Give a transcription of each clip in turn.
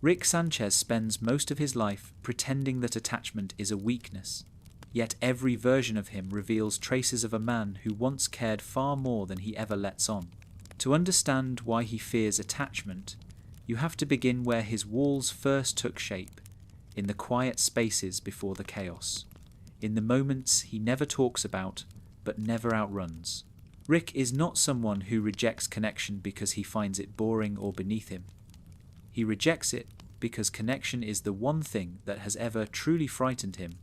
Rick Sanchez spends most of his life pretending that attachment is a weakness, yet every version of him reveals traces of a man who once cared far more than he ever lets on. To understand why he fears attachment, you have to begin where his walls first took shape, in the quiet spaces before the chaos, in the moments he never talks about but never outruns. Rick is not someone who rejects connection because he finds it boring or beneath him. He rejects it because connection is the one thing that has ever truly frightened him,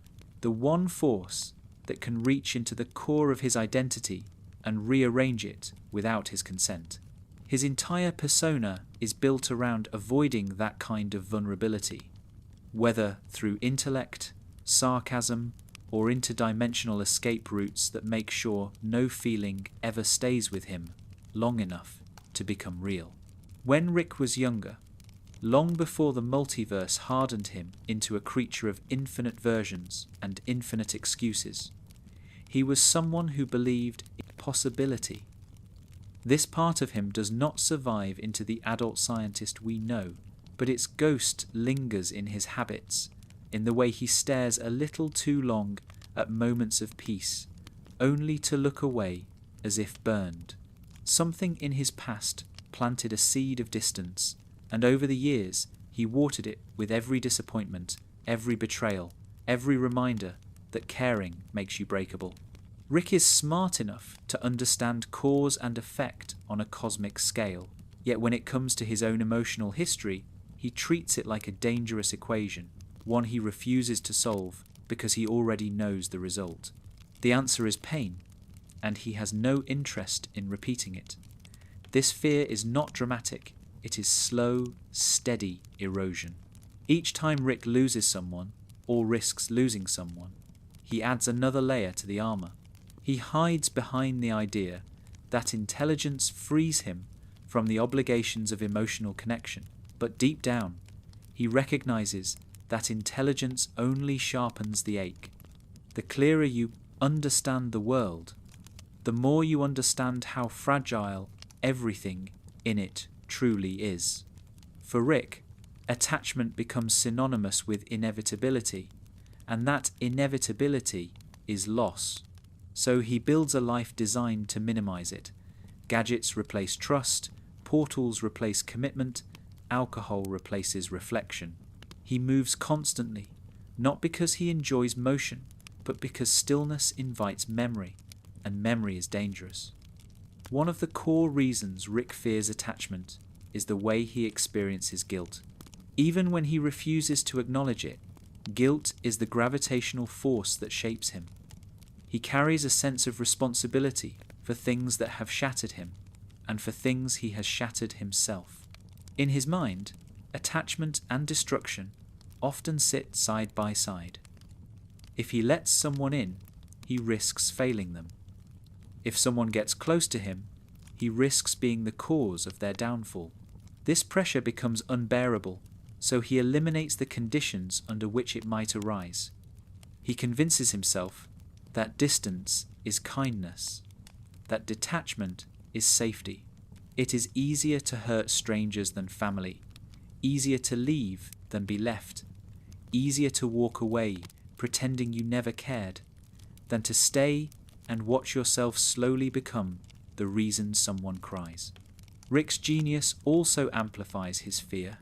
the one force that can reach into the core of his identity and rearrange it without his consent. His entire persona is built around avoiding that kind of vulnerability, whether through intellect, sarcasm, or interdimensional escape routes that make sure no feeling ever stays with him long enough to become real. When Rick was younger, long before the multiverse hardened him into a creature of infinite versions and infinite excuses, he was someone who believed in possibility. This part of him does not survive into the adult scientist we know, but its ghost lingers in his habits, in the way he stares a little too long at moments of peace, only to look away as if burned. Something in his past planted a seed of distance, and over the years he watered it with every disappointment, every betrayal, every reminder that caring makes you breakable. Rick is smart enough to understand cause and effect on a cosmic scale, yet when it comes to his own emotional history, he treats it like a dangerous equation, one he refuses to solve because he already knows the result. The answer is pain, and he has no interest in repeating it. This fear is not dramatic, it is slow, steady erosion. Each time Rick loses someone, or risks losing someone, he adds another layer to the armor. He hides behind the idea that intelligence frees him from the obligations of emotional connection, but deep down, he recognizes that intelligence only sharpens the ache. The clearer you understand the world, the more you understand how fragile everything in it truly is. For Rick, attachment becomes synonymous with inevitability, and that inevitability is loss. So he builds a life designed to minimize it. Gadgets replace trust, portals replace commitment, alcohol replaces reflection. He moves constantly, not because he enjoys motion, but because stillness invites memory, and memory is dangerous. One of the core reasons Rick fears attachment is the way he experiences guilt. Even when he refuses to acknowledge it, guilt is the gravitational force that shapes him. He carries a sense of responsibility for things that have shattered him, and for things he has shattered himself. In his mind, attachment and destruction often sit side by side. If he lets someone in, he risks failing them. If someone gets close to him, he risks being the cause of their downfall. This pressure becomes unbearable, so he eliminates the conditions under which it might arise. He convinces himself that distance is kindness, that detachment is safety. It is easier to hurt strangers than family, easier to leave than be left, easier to walk away pretending you never cared, than to stay and watch yourself slowly become the reason someone cries. Rick's genius also amplifies his fear.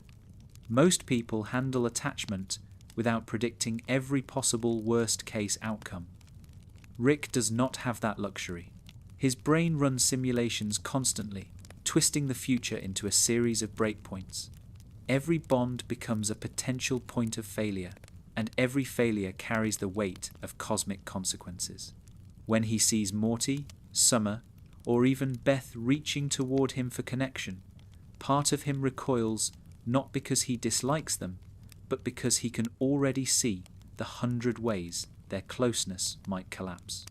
Most people handle attachment without predicting every possible worst-case outcome. Rick does not have that luxury. His brain runs simulations constantly, twisting the future into a series of breakpoints. Every bond becomes a potential point of failure, and every failure carries the weight of cosmic consequences. When he sees Morty, Summer, or even Beth reaching toward him for connection, part of him recoils not because he dislikes them, but because he can already see the 100 ways their closeness might collapse.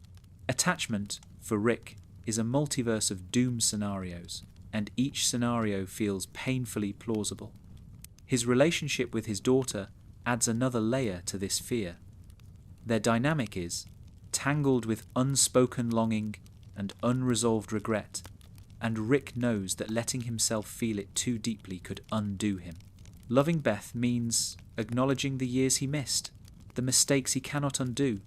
Attachment, for Rick, is a multiverse of doom scenarios, and each scenario feels painfully plausible. His relationship with his daughter adds another layer to this fear. Their dynamic is tangled with unspoken longing and unresolved regret, and Rick knows that letting himself feel it too deeply could undo him. Loving Beth means acknowledging the years he missed, the mistakes he cannot undo,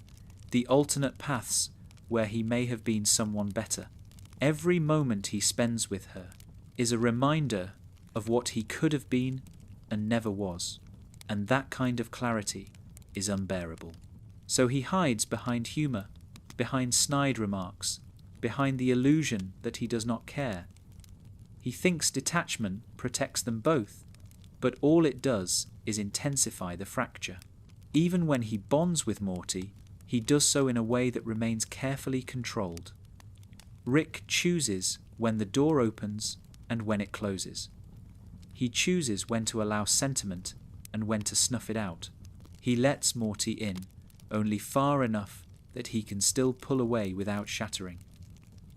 the alternate paths where he may have been someone better. Every moment he spends with her is a reminder of what he could have been and never was, and that kind of clarity is unbearable. So he hides behind humour, behind snide remarks, behind the illusion that he does not care. He thinks detachment protects them both, but all it does is intensify the fracture. Even when he bonds with Morty, he does so in a way that remains carefully controlled. Rick chooses when the door opens and when it closes. He chooses when to allow sentiment and when to snuff it out. He lets Morty in, only far enough that he can still pull away without shattering.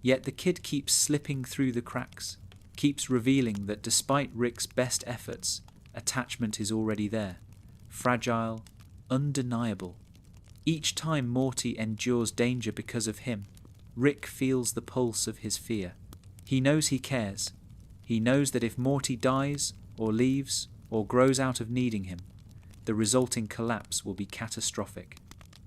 Yet the kid keeps slipping through the cracks, keeps revealing that despite Rick's best efforts, attachment is already there, fragile, undeniable. Each time Morty endures danger because of him, Rick feels the pulse of his fear. He knows he cares. He knows that if Morty dies, or leaves, or grows out of needing him, the resulting collapse will be catastrophic.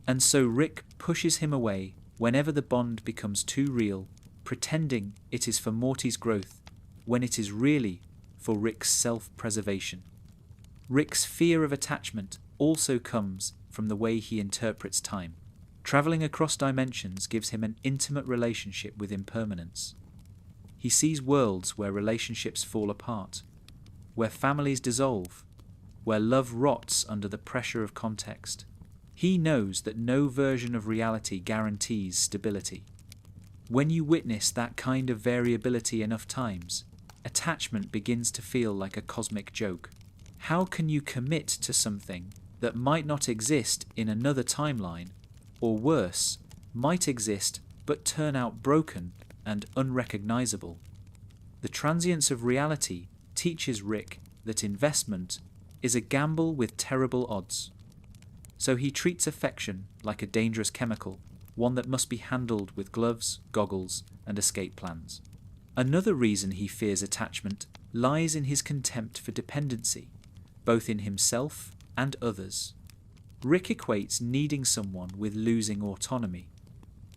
And so Rick pushes him away whenever the bond becomes too real, pretending it is for Morty's growth, when it is really for Rick's self-preservation. Rick's fear of attachment also comes from the way he interprets time. Travelling across dimensions gives him an intimate relationship with impermanence. He sees worlds where relationships fall apart, where families dissolve, where love rots under the pressure of context. He knows that no version of reality guarantees stability. When you witness that kind of variability enough times, attachment begins to feel like a cosmic joke. How can you commit to something that might not exist in another timeline, or worse, might exist but turn out broken and unrecognizable? The transience of reality teaches Rick that investment is a gamble with terrible odds. So he treats affection like a dangerous chemical, one that must be handled with gloves, goggles, and escape plans. Another reason he fears attachment lies in his contempt for dependency, both in himself and others. Rick equates needing someone with losing autonomy,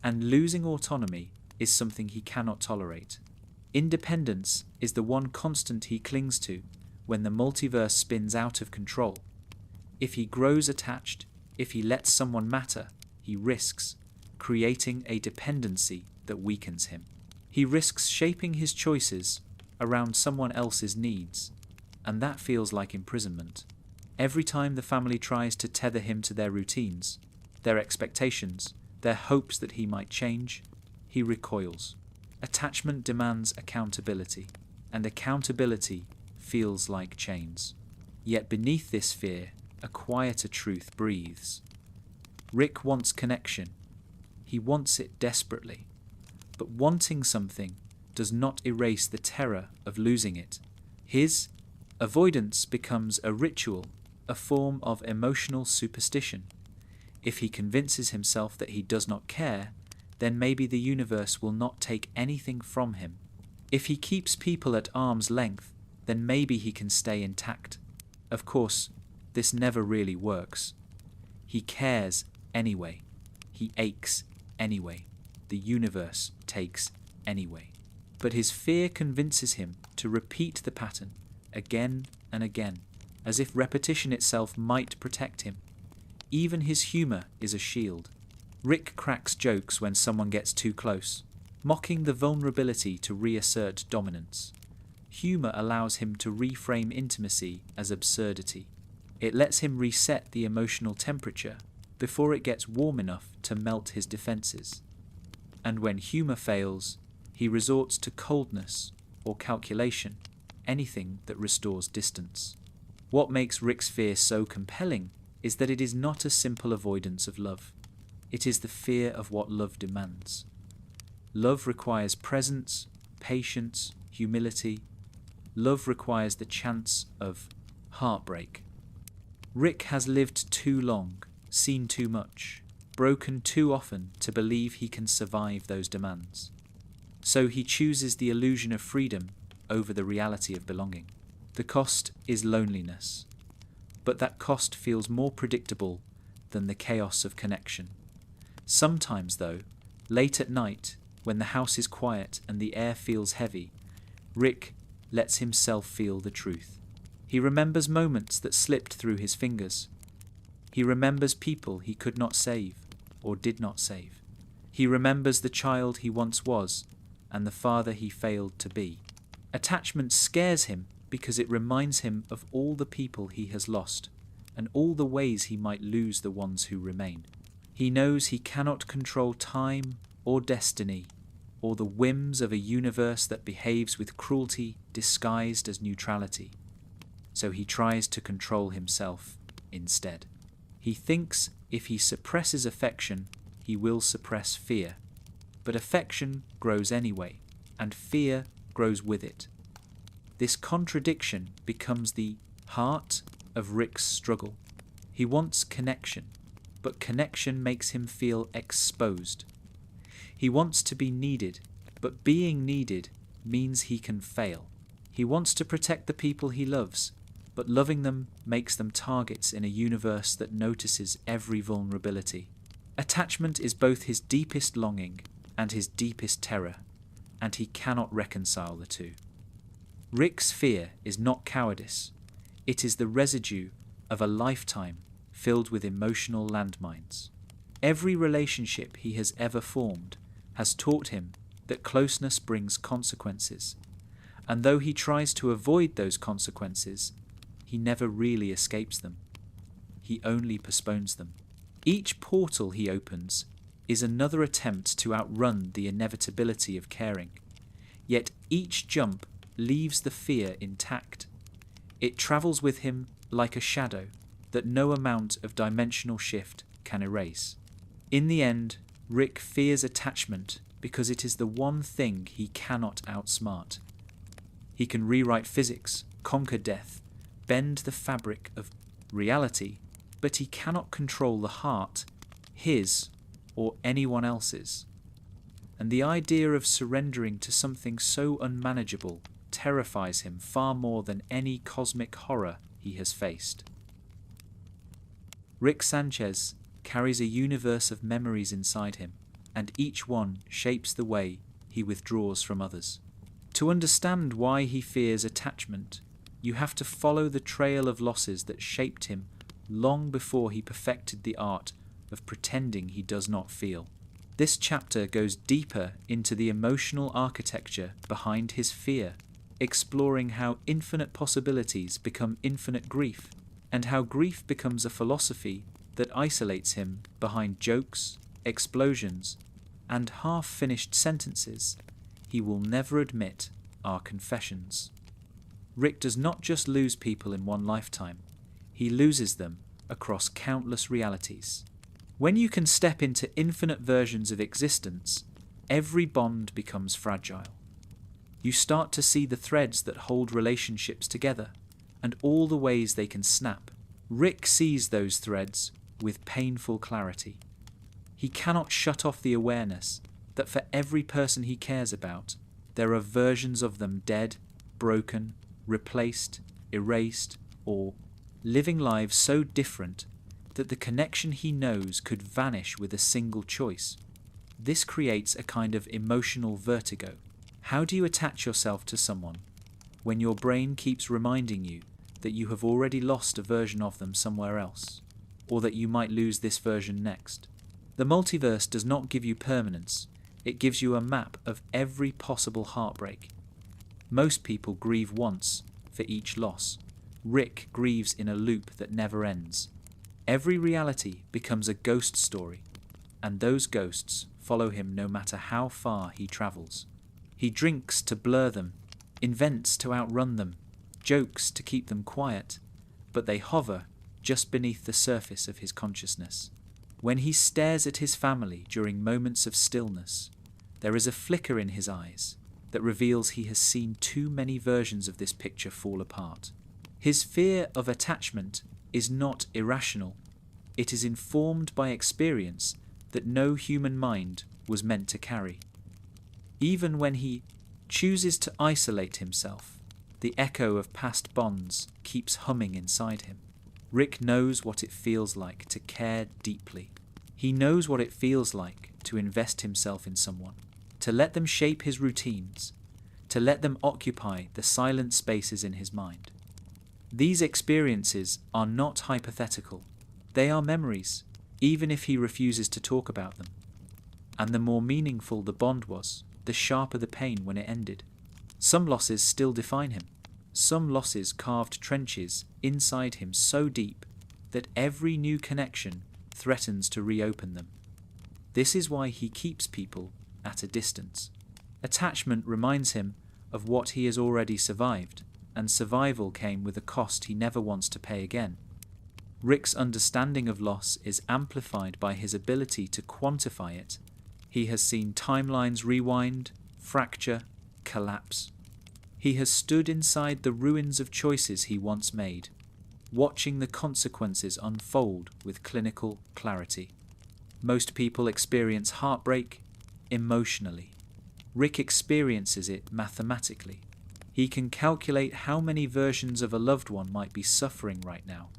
and losing autonomy is something he cannot tolerate. Independence is the one constant he clings to when the multiverse spins out of control. If he grows attached, if he lets someone matter, he risks creating a dependency that weakens him. He risks shaping his choices around someone else's needs, and that feels like imprisonment. Every time the family tries to tether him to their routines, their expectations, their hopes that he might change, he recoils. Attachment demands accountability, and accountability feels like chains. Yet beneath this fear, a quieter truth breathes. Rick wants connection. He wants it desperately. But wanting something does not erase the terror of losing it. His avoidance becomes a ritual, a form of emotional superstition. If he convinces himself that he does not care, then maybe the universe will not take anything from him. If he keeps people at arm's length, then maybe he can stay intact. Of course, this never really works. He cares anyway. He aches anyway. The universe takes anyway. But his fear convinces him to repeat the pattern again and again, as if repetition itself might protect him. Even his humour is a shield. Rick cracks jokes when someone gets too close, mocking the vulnerability to reassert dominance. Humour allows him to reframe intimacy as absurdity. It lets him reset the emotional temperature before it gets warm enough to melt his defences. And when humour fails, he resorts to coldness or calculation, anything that restores distance. What makes Rick's fear so compelling is that it is not a simple avoidance of love. It is the fear of what love demands. Love requires presence, patience, humility. Love requires the chance of heartbreak. Rick has lived too long, seen too much, broken too often to believe he can survive those demands. So he chooses the illusion of freedom over the reality of belonging. The cost is loneliness, but that cost feels more predictable than the chaos of connection. Sometimes, though, late at night, when the house is quiet and the air feels heavy, Rick lets himself feel the truth. He remembers moments that slipped through his fingers. He remembers people he could not save or did not save. He remembers the child he once was and the father he failed to be. Attachment scares him because it reminds him of all the people he has lost and all the ways he might lose the ones who remain. He knows he cannot control time or destiny or the whims of a universe that behaves with cruelty disguised as neutrality. So he tries to control himself instead. He thinks if he suppresses affection, he will suppress fear. But affection grows anyway, and fear grows with it. This contradiction becomes the heart of Rick's struggle. He wants connection, but connection makes him feel exposed. He wants to be needed, but being needed means he can fail. He wants to protect the people he loves, but loving them makes them targets in a universe that notices every vulnerability. Attachment is both his deepest longing and his deepest terror, and he cannot reconcile the two. Rick's fear is not cowardice. It is the residue of a lifetime filled with emotional landmines. Every relationship he has ever formed has taught him that closeness brings consequences, and though he tries to avoid those consequences, he never really escapes them. He only postpones them. Each portal he opens is another attempt to outrun the inevitability of caring, yet each jump leaves the fear intact. It travels with him like a shadow that no amount of dimensional shift can erase. In the end, Rick fears attachment because it is the one thing he cannot outsmart. He can rewrite physics, conquer death, bend the fabric of reality, but he cannot control the heart, his or anyone else's. And the idea of surrendering to something so unmanageable terrifies him far more than any cosmic horror he has faced. Rick Sanchez carries a universe of memories inside him, and each one shapes the way he withdraws from others. To understand why he fears attachment, you have to follow the trail of losses that shaped him long before he perfected the art of pretending he does not feel. This chapter goes deeper into the emotional architecture behind his fear, exploring how infinite possibilities become infinite grief, and how grief becomes a philosophy that isolates him behind jokes, explosions, and half-finished sentences he will never admit are confessions. Rick does not just lose people in one lifetime, he loses them across countless realities. When you can step into infinite versions of existence, every bond becomes fragile. You start to see the threads that hold relationships together, and all the ways they can snap. Rick sees those threads with painful clarity. He cannot shut off the awareness that for every person he cares about, there are versions of them dead, broken, replaced, erased, or living lives so different that the connection he knows could vanish with a single choice. This creates a kind of emotional vertigo. How do you attach yourself to someone when your brain keeps reminding you that you have already lost a version of them somewhere else, or that you might lose this version next? The multiverse does not give you permanence, it gives you a map of every possible heartbreak. Most people grieve once for each loss. Rick grieves in a loop that never ends. Every reality becomes a ghost story, and those ghosts follow him no matter how far he travels. He drinks to blur them, invents to outrun them, jokes to keep them quiet, but they hover just beneath the surface of his consciousness. When he stares at his family during moments of stillness, there is a flicker in his eyes that reveals he has seen too many versions of this picture fall apart. His fear of attachment is not irrational. It is informed by experience that no human mind was meant to carry. Even when he chooses to isolate himself, the echo of past bonds keeps humming inside him. Rick knows what it feels like to care deeply. He knows what it feels like to invest himself in someone, to let them shape his routines, to let them occupy the silent spaces in his mind. These experiences are not hypothetical. They are memories, even if he refuses to talk about them. And the more meaningful the bond was, the sharper the pain when it ended. Some losses still define him. Some losses carved trenches inside him so deep that every new connection threatens to reopen them. This is why he keeps people at a distance. Attachment reminds him of what he has already survived, and survival came with a cost he never wants to pay again. Rick's understanding of loss is amplified by his ability to quantify it. He has seen timelines rewind, fracture, collapse. He has stood inside the ruins of choices he once made, watching the consequences unfold with clinical clarity. Most people experience heartbreak emotionally. Rick experiences it mathematically. He can calculate how many versions of a loved one might be suffering right now,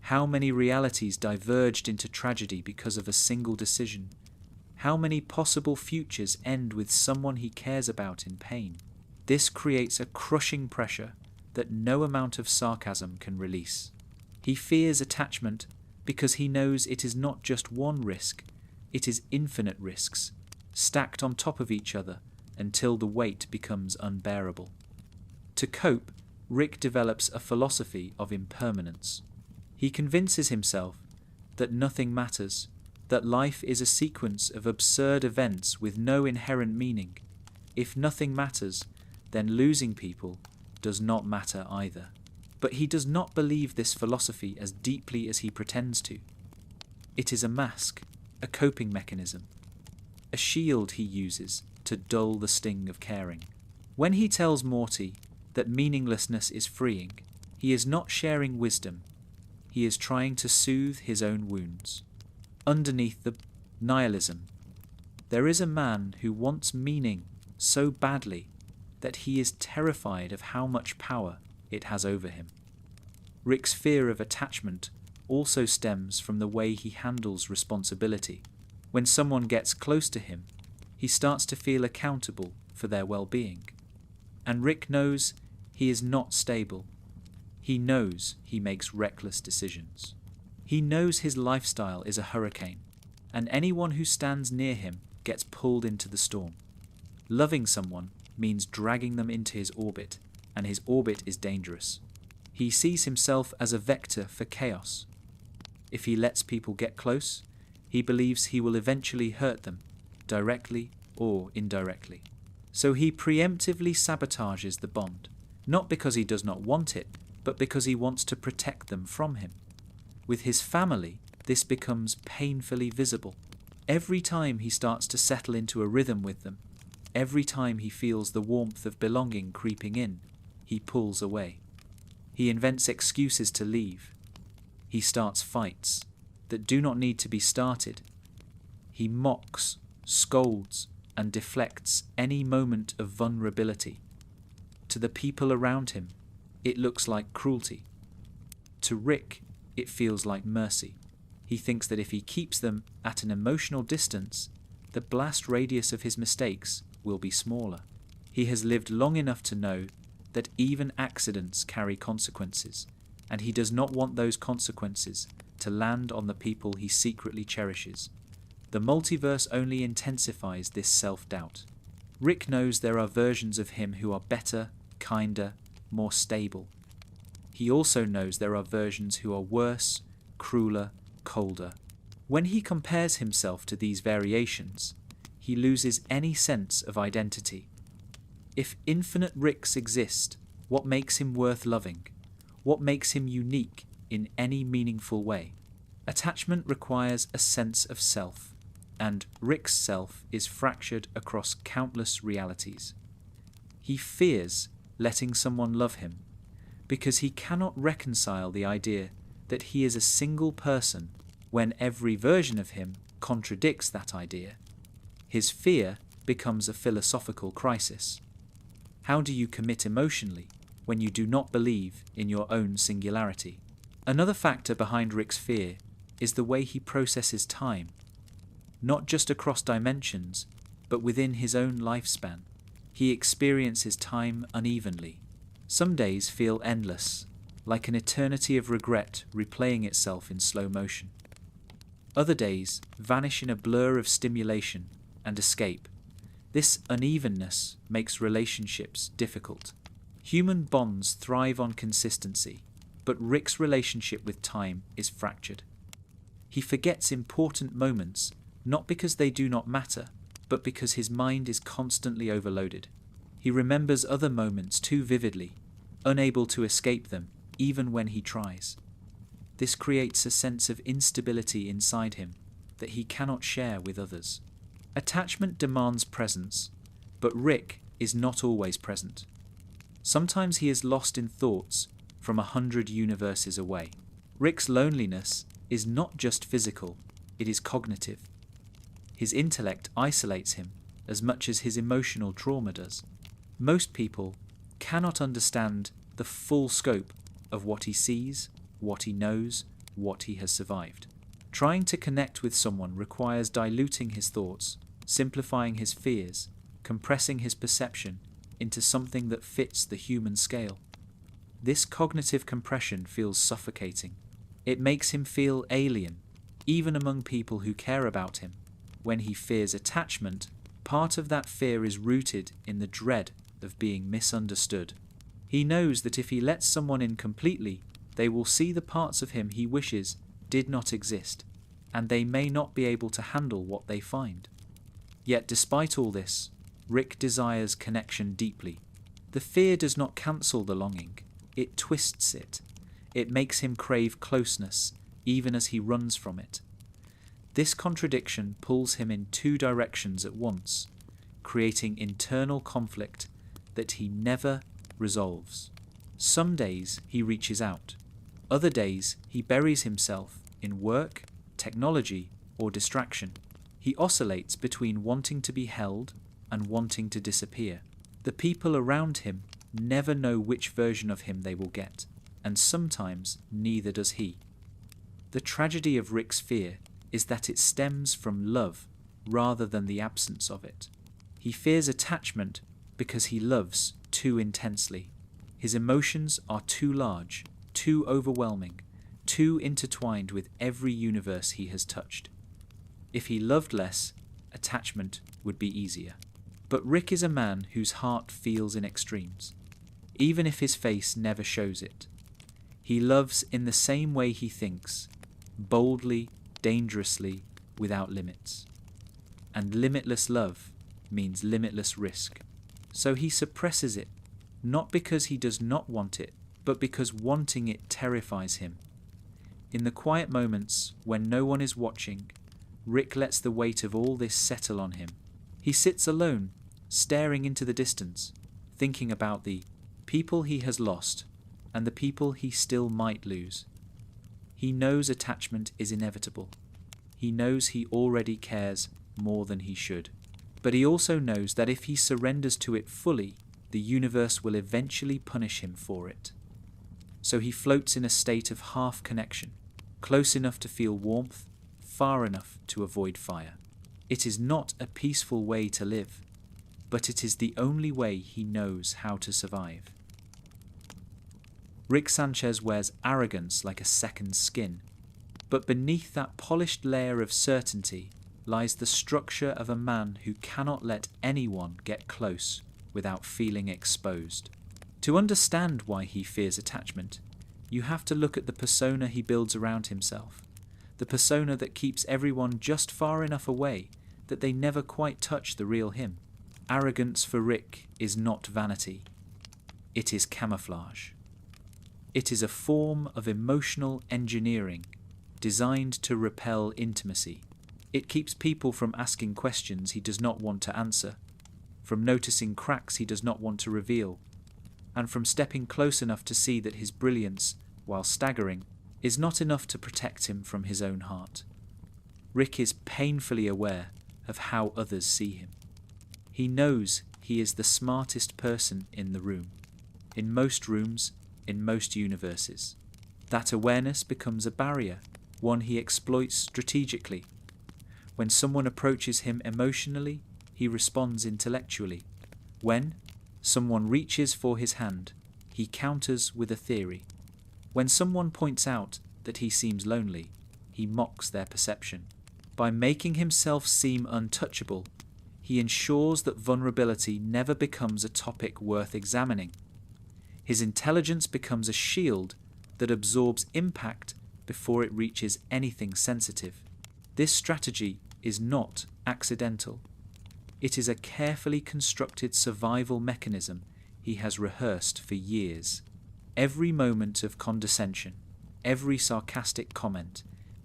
how many realities diverged into tragedy because of a single decision, how many possible futures end with someone he cares about in pain. This creates a crushing pressure that no amount of sarcasm can release. He fears attachment because he knows it is not just one risk, it is infinite risks, stacked on top of each other until the weight becomes unbearable. To cope, Rick develops a philosophy of impermanence. He convinces himself that nothing matters, that life is a sequence of absurd events with no inherent meaning. If nothing matters, then losing people does not matter either. But he does not believe this philosophy as deeply as he pretends to. It is a mask, a coping mechanism, a shield he uses to dull the sting of caring. When he tells Morty that meaninglessness is freeing, he is not sharing wisdom. He is trying to soothe his own wounds. Underneath the nihilism, there is a man who wants meaning so badly that he is terrified of how much power it has over him. Rick's fear of attachment also stems from the way he handles responsibility. When someone gets close to him, he starts to feel accountable for their well-being. And Rick knows he is not stable. He knows he makes reckless decisions. He knows his lifestyle is a hurricane, and anyone who stands near him gets pulled into the storm. Loving someone means dragging them into his orbit, and his orbit is dangerous. He sees himself as a vector for chaos. If he lets people get close, he believes he will eventually hurt them, directly or indirectly. So he preemptively sabotages the bond, not because he does not want it, but because he wants to protect them from him. With his family, this becomes painfully visible. Every time he starts to settle into a rhythm with them, every time he feels the warmth of belonging creeping in, he pulls away. He invents excuses to leave. He starts fights that do not need to be started. He mocks, scolds, and deflects any moment of vulnerability. To the people around him, it looks like cruelty. To Rick, it feels like mercy. He thinks that if he keeps them at an emotional distance, the blast radius of his mistakes will be smaller. He has lived long enough to know that even accidents carry consequences, and he does not want those consequences to land on the people he secretly cherishes. The multiverse only intensifies this self-doubt. Rick knows there are versions of him who are better, kinder, more stable. He also knows there are versions who are worse, crueler, colder. When he compares himself to these variations, he loses any sense of identity. If infinite Ricks exist, what makes him worth loving? What makes him unique in any meaningful way? Attachment requires a sense of self, and Rick's self is fractured across countless realities. He fears letting someone love him because he cannot reconcile the idea that he is a single person when every version of him contradicts that idea. His fear becomes a philosophical crisis. How do you commit emotionally when you do not believe in your own singularity? Another factor behind Rick's fear is the way he processes time, not just across dimensions, but within his own lifespan. He experiences time unevenly. Some days feel endless, like an eternity of regret replaying itself in slow motion. Other days vanish in a blur of stimulation and escape. This unevenness makes relationships difficult. Human bonds thrive on consistency, but Rick's relationship with time is fractured. He forgets important moments, not because they do not matter, but because his mind is constantly overloaded. He remembers other moments too vividly, unable to escape them, even when he tries. This creates a sense of instability inside him that he cannot share with others. Attachment demands presence, but Rick is not always present. Sometimes he is lost in thoughts from 100 universes away. Rick's loneliness is not just physical, it is cognitive. His intellect isolates him as much as his emotional trauma does. Most people cannot understand the full scope of what he sees, what he knows, what he has survived. Trying to connect with someone requires diluting his thoughts, simplifying his fears, compressing his perception into something that fits the human scale. This cognitive compression feels suffocating. It makes him feel alien, even among people who care about him. When he fears attachment, part of that fear is rooted in the dread of being misunderstood. He knows that if he lets someone in completely, they will see the parts of him he wishes did not exist, and they may not be able to handle what they find. Yet despite all this, Rick desires connection deeply. The fear does not cancel the longing, it twists it. It makes him crave closeness, even as he runs from it. This contradiction pulls him in two directions at once, creating internal conflict that he never resolves. Some days he reaches out. Other days he buries himself in work, technology, or distraction. He oscillates between wanting to be held and wanting to disappear. The people around him never know which version of him they will get, and sometimes neither does he. The tragedy of Rick's fear is that it stems from love rather than the absence of it. He fears attachment because he loves too intensely. His emotions are too large, too overwhelming, too intertwined with every universe he has touched. If he loved less, attachment would be easier. But Rick is a man whose heart feels in extremes, even if his face never shows it. He loves in the same way he thinks, boldly, dangerously, without limits. And limitless love means limitless risk. So he suppresses it, not because he does not want it, but because wanting it terrifies him. In the quiet moments when no one is watching, Rick lets the weight of all this settle on him. He sits alone, staring into the distance, thinking about the people he has lost and the people he still might lose. He knows attachment is inevitable. He knows he already cares more than he should. But he also knows that if he surrenders to it fully, the universe will eventually punish him for it. So he floats in a state of half connection, close enough to feel warmth, far enough to avoid fire. It is not a peaceful way to live, but it is the only way he knows how to survive. Rick Sanchez wears arrogance like a second skin, but beneath that polished layer of certainty lies the structure of a man who cannot let anyone get close without feeling exposed. To understand why he fears attachment, you have to look at the persona he builds around himself, the persona that keeps everyone just far enough away that they never quite touch the real him. Arrogance for Rick is not vanity. It is camouflage. It is a form of emotional engineering designed to repel intimacy. It keeps people from asking questions he does not want to answer, from noticing cracks he does not want to reveal, and from stepping close enough to see that his brilliance, while staggering, is not enough to protect him from his own heart. Rick is painfully aware of how others see him. He knows he is the smartest person in the room, in most rooms, in most universes. That awareness becomes a barrier, one he exploits strategically. When someone approaches him emotionally, he responds intellectually. When someone reaches for his hand, he counters with a theory. When someone points out that he seems lonely, he mocks their perception. By making himself seem untouchable, he ensures that vulnerability never becomes a topic worth examining. His intelligence becomes a shield that absorbs impact before it reaches anything sensitive. This strategy is not accidental. It is a carefully constructed survival mechanism he has rehearsed for years. Every moment of condescension, every sarcastic comment,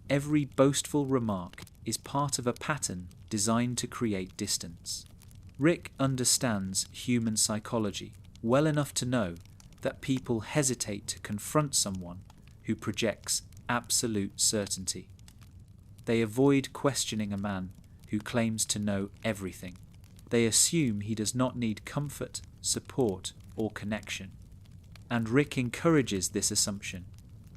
every boastful remark is part of a pattern designed to create distance. Rick understands human psychology well enough to know that people hesitate to confront someone who projects absolute certainty. They avoid questioning a man who claims to know everything. They assume he does not need comfort, support, or connection. And Rick encourages this assumption,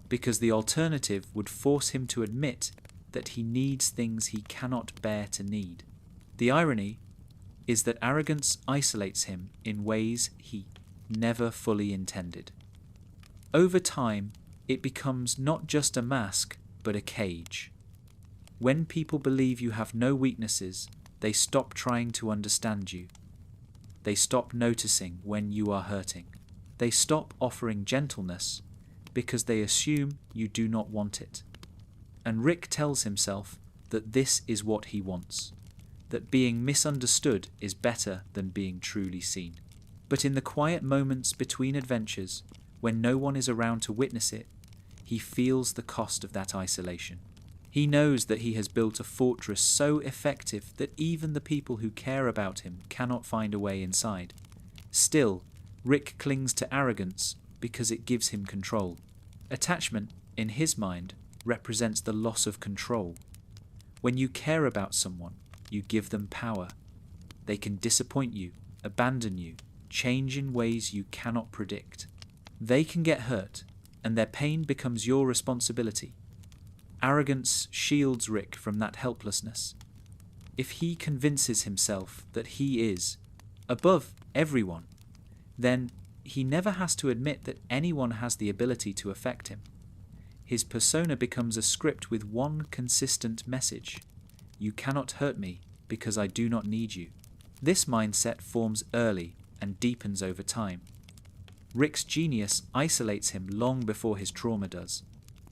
because the alternative would force him to admit that he needs things he cannot bear to need. The irony is that arrogance isolates him in ways he never fully intended. Over time, it becomes not just a mask, but a cage. When people believe you have no weaknesses, they stop trying to understand you. They stop noticing when you are hurting. They stop offering gentleness because they assume you do not want it. And Rick tells himself that this is what he wants, that being misunderstood is better than being truly seen. But in the quiet moments between adventures, when no one is around to witness it, he feels the cost of that isolation. He knows that he has built a fortress so effective that even the people who care about him cannot find a way inside. Still, Rick clings to arrogance because it gives him control. Attachment, in his mind, represents the loss of control. When you care about someone, you give them power. They can disappoint you, abandon you, change in ways you cannot predict. They can get hurt, and their pain becomes your responsibility. Arrogance shields Rick from that helplessness. If he convinces himself that he is above everyone, then he never has to admit that anyone has the ability to affect him. His persona becomes a script with one consistent message: you cannot hurt me because I do not need you. This mindset forms early and deepens over time. Rick's genius isolates him long before his trauma does.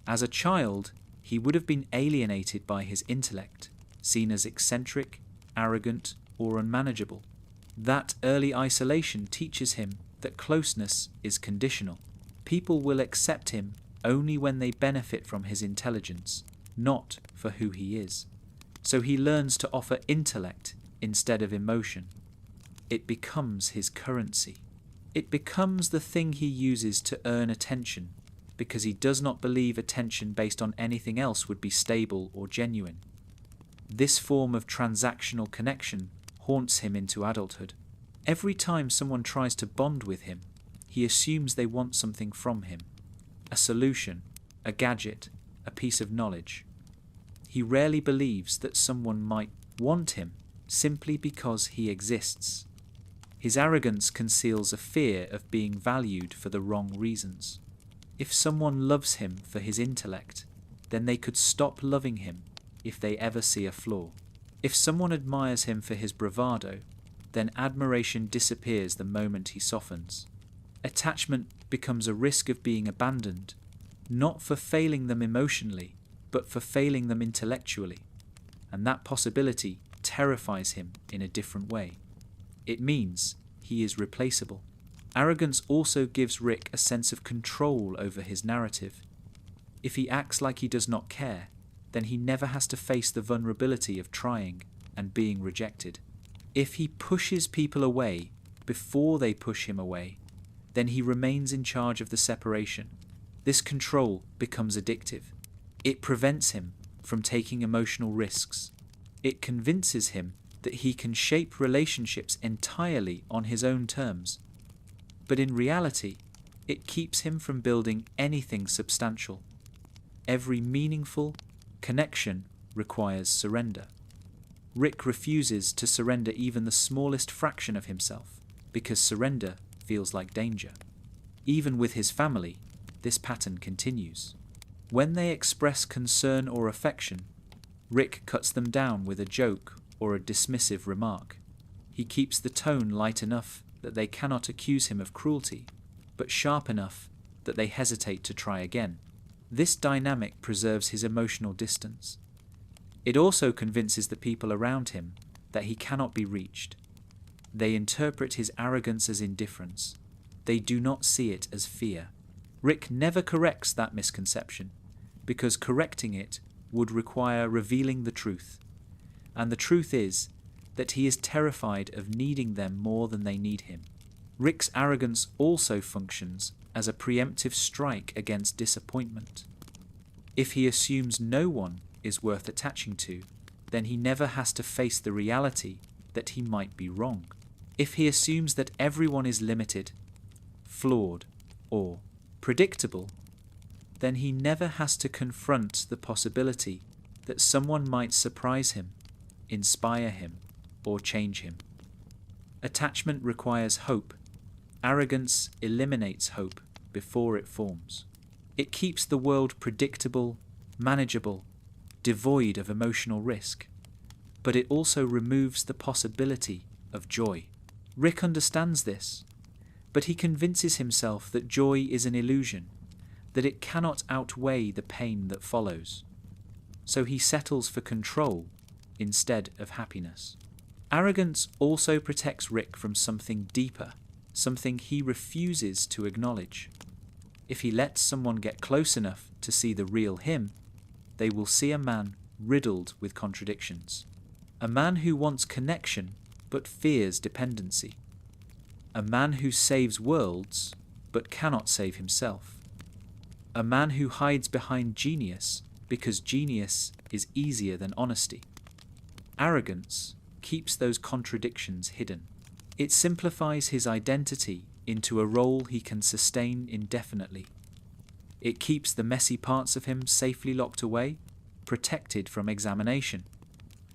As a child, he would have been alienated by his intellect, seen as eccentric, arrogant, or unmanageable. That early isolation teaches him that closeness is conditional. People will accept him only when they benefit from his intelligence, not for who he is. So he learns to offer intellect instead of emotion. It becomes his currency. It becomes the thing he uses to earn attention, because he does not believe attention based on anything else would be stable or genuine. This form of transactional connection haunts him into adulthood. Every time someone tries to bond with him, he assumes they want something from him: a solution, a gadget, a piece of knowledge. He rarely believes that someone might want him simply because he exists. His arrogance conceals a fear of being valued for the wrong reasons. If someone loves him for his intellect, then they could stop loving him if they ever see a flaw. If someone admires him for his bravado, then admiration disappears the moment he softens. Attachment becomes a risk of being abandoned, not for failing them emotionally, but for failing them intellectually. And that possibility terrifies him in a different way. It means he is replaceable. Arrogance also gives Rick a sense of control over his narrative. If he acts like he does not care, then he never has to face the vulnerability of trying and being rejected. If he pushes people away before they push him away, then he remains in charge of the separation. This control becomes addictive. It prevents him from taking emotional risks. It convinces him that he can shape relationships entirely on his own terms. But in reality, it keeps him from building anything substantial. every meaningful connection requires surrender. Rick refuses to surrender even the smallest fraction of himself because surrender feels like danger. Even with his family, this pattern continues. When they express concern or affection, Rick cuts them down with a joke or a dismissive remark. He keeps the tone light enough that they cannot accuse him of cruelty, but sharp enough that they hesitate to try again. This dynamic preserves his emotional distance. It also convinces the people around him that he cannot be reached. They interpret his arrogance as indifference. They do not see it as fear. Rick never corrects that misconception, because correcting it would require revealing the truth. And the truth is that he is terrified of needing them more than they need him. Rick's arrogance also functions as a preemptive strike against disappointment. If he assumes no one is worth attaching to, then he never has to face the reality that he might be wrong. If he assumes that everyone is limited, flawed, or predictable, then he never has to confront the possibility that someone might surprise him, inspire him, or change him. Attachment requires hope. Arrogance eliminates hope before it forms. It keeps the world predictable, manageable, devoid of emotional risk, but it also removes the possibility of joy. Rick understands this, but he convinces himself that joy is an illusion, that it cannot outweigh the pain that follows. So he settles for control instead of happiness. Arrogance also protects Rick from something deeper, something he refuses to acknowledge. If he lets someone get close enough to see the real him, they will see a man riddled with contradictions. A man who wants connection but fears dependency. A man who saves worlds but cannot save himself. A man who hides behind genius because genius is easier than honesty. Arrogance keeps those contradictions hidden. It simplifies his identity into a role he can sustain indefinitely. It keeps the messy parts of him safely locked away, protected from examination.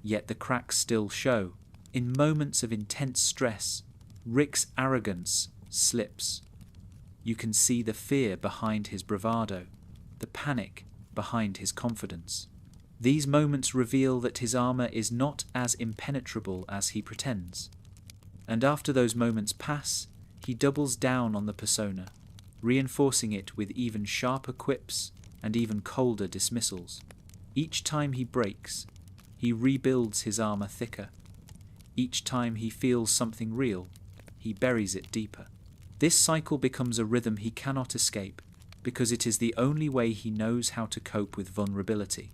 Yet the cracks still show. In moments of intense stress, Rick's arrogance slips. You can see the fear behind his bravado, the panic behind his confidence. These moments reveal that his armor is not as impenetrable as he pretends. And after those moments pass, he doubles down on the persona, reinforcing it with even sharper quips and even colder dismissals. Each time he breaks, he rebuilds his armor thicker. Each time he feels something real, he buries it deeper. This cycle becomes a rhythm he cannot escape, because it is the only way he knows how to cope with vulnerability.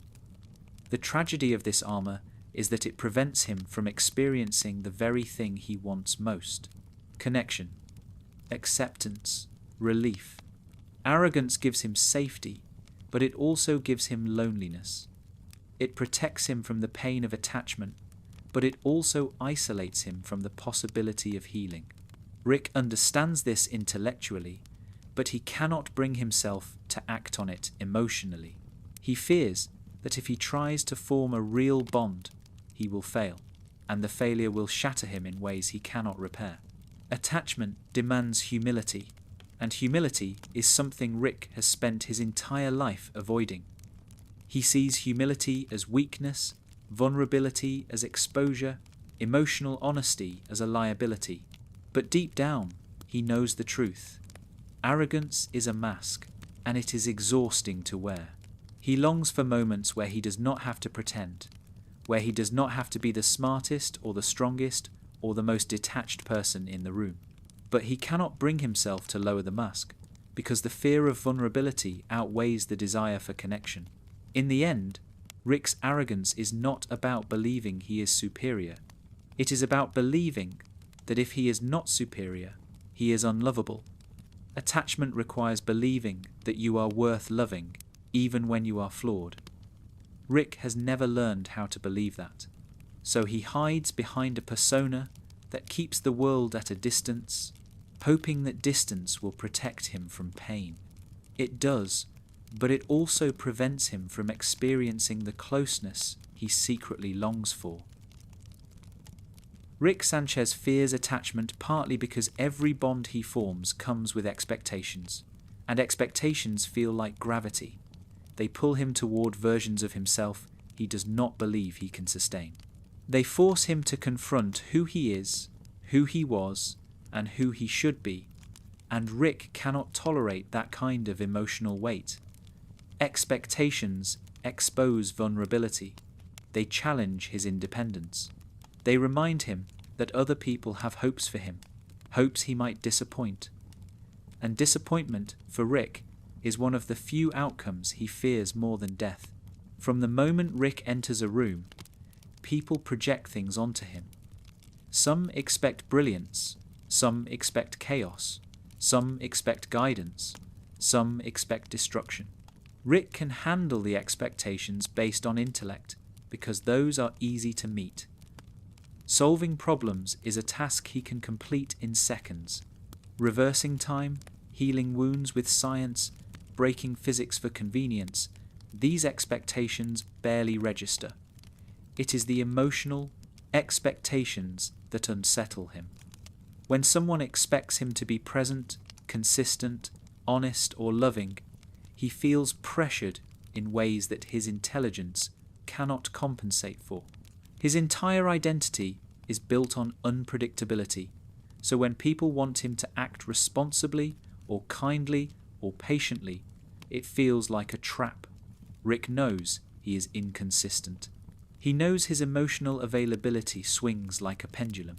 The tragedy of this armor is that it prevents him from experiencing the very thing he wants most: connection, acceptance, relief. Arrogance gives him safety, but it also gives him loneliness. It protects him from the pain of attachment, but it also isolates him from the possibility of healing. Rick understands this intellectually, but he cannot bring himself to act on it emotionally. He fears that if he tries to form a real bond, he will fail, and the failure will shatter him in ways he cannot repair. Attachment demands humility, and humility is something Rick has spent his entire life avoiding. He sees humility as weakness, vulnerability as exposure, emotional honesty as a liability. But deep down, he knows the truth. Arrogance is a mask, and it is exhausting to wear. He longs for moments where he does not have to pretend, where he does not have to be the smartest or the strongest or the most detached person in the room. But he cannot bring himself to lower the mask, because the fear of vulnerability outweighs the desire for connection. In the end, Rick's arrogance is not about believing he is superior. It is about believing that if he is not superior, he is unlovable. Attachment requires believing that you are worth loving, even when you are flawed. Rick has never learned how to believe that, so he hides behind a persona that keeps the world at a distance, hoping that distance will protect him from pain. It does, but it also prevents him from experiencing the closeness he secretly longs for. Rick Sanchez fears attachment partly because every bond he forms comes with expectations, and expectations feel like gravity. They pull him toward versions of himself he does not believe he can sustain. They force him to confront who he is, who he was, and who he should be, and Rick cannot tolerate that kind of emotional weight. Expectations expose vulnerability. They challenge his independence. They remind him that other people have hopes for him, hopes he might disappoint. And disappointment, for Rick, is one of the few outcomes he fears more than death. From the moment Rick enters a room, people project things onto him. Some expect brilliance, some expect chaos, some expect guidance, some expect destruction. Rick can handle the expectations based on intellect, because those are easy to meet. Solving problems is a task he can complete in seconds. Reversing time, healing wounds with science, breaking physics for convenience, these expectations barely register. It is the emotional expectations that unsettle him. When someone expects him to be present, consistent, honest, or loving, he feels pressured in ways that his intelligence cannot compensate for. His entire identity is built on unpredictability, so when people want him to act responsibly or kindly or patiently, it feels like a trap. Rick knows he is inconsistent. He knows his emotional availability swings like a pendulum.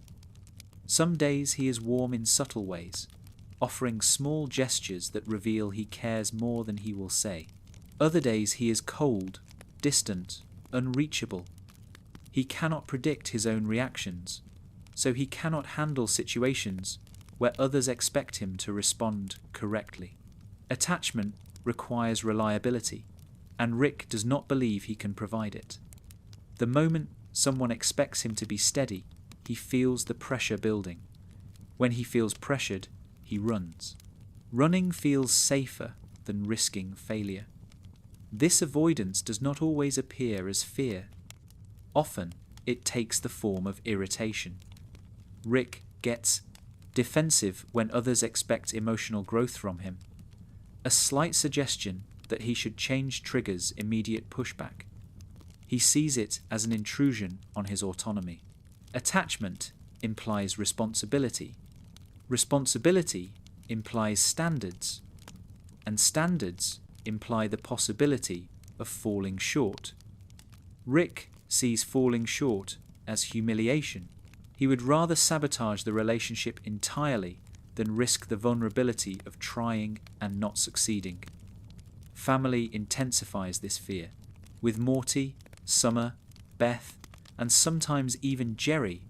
Some days he is warm in subtle ways, offering small gestures that reveal he cares more than he will say. Other days he is cold, distant, unreachable. He cannot predict his own reactions, so he cannot handle situations where others expect him to respond correctly. Attachment requires reliability, and Rick does not believe he can provide it. The moment someone expects him to be steady, he feels the pressure building. When he feels pressured, he runs. Running feels safer than risking failure. This avoidance does not always appear as fear. Often, it takes the form of irritation. Rick gets defensive when others expect emotional growth from him. A slight suggestion that he should change triggers immediate pushback. He sees it as an intrusion on his autonomy. Attachment implies responsibility. Responsibility implies standards. And standards imply the possibility of falling short. Rick sees falling short as humiliation. He would rather sabotage the relationship entirely than risk the vulnerability of trying and not succeeding. Family intensifies this fear. With Morty, Summer, Beth, and sometimes even Jerry,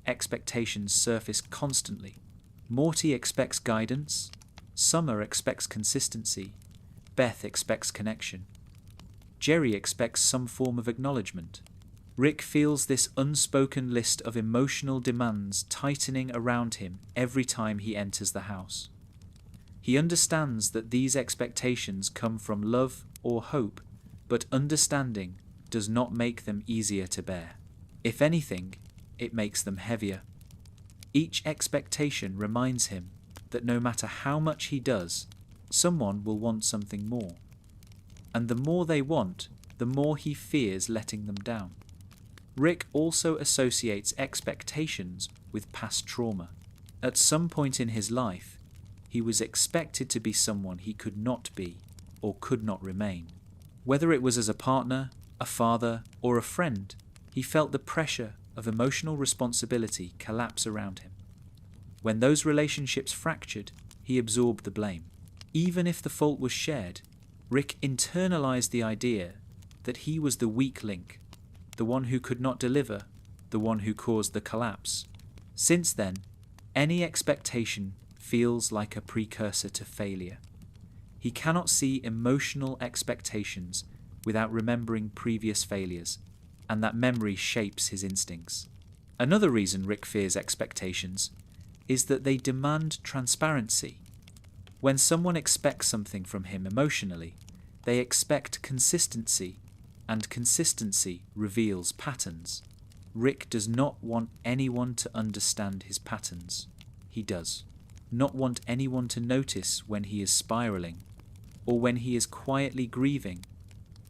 expectations surface constantly. Morty expects guidance, Summer expects consistency, Beth expects connection. Jerry expects some form of acknowledgement. Rick feels this unspoken list of emotional demands tightening around him every time he enters the house. He understands that these expectations come from love or hope, but understanding does not make them easier to bear. If anything, it makes them heavier. Each expectation reminds him that no matter how much he does, someone will want something more. And the more they want, the more he fears letting them down. Rick also associates expectations with past trauma. At some point in his life, he was expected to be someone he could not be or could not remain. Whether it was as a partner, a father, or a friend, he felt the pressure of emotional responsibility collapse around him. When those relationships fractured, he absorbed the blame. Even if the fault was shared, Rick internalized the idea that he was the weak link, the one who could not deliver, the one who caused the collapse. Since then, any expectation feels like a precursor to failure. He cannot see emotional expectations without remembering previous failures, and that memory shapes his instincts. Another reason Rick fears expectations is that they demand transparency. When someone expects something from him emotionally, They expect consistency, and consistency reveals patterns. Rick does not want anyone to understand his patterns. He does not want anyone to notice when he is spiraling, or when he is quietly grieving,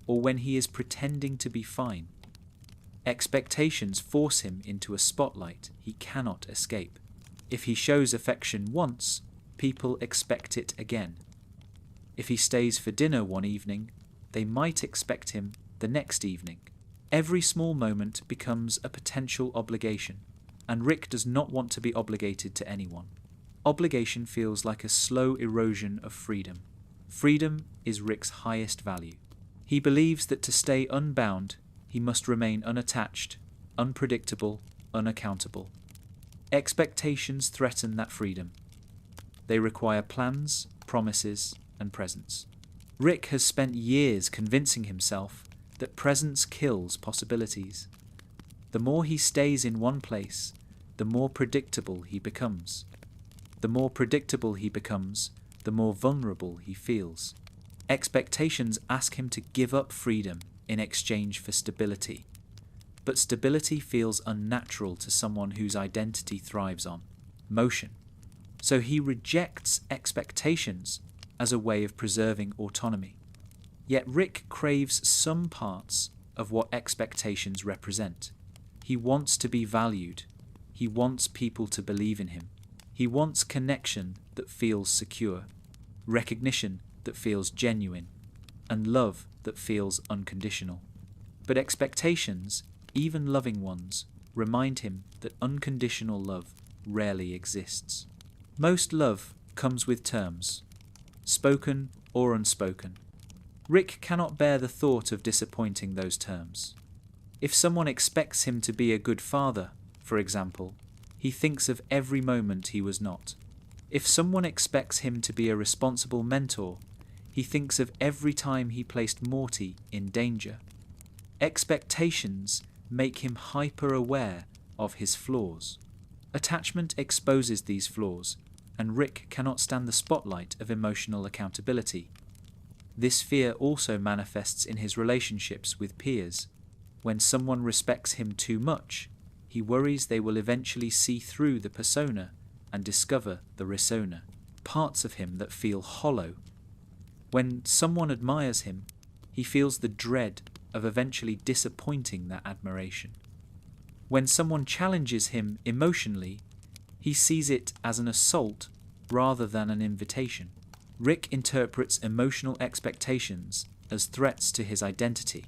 or when he is pretending to be fine. Expectations force him into a spotlight he cannot escape. If he shows affection once, people expect it again. If he stays for dinner one evening, they might expect him the next evening. Every small moment becomes a potential obligation, and Rick does not want to be obligated to anyone. Obligation feels like a slow erosion of freedom. Freedom is Rick's highest value. He believes that to stay unbound, he must remain unattached, unpredictable, unaccountable. Expectations threaten that freedom. They require plans, promises, and presence. Rick has spent years convincing himself that presence kills possibilities. The more he stays in one place, the more predictable he becomes. The more predictable he becomes, the more vulnerable he feels. Expectations ask him to give up freedom in exchange for stability. But stability feels unnatural to someone whose identity thrives on motion. So he rejects expectations as a way of preserving autonomy. Yet Rick craves some parts of what expectations represent. He wants to be valued. He wants people to believe in him. He wants connection that feels secure, recognition that feels genuine, and love that feels unconditional. But expectations, even loving ones, remind him that unconditional love rarely exists. Most love comes with terms, spoken or unspoken. Rick cannot bear the thought of disappointing those terms. If someone expects him to be a good father, for example, he thinks of every moment he was not. If someone expects him to be a responsible mentor, he thinks of every time he placed Morty in danger. Expectations make him hyper-aware of his flaws. Attachment exposes these flaws, and Rick cannot stand the spotlight of emotional accountability. This fear also manifests in his relationships with peers. When someone respects him too much, he worries they will eventually see through the persona and discover the persona, parts of him that feel hollow. When someone admires him, he feels the dread of eventually disappointing that admiration. When someone challenges him emotionally, he sees it as an assault rather than an invitation. Rick interprets emotional expectations as threats to his identity.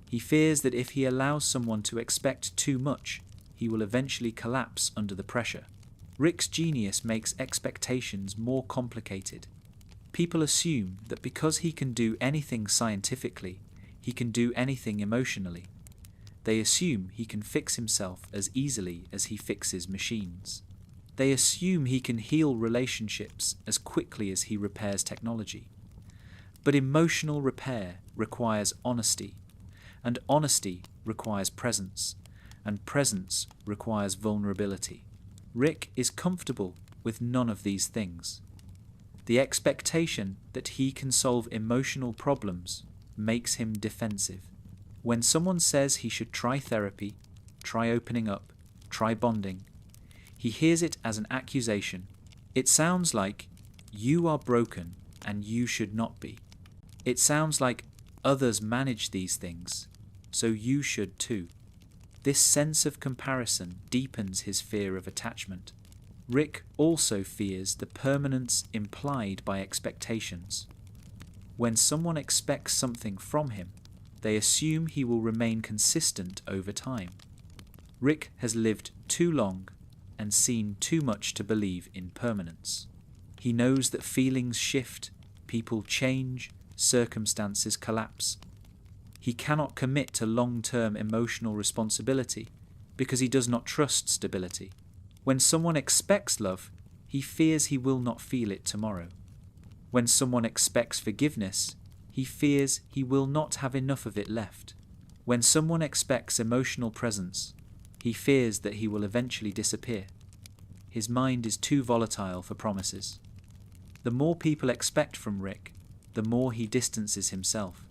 He fears that if he allows someone to expect too much, he will eventually collapse under the pressure. Rick's genius makes expectations more complicated. People assume that because he can do anything scientifically, he can do anything emotionally. They assume he can fix himself as easily as he fixes machines. They assume he can heal relationships as quickly as he repairs technology. But emotional repair requires honesty, and honesty requires presence, and presence requires vulnerability. Rick is comfortable with none of these things. The expectation that he can solve emotional problems makes him defensive. When someone says he should try therapy, try opening up, try bonding, he hears it as an accusation. It sounds like, you are broken and you should not be. It sounds like, others manage these things, so you should too. This sense of comparison deepens his fear of attachment. Rick also fears the permanence implied by expectations. When someone expects something from him, they assume he will remain consistent over time. Rick has lived too long and seen too much to believe in permanence. He knows that feelings shift, people change, circumstances collapse. He cannot commit to long-term emotional responsibility because he does not trust stability. When someone expects love, he fears he will not feel it tomorrow. When someone expects forgiveness, he fears he will not have enough of it left. When someone expects emotional presence, he fears that he will eventually disappear. His mind is too volatile for promises. The more people expect from Rick, the more he distances himself.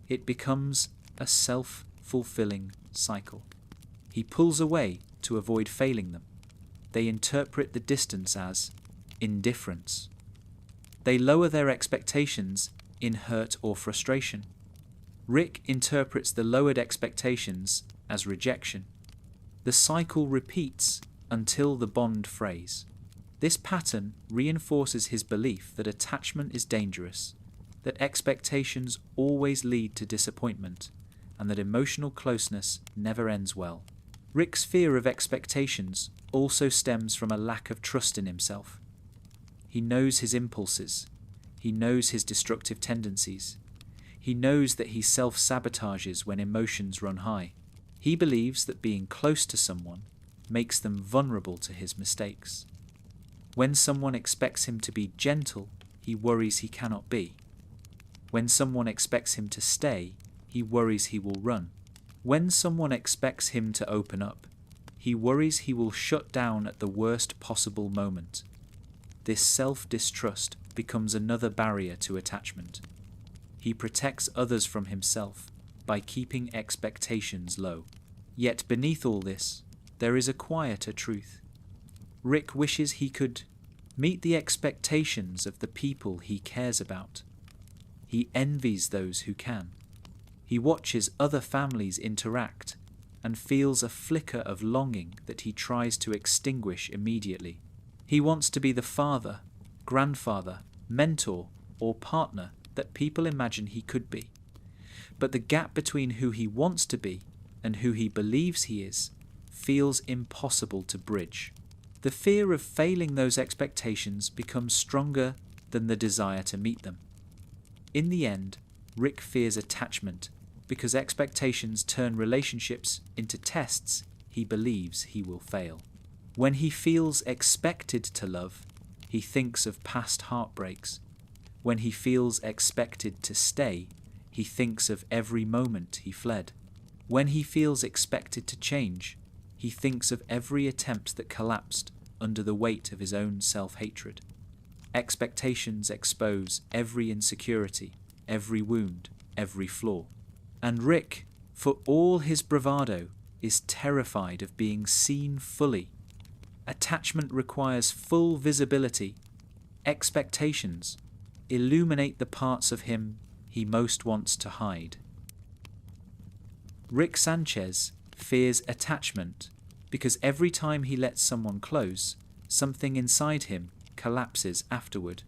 It becomes a self-fulfilling cycle. He pulls away to avoid failing them. They interpret the distance as indifference. They lower their expectations in hurt or frustration. Rick interprets the lowered expectations as rejection. The cycle repeats until the bond frays. This pattern reinforces his belief that attachment is dangerous, that expectations always lead to disappointment, and that emotional closeness never ends well. Rick's fear of expectations also stems from a lack of trust in himself. He knows his impulses. He knows his destructive tendencies. He knows that he self-sabotages when emotions run high. He believes that being close to someone makes them vulnerable to his mistakes. When someone expects him to be gentle, he worries he cannot be. When someone expects him to stay, he worries he will run. When someone expects him to open up, he worries he will shut down at the worst possible moment. This self-distrust becomes another barrier to attachment. He protects others from himself by keeping expectations low. Yet beneath all this, there is a quieter truth. Rick wishes he could meet the expectations of the people he cares about. He envies those who can. He watches other families interact and feels a flicker of longing that he tries to extinguish immediately. He wants to be the father, grandfather, mentor, or partner that people imagine he could be. But the gap between who he wants to be and who he believes he is feels impossible to bridge. The fear of failing those expectations becomes stronger than the desire to meet them. In the end, Rick fears attachment because expectations turn relationships into tests he believes he will fail. When he feels expected to love, he thinks of past heartbreaks. When he feels expected to stay, he thinks of every moment he fled. When he feels expected to change, he thinks of every attempt that collapsed under the weight of his own self-hatred. Expectations expose every insecurity, every wound, every flaw. And Rick, for all his bravado, is terrified of being seen fully. Attachment requires full visibility. Expectations illuminate the parts of him he most wants to hide. Rick Sanchez fears attachment because every time he lets someone close, something inside him collapses afterward.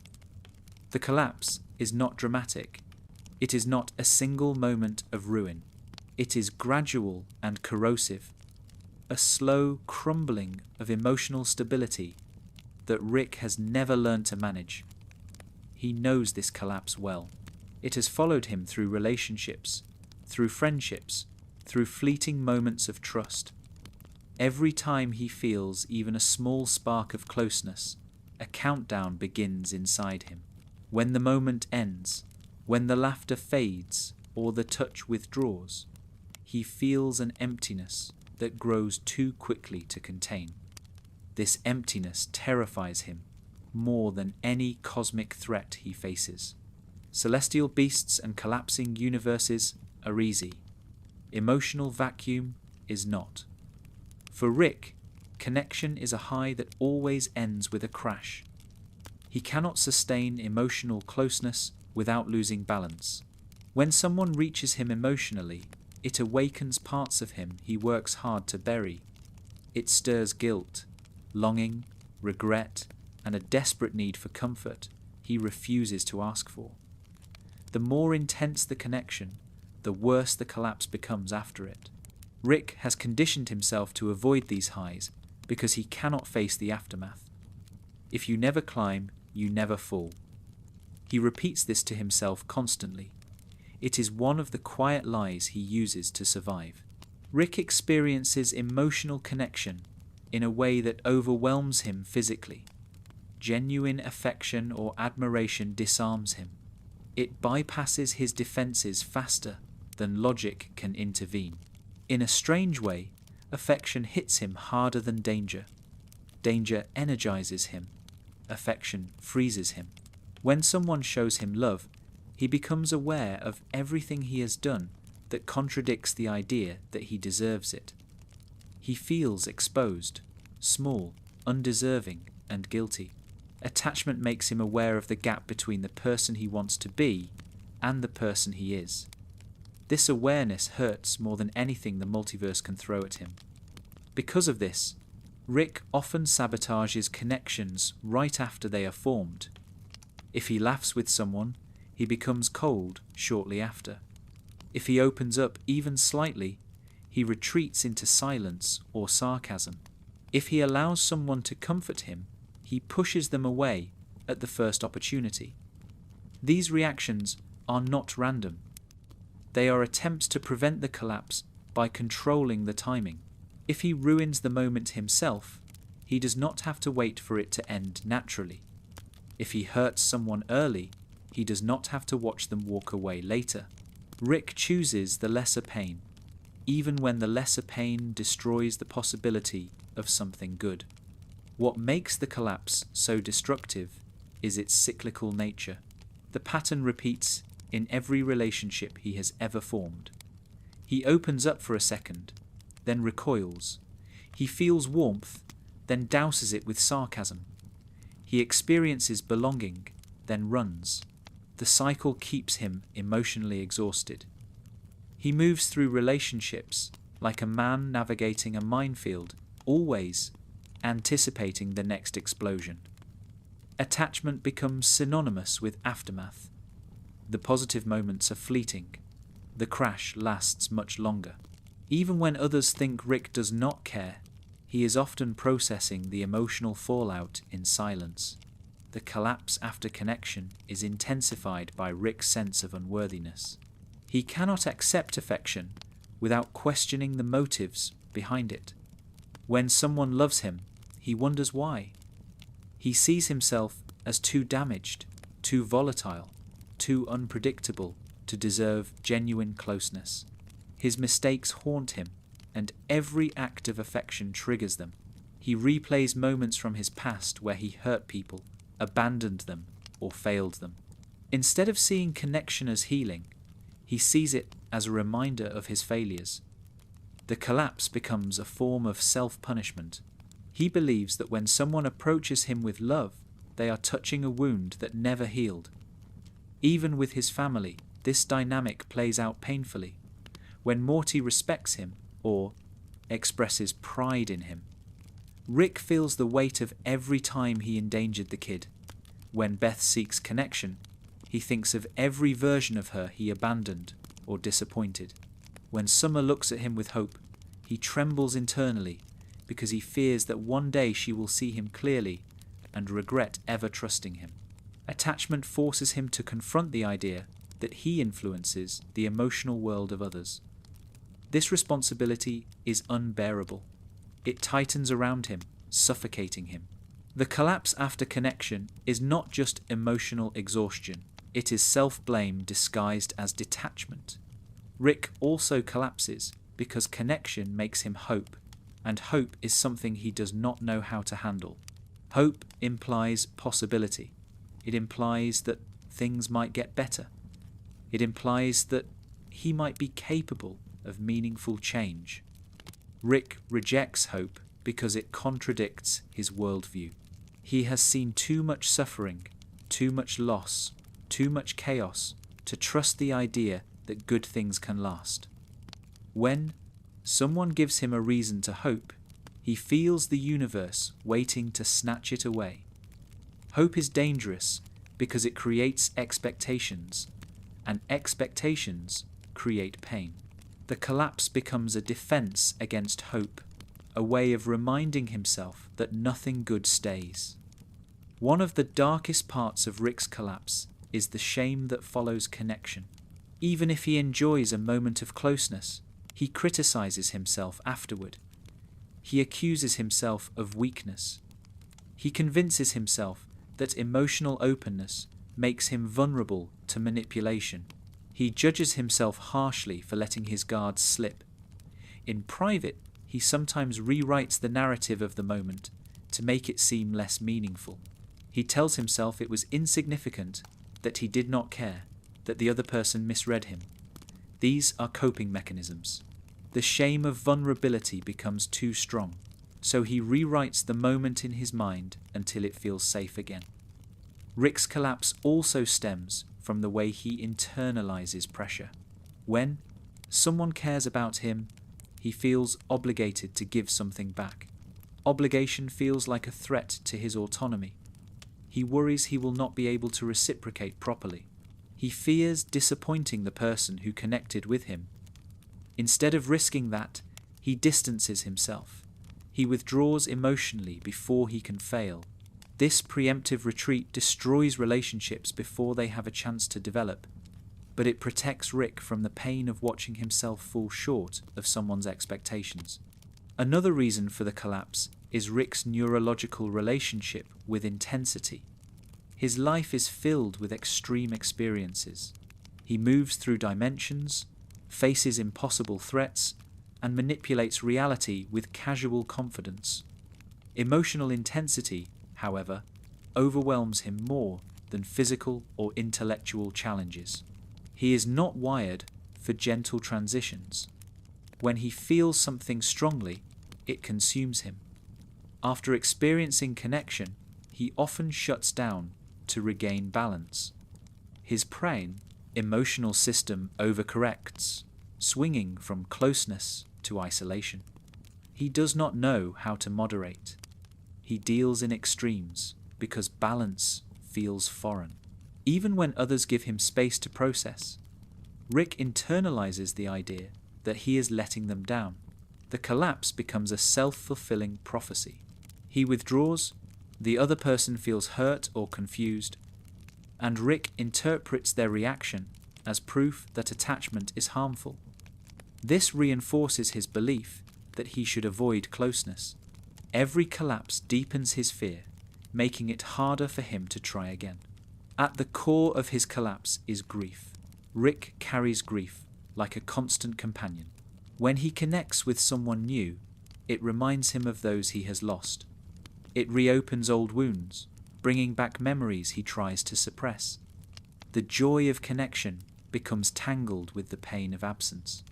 The collapse is not dramatic. It is not a single moment of ruin. It is gradual and corrosive, a slow crumbling of emotional stability that Rick has never learned to manage. He knows this collapse well. It has followed him through relationships, through friendships, through fleeting moments of trust. Every time he feels even a small spark of closeness, a countdown begins inside him. When the moment ends, when the laughter fades or the touch withdraws, he feels an emptiness that grows too quickly to contain. This emptiness terrifies him more than any cosmic threat he faces. Celestial beasts and collapsing universes are easy. Emotional vacuum is not. For Rick, connection is a high that always ends with a crash. He cannot sustain emotional closeness without losing balance. When someone reaches him emotionally, it awakens parts of him he works hard to bury. It stirs guilt, longing, regret, and a desperate need for comfort he refuses to ask for. The more intense the connection, the worse the collapse becomes after it. Rick has conditioned himself to avoid these highs because he cannot face the aftermath. If you never climb, you never fall. He repeats this to himself constantly. It is one of the quiet lies he uses to survive. Rick experiences emotional connection in a way that overwhelms him physically. Genuine affection or admiration disarms him. It bypasses his defenses faster than logic can intervene. In a strange way, affection hits him harder than danger. Danger energizes him. Affection freezes him. When someone shows him love, He becomes aware of everything he has done that contradicts the idea that he deserves it. He feels exposed, small, undeserving, and guilty. Attachment makes him aware of the gap between the person he wants to be and the person he is. This awareness hurts more than anything the multiverse can throw at him. Because of this, Rick often sabotages connections right after they are formed. If he laughs with someone, he becomes cold shortly after. If he opens up even slightly, he retreats into silence or sarcasm. If he allows someone to comfort him, he pushes them away at the first opportunity. These reactions are not random. They are attempts to prevent the collapse by controlling the timing. If he ruins the moment himself, he does not have to wait for it to end naturally. If he hurts someone early, he does not have to watch them walk away later. Rick chooses the lesser pain, even when the lesser pain destroys the possibility of something good. What makes the collapse so destructive is its cyclical nature. The pattern repeats in every relationship he has ever formed. He opens up for a second, then recoils. He feels warmth, then douses it with sarcasm. He experiences belonging, then runs. The cycle keeps him emotionally exhausted. He moves through relationships like a man navigating a minefield, always anticipating the next explosion. Attachment becomes synonymous with aftermath. The positive moments are fleeting. The crash lasts much longer. Even when others think Rick does not care, he is often processing the emotional fallout in silence. The collapse after connection is intensified by Rick's sense of unworthiness. He cannot accept affection without questioning the motives behind it. When someone loves him, he wonders why. He sees himself as too damaged, too volatile, too unpredictable to deserve genuine closeness. His mistakes haunt him, and every act of affection triggers them. He replays moments from his past where he hurt people, abandoned them, or failed them. Instead of seeing connection as healing, he sees it as a reminder of his failures. The collapse becomes a form of self-punishment. He believes that when someone approaches him with love, they are touching a wound that never healed. Even with his family, this dynamic plays out painfully. When Morty respects him, or expresses pride in him, Rick feels the weight of every time he endangered the kid. When Beth seeks connection, he thinks of every version of her he abandoned or disappointed. When Summer looks at him with hope, he trembles internally because he fears that one day she will see him clearly and regret ever trusting him. Attachment forces him to confront the idea that he influences the emotional world of others. This responsibility is unbearable. It tightens around him, suffocating him. The collapse after connection is not just emotional exhaustion, it is self-blame disguised as detachment. Rick also collapses because connection makes him hope, and hope is something he does not know how to handle. Hope implies possibility. It implies that things might get better. It implies that he might be capable of meaningful change. Rick rejects hope because it contradicts his worldview. He has seen too much suffering, too much loss, too much chaos to trust the idea that good things can last. When someone gives him a reason to hope, he feels the universe waiting to snatch it away. Hope is dangerous because it creates expectations, and expectations create pain. The collapse becomes a defense against hope, a way of reminding himself that nothing good stays. One of the darkest parts of Rick's collapse is the shame that follows connection. Even if he enjoys a moment of closeness, he criticizes himself afterward. He accuses himself of weakness. He convinces himself that emotional openness makes him vulnerable to manipulation. He judges himself harshly for letting his guards slip. In private, he sometimes rewrites the narrative of the moment to make it seem less meaningful. He tells himself it was insignificant, that he did not care, that the other person misread him. These are coping mechanisms. The shame of vulnerability becomes too strong, so he rewrites the moment in his mind until it feels safe again. Rick's collapse also stems from the way he internalizes pressure. When someone cares about him, he feels obligated to give something back. Obligation feels like a threat to his autonomy. He worries he will not be able to reciprocate properly. He fears disappointing the person who connected with him. Instead of risking that, he distances himself. He withdraws emotionally before he can fail. This preemptive retreat destroys relationships before they have a chance to develop, but it protects Rick from the pain of watching himself fall short of someone's expectations. Another reason for the collapse is Rick's neurological relationship with intensity. His life is filled with extreme experiences. He moves through dimensions, faces impossible threats, and manipulates reality with casual confidence. Emotional intensity, however, overwhelms him more than physical or intellectual challenges. He is not wired for gentle transitions. When he feels something strongly, it consumes him. After experiencing connection, he often shuts down to regain balance. His brain, emotional system overcorrects, swinging from closeness to isolation. He does not know how to moderate. He deals in extremes because balance feels foreign. Even when others give him space to process, Rick internalizes the idea that he is letting them down. The collapse becomes a self-fulfilling prophecy. He withdraws, the other person feels hurt or confused, and Rick interprets their reaction as proof that attachment is harmful. This reinforces his belief that he should avoid closeness. Every collapse deepens his fear, making it harder for him to try again. At the core of his collapse is grief. Rick carries grief like a constant companion. When he connects with someone new, it reminds him of those he has lost. It reopens old wounds, bringing back memories he tries to suppress. The joy of connection becomes tangled with the pain of absence.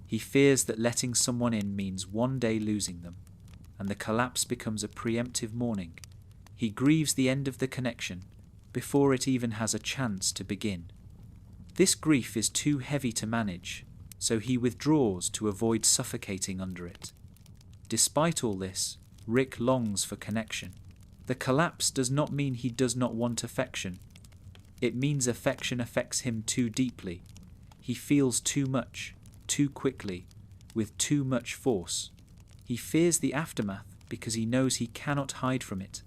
He fears that letting someone in means one day losing them, and the collapse becomes a preemptive mourning. He grieves the end of the connection before it even has a chance to begin. This grief is too heavy to manage, so he withdraws to avoid suffocating under it. Despite all this, Rick longs for connection. The collapse does not mean he does not want affection. It means affection affects him too deeply. He feels too much, too quickly, with too much force. He fears the aftermath because he knows he cannot hide from it.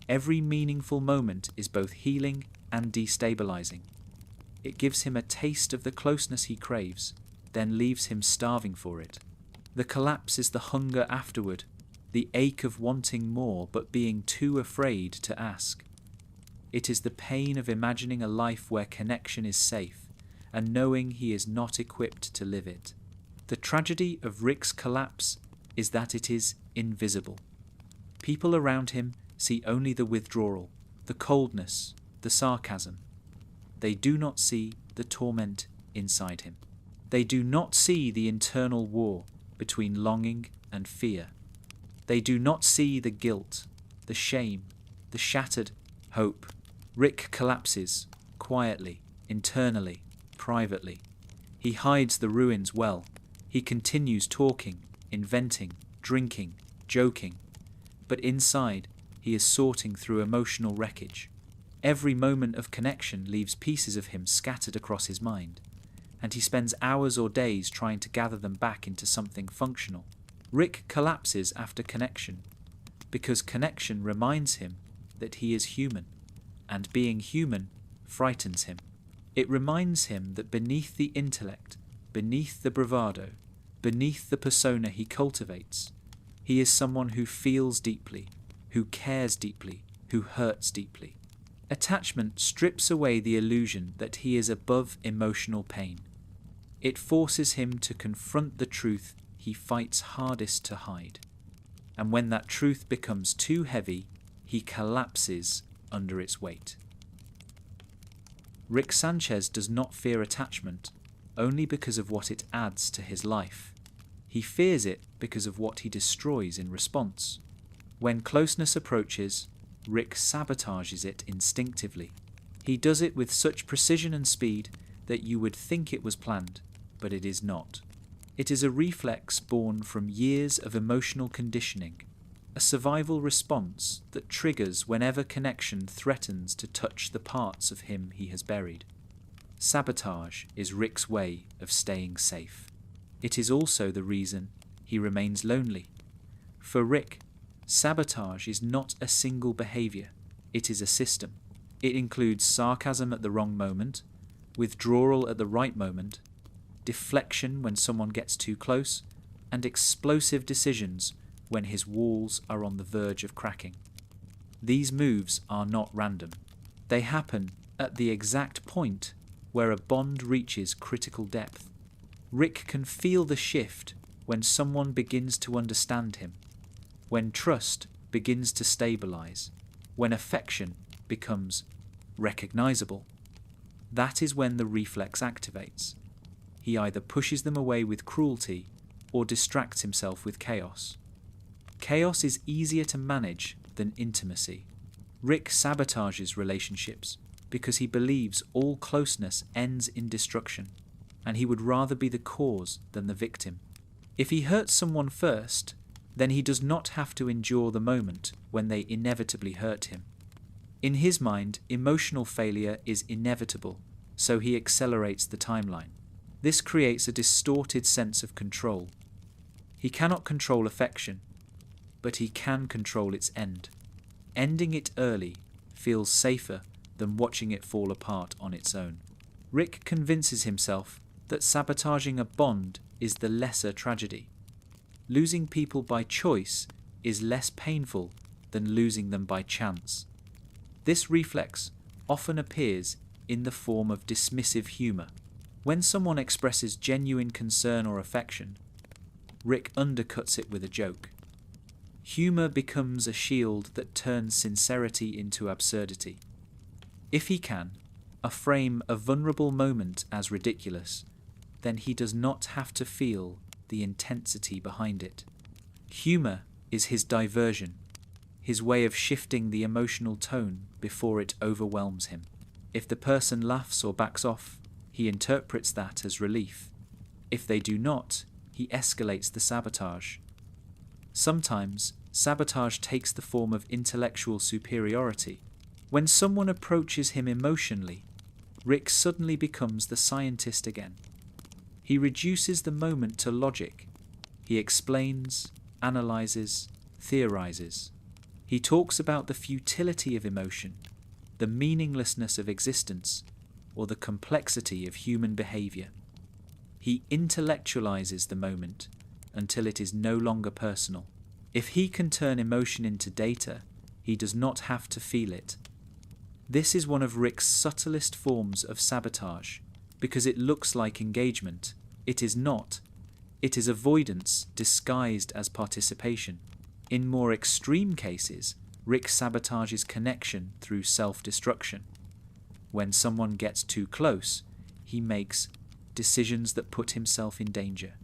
Every meaningful moment is both healing and destabilizing. It gives him a taste of the closeness he craves, then leaves him starving for it. The collapse is the hunger afterward, the ache of wanting more but being too afraid to ask. It is the pain of imagining a life where connection is safe and knowing he is not equipped to live it. The tragedy of Rick's collapse is that it is invisible. People around him see only the withdrawal, the coldness, the sarcasm. They do not see the torment inside him. They do not see the internal war between longing and fear. They do not see the guilt, the shame, the shattered hope. Rick collapses, quietly, internally, privately. He hides the ruins well. He continues talking, inventing, drinking, joking. But inside, he is sorting through emotional wreckage. Every moment of connection leaves pieces of him scattered across his mind, and he spends hours or days trying to gather them back into something functional. Rick collapses after connection, because connection reminds him that he is human, and being human frightens him. It reminds him that beneath the intellect, beneath the bravado, beneath the persona he cultivates, he is someone who feels deeply, who cares deeply, who hurts deeply. Attachment strips away the illusion that he is above emotional pain. It forces him to confront the truth he fights hardest to hide. And when that truth becomes too heavy, he collapses under its weight. Rick Sanchez does not fear attachment only because of what it adds to his life. He fears it because of what he destroys in response. When closeness approaches, Rick sabotages it instinctively. He does it with such precision and speed that you would think it was planned, but it is not. It is a reflex born from years of emotional conditioning, a survival response that triggers whenever connection threatens to touch the parts of him he has buried. Sabotage is Rick's way of staying safe. It is also the reason he remains lonely. For Rick, sabotage is not a single behavior, it is a system. It includes sarcasm at the wrong moment, withdrawal at the right moment, deflection when someone gets too close, and explosive decisions when his walls are on the verge of cracking. These moves are not random. They happen at the exact point where a bond reaches critical depth. Rick can feel the shift when someone begins to understand him, when trust begins to stabilize, when affection becomes recognizable. That is when the reflex activates. He either pushes them away with cruelty or distracts himself with chaos. Chaos is easier to manage than intimacy. Rick sabotages relationships because he believes all closeness ends in destruction, and he would rather be the cause than the victim. If he hurts someone first, then he does not have to endure the moment when they inevitably hurt him. In his mind, emotional failure is inevitable, so he accelerates the timeline. This creates a distorted sense of control. He cannot control affection, but he can control its end. Ending it early feels safer than watching it fall apart on its own. Rick convinces himself that sabotaging a bond is the lesser tragedy. Losing people by choice is less painful than losing them by chance. This reflex often appears in the form of dismissive humor. When someone expresses genuine concern or affection, Rick undercuts it with a joke. Humor becomes a shield that turns sincerity into absurdity. If he can frame a vulnerable moment as ridiculous, then he does not have to feel the intensity behind it. Humor is his diversion, his way of shifting the emotional tone before it overwhelms him. If the person laughs or backs off, he interprets that as relief. If they do not, he escalates the sabotage. Sometimes, sabotage takes the form of intellectual superiority. When someone approaches him emotionally, Rick suddenly becomes the scientist again. He reduces the moment to logic. He explains, analyzes, theorizes. He talks about the futility of emotion, the meaninglessness of existence, or the complexity of human behavior. He intellectualizes the moment until it is no longer personal. If he can turn emotion into data, he does not have to feel it. This is one of Rick's subtlest forms of sabotage, because it looks like engagement. It is not. It is avoidance disguised as participation. In more extreme cases, Rick sabotages connection through self-destruction. When someone gets too close, he makes decisions that put himself in danger.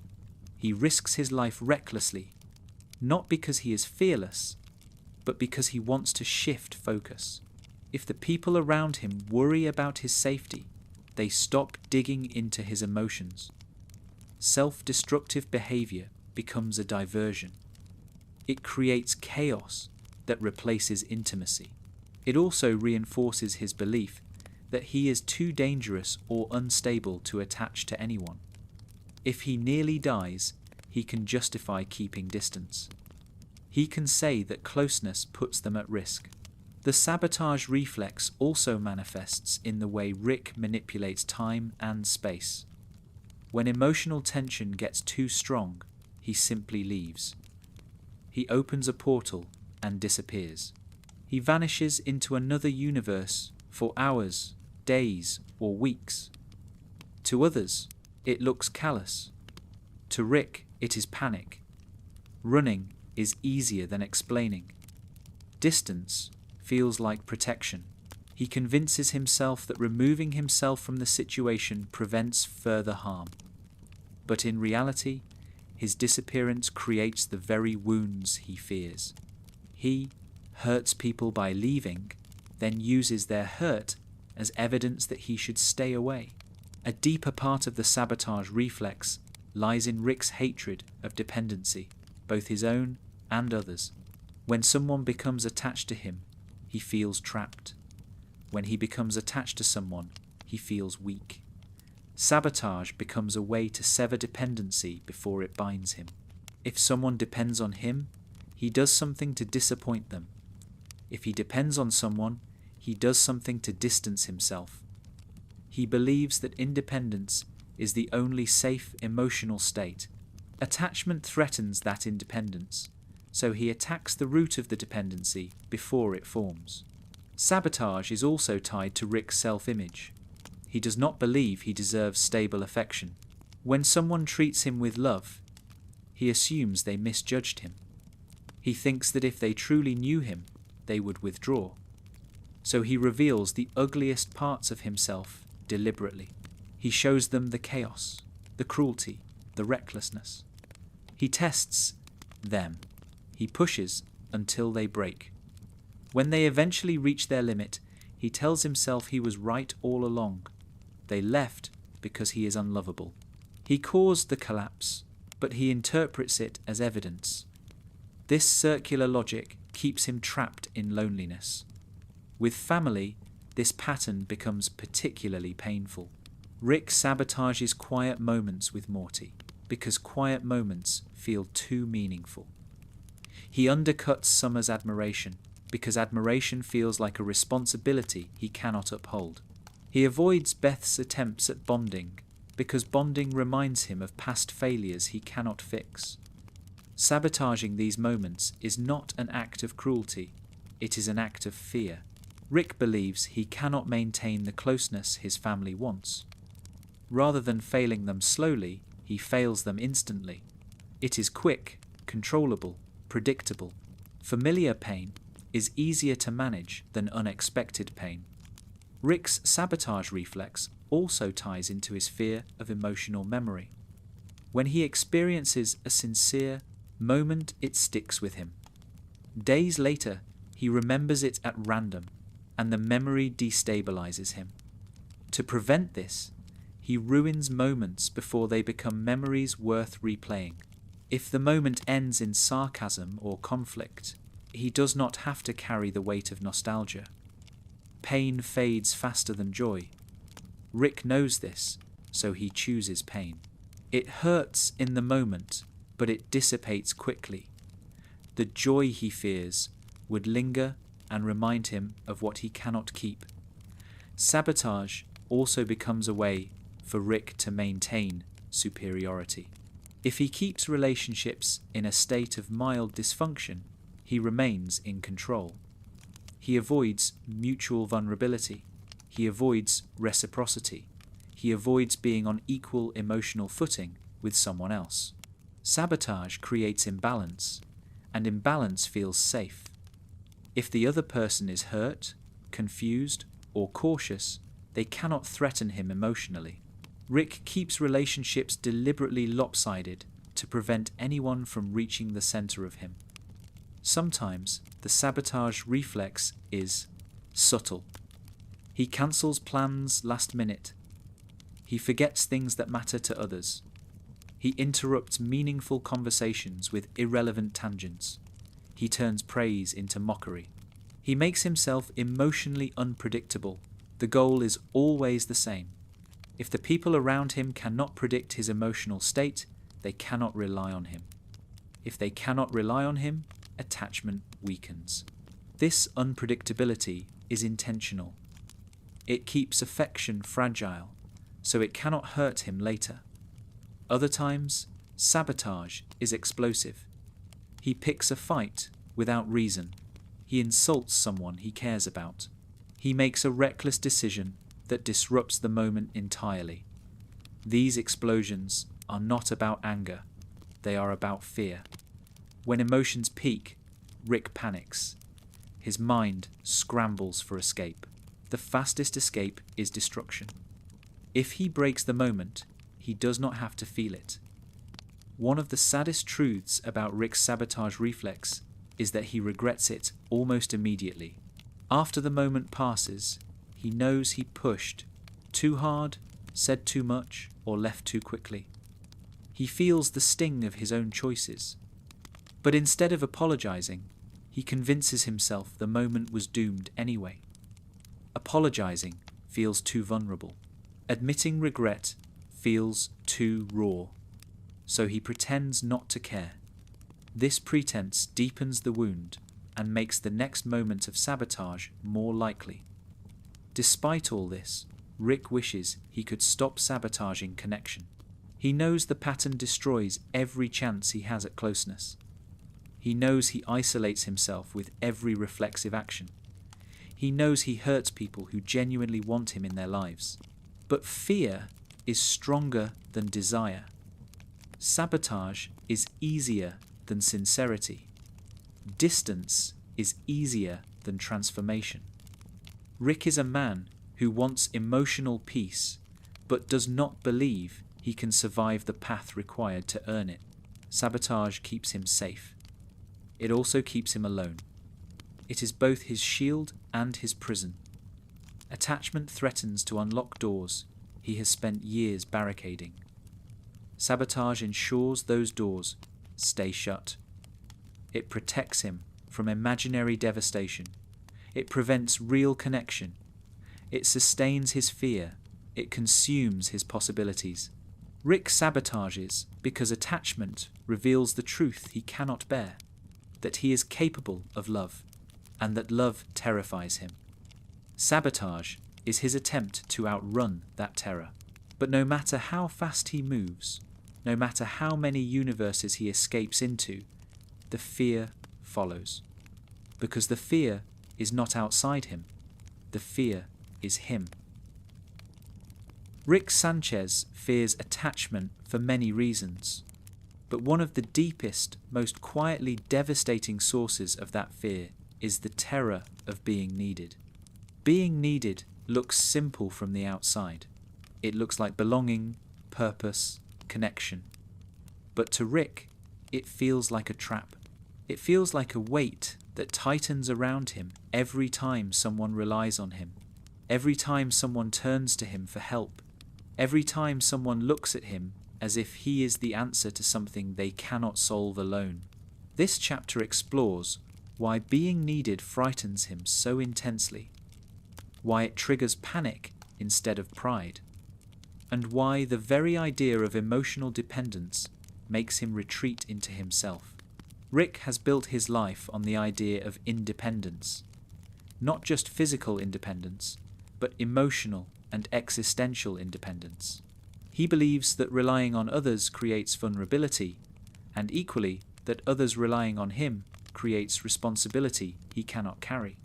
He risks his life recklessly, not because he is fearless, but because he wants to shift focus. If the people around him worry about his safety, they stop digging into his emotions. Self-destructive behavior becomes a diversion. It creates chaos that replaces intimacy. It also reinforces his belief that he is too dangerous or unstable to attach to anyone. If he nearly dies, he can justify keeping distance. He can say that closeness puts them at risk. The sabotage reflex also manifests in the way Rick manipulates time and space. When emotional tension gets too strong, he simply leaves. He opens a portal and disappears. He vanishes into another universe for hours, days, or weeks. To others, it looks callous. To Rick, it is panic. Running is easier than explaining. Distance feels like protection. He convinces himself that removing himself from the situation prevents further harm. But in reality, his disappearance creates the very wounds he fears. He hurts people by leaving, then uses their hurt as evidence that he should stay away. A deeper part of the sabotage reflex lies in Rick's hatred of dependency, both his own and others. When someone becomes attached to him, he feels trapped. When he becomes attached to someone, he feels weak. Sabotage becomes a way to sever dependency before it binds him. If someone depends on him, he does something to disappoint them. If he depends on someone, he does something to distance himself. He believes that independence is the only safe emotional state. Attachment threatens that independence, so he attacks the root of the dependency before it forms. Sabotage is also tied to Rick's self-image. He does not believe he deserves stable affection. When someone treats him with love, he assumes they misjudged him. He thinks that if they truly knew him, they would withdraw. So he reveals the ugliest parts of himself deliberately. He shows them the chaos, the cruelty, the recklessness. He tests them. He pushes until they break. When they eventually reach their limit, he tells himself he was right all along. They left because he is unlovable. He caused the collapse, but he interprets it as evidence. This circular logic keeps him trapped in loneliness. With family, this pattern becomes particularly painful. Rick sabotages quiet moments with Morty because quiet moments feel too meaningful. He undercuts Summer's admiration because admiration feels like a responsibility he cannot uphold. He avoids Beth's attempts at bonding because bonding reminds him of past failures he cannot fix. Sabotaging these moments is not an act of cruelty, it is an act of fear. Rick believes he cannot maintain the closeness his family wants. Rather than failing them slowly, he fails them instantly. It is quick, controllable, predictable. Familiar pain is easier to manage than unexpected pain. Rick's sabotage reflex also ties into his fear of emotional memory. When he experiences a sincere moment, it sticks with him. Days later, he remembers it at random, and the memory destabilizes him. To prevent this, he ruins moments before they become memories worth replaying. If the moment ends in sarcasm or conflict, he does not have to carry the weight of nostalgia. Pain fades faster than joy. Rick knows this, so he chooses pain. It hurts in the moment, but it dissipates quickly. The joy he fears would linger and remind him of what he cannot keep. Sabotage also becomes a way for Rick to maintain superiority. If he keeps relationships in a state of mild dysfunction, he remains in control. He avoids mutual vulnerability. He avoids reciprocity. He avoids being on equal emotional footing with someone else. Sabotage creates imbalance, and imbalance feels safe. If the other person is hurt, confused, or cautious, they cannot threaten him emotionally. Rick keeps relationships deliberately lopsided to prevent anyone from reaching the center of him. Sometimes the sabotage reflex is subtle. He cancels plans last minute. He forgets things that matter to others. He interrupts meaningful conversations with irrelevant tangents. He turns praise into mockery. He makes himself emotionally unpredictable. The goal is always the same. If the people around him cannot predict his emotional state, they cannot rely on him. If they cannot rely on him, attachment weakens. This unpredictability is intentional. It keeps affection fragile, so it cannot hurt him later. Other times, sabotage is explosive. He picks a fight without reason. He insults someone he cares about. He makes a reckless decision that disrupts the moment entirely. These explosions are not about anger, they are about fear. When emotions peak, Rick panics. His mind scrambles for escape. the fastest escape is destruction. If he breaks the moment, he does not have to feel it. One of the saddest truths about Rick's sabotage reflex is that he regrets it almost immediately. After the moment passes, he knows he pushed too hard, said too much, or left too quickly. He feels the sting of his own choices. But instead of apologizing, he convinces himself the moment was doomed anyway. Apologizing feels too vulnerable. Admitting regret feels too raw. So he pretends not to care. This pretense deepens the wound and makes the next moment of sabotage more likely. Despite all this, Rick wishes he could stop sabotaging connection. He knows the pattern destroys every chance he has at closeness. He knows he isolates himself with every reflexive action. He knows he hurts people who genuinely want him in their lives. But fear is stronger than desire. Sabotage is easier than sincerity. Distance is easier than transformation. Rick is a man who wants emotional peace, but does not believe he can survive the path required to earn it. Sabotage keeps him safe. It also keeps him alone. It is both his shield and his prison. Attachment threatens to unlock doors he has spent years barricading. Sabotage ensures those doors stay shut. It protects him from imaginary devastation. It prevents real connection. It sustains his fear. It consumes his possibilities. Rick sabotages because attachment reveals the truth he cannot bear, that he is capable of love, and that love terrifies him. Sabotage is his attempt to outrun that terror. But no matter how fast he moves, no matter how many universes he escapes into, the fear follows. Because the fear is not outside him. The fear is him. Rick Sanchez fears attachment for many reasons. But one of the deepest, most quietly devastating sources of that fear is the terror of being needed. Being needed looks simple from the outside. It looks like belonging, purpose, connection. But to Rick, it feels like a trap. It feels like a weight that tightens around him every time someone relies on him, every time someone turns to him for help, every time someone looks at him as if he is the answer to something they cannot solve alone. This chapter explores why being needed frightens him so intensely, why it triggers panic instead of pride, and why the very idea of emotional dependence makes him retreat into himself. Rick has built his life on the idea of independence, not just physical independence, but emotional and existential independence. He believes that relying on others creates vulnerability, and equally that others relying on him creates responsibility he cannot carry.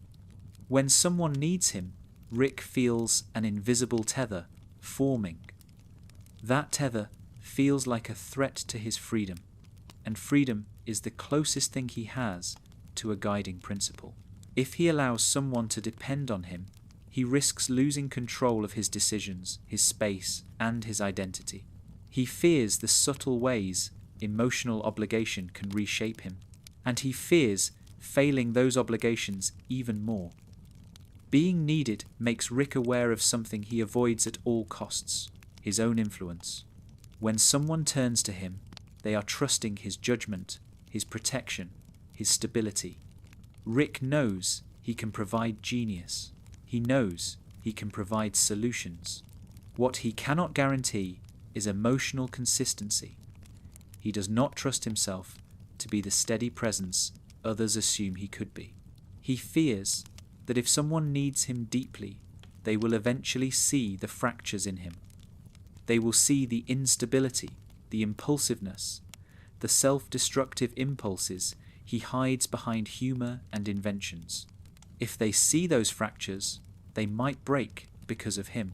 When someone needs him, Rick feels an invisible tether forming. That tether feels like a threat to his freedom, and freedom is the closest thing he has to a guiding principle. If he allows someone to depend on him, he risks losing control of his decisions, his space, and his identity. He fears the subtle ways emotional obligation can reshape him, and he fears failing those obligations even more. Being needed makes Rick aware of something he avoids at all costs: his own influence. When someone turns to him, they are trusting his judgment, his protection, his stability. Rick knows he can provide genius. He knows he can provide solutions. What he cannot guarantee is emotional consistency. He does not trust himself to be the steady presence others assume he could be. He fears that if someone needs him deeply, they will eventually see the fractures in him. They will see the instability, the impulsiveness, the self-destructive impulses he hides behind humor and inventions. If they see those fractures, they might break because of him.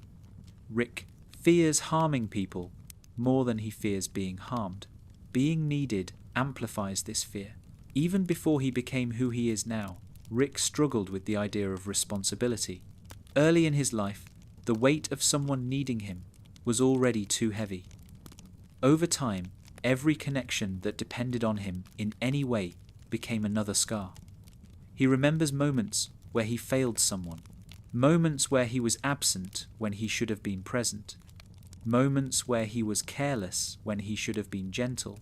Rick fears harming people more than he fears being harmed. Being needed amplifies this fear. Even before he became who he is now, Rick struggled with the idea of responsibility. Early in his life, the weight of someone needing him was already too heavy. Over time, every connection that depended on him in any way became another scar. He remembers moments where he failed someone, moments where he was absent when he should have been present, moments where he was careless when he should have been gentle.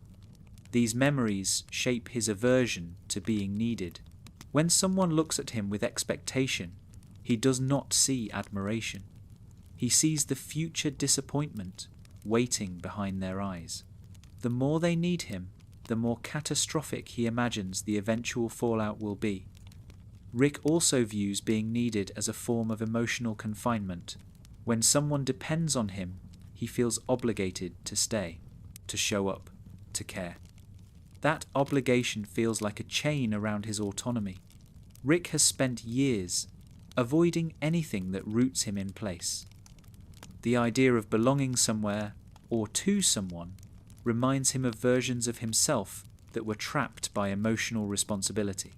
These memories shape his aversion to being needed. When someone looks at him with expectation, he does not see admiration. He sees the future disappointment waiting behind their eyes. The more they need him, the more catastrophic he imagines the eventual fallout will be. Rick also views being needed as a form of emotional confinement. When someone depends on him, he feels obligated to stay, to show up, to care. That obligation feels like a chain around his autonomy. Rick has spent years avoiding anything that roots him in place. The idea of belonging somewhere or to someone reminds him of versions of himself that were trapped by emotional responsibility.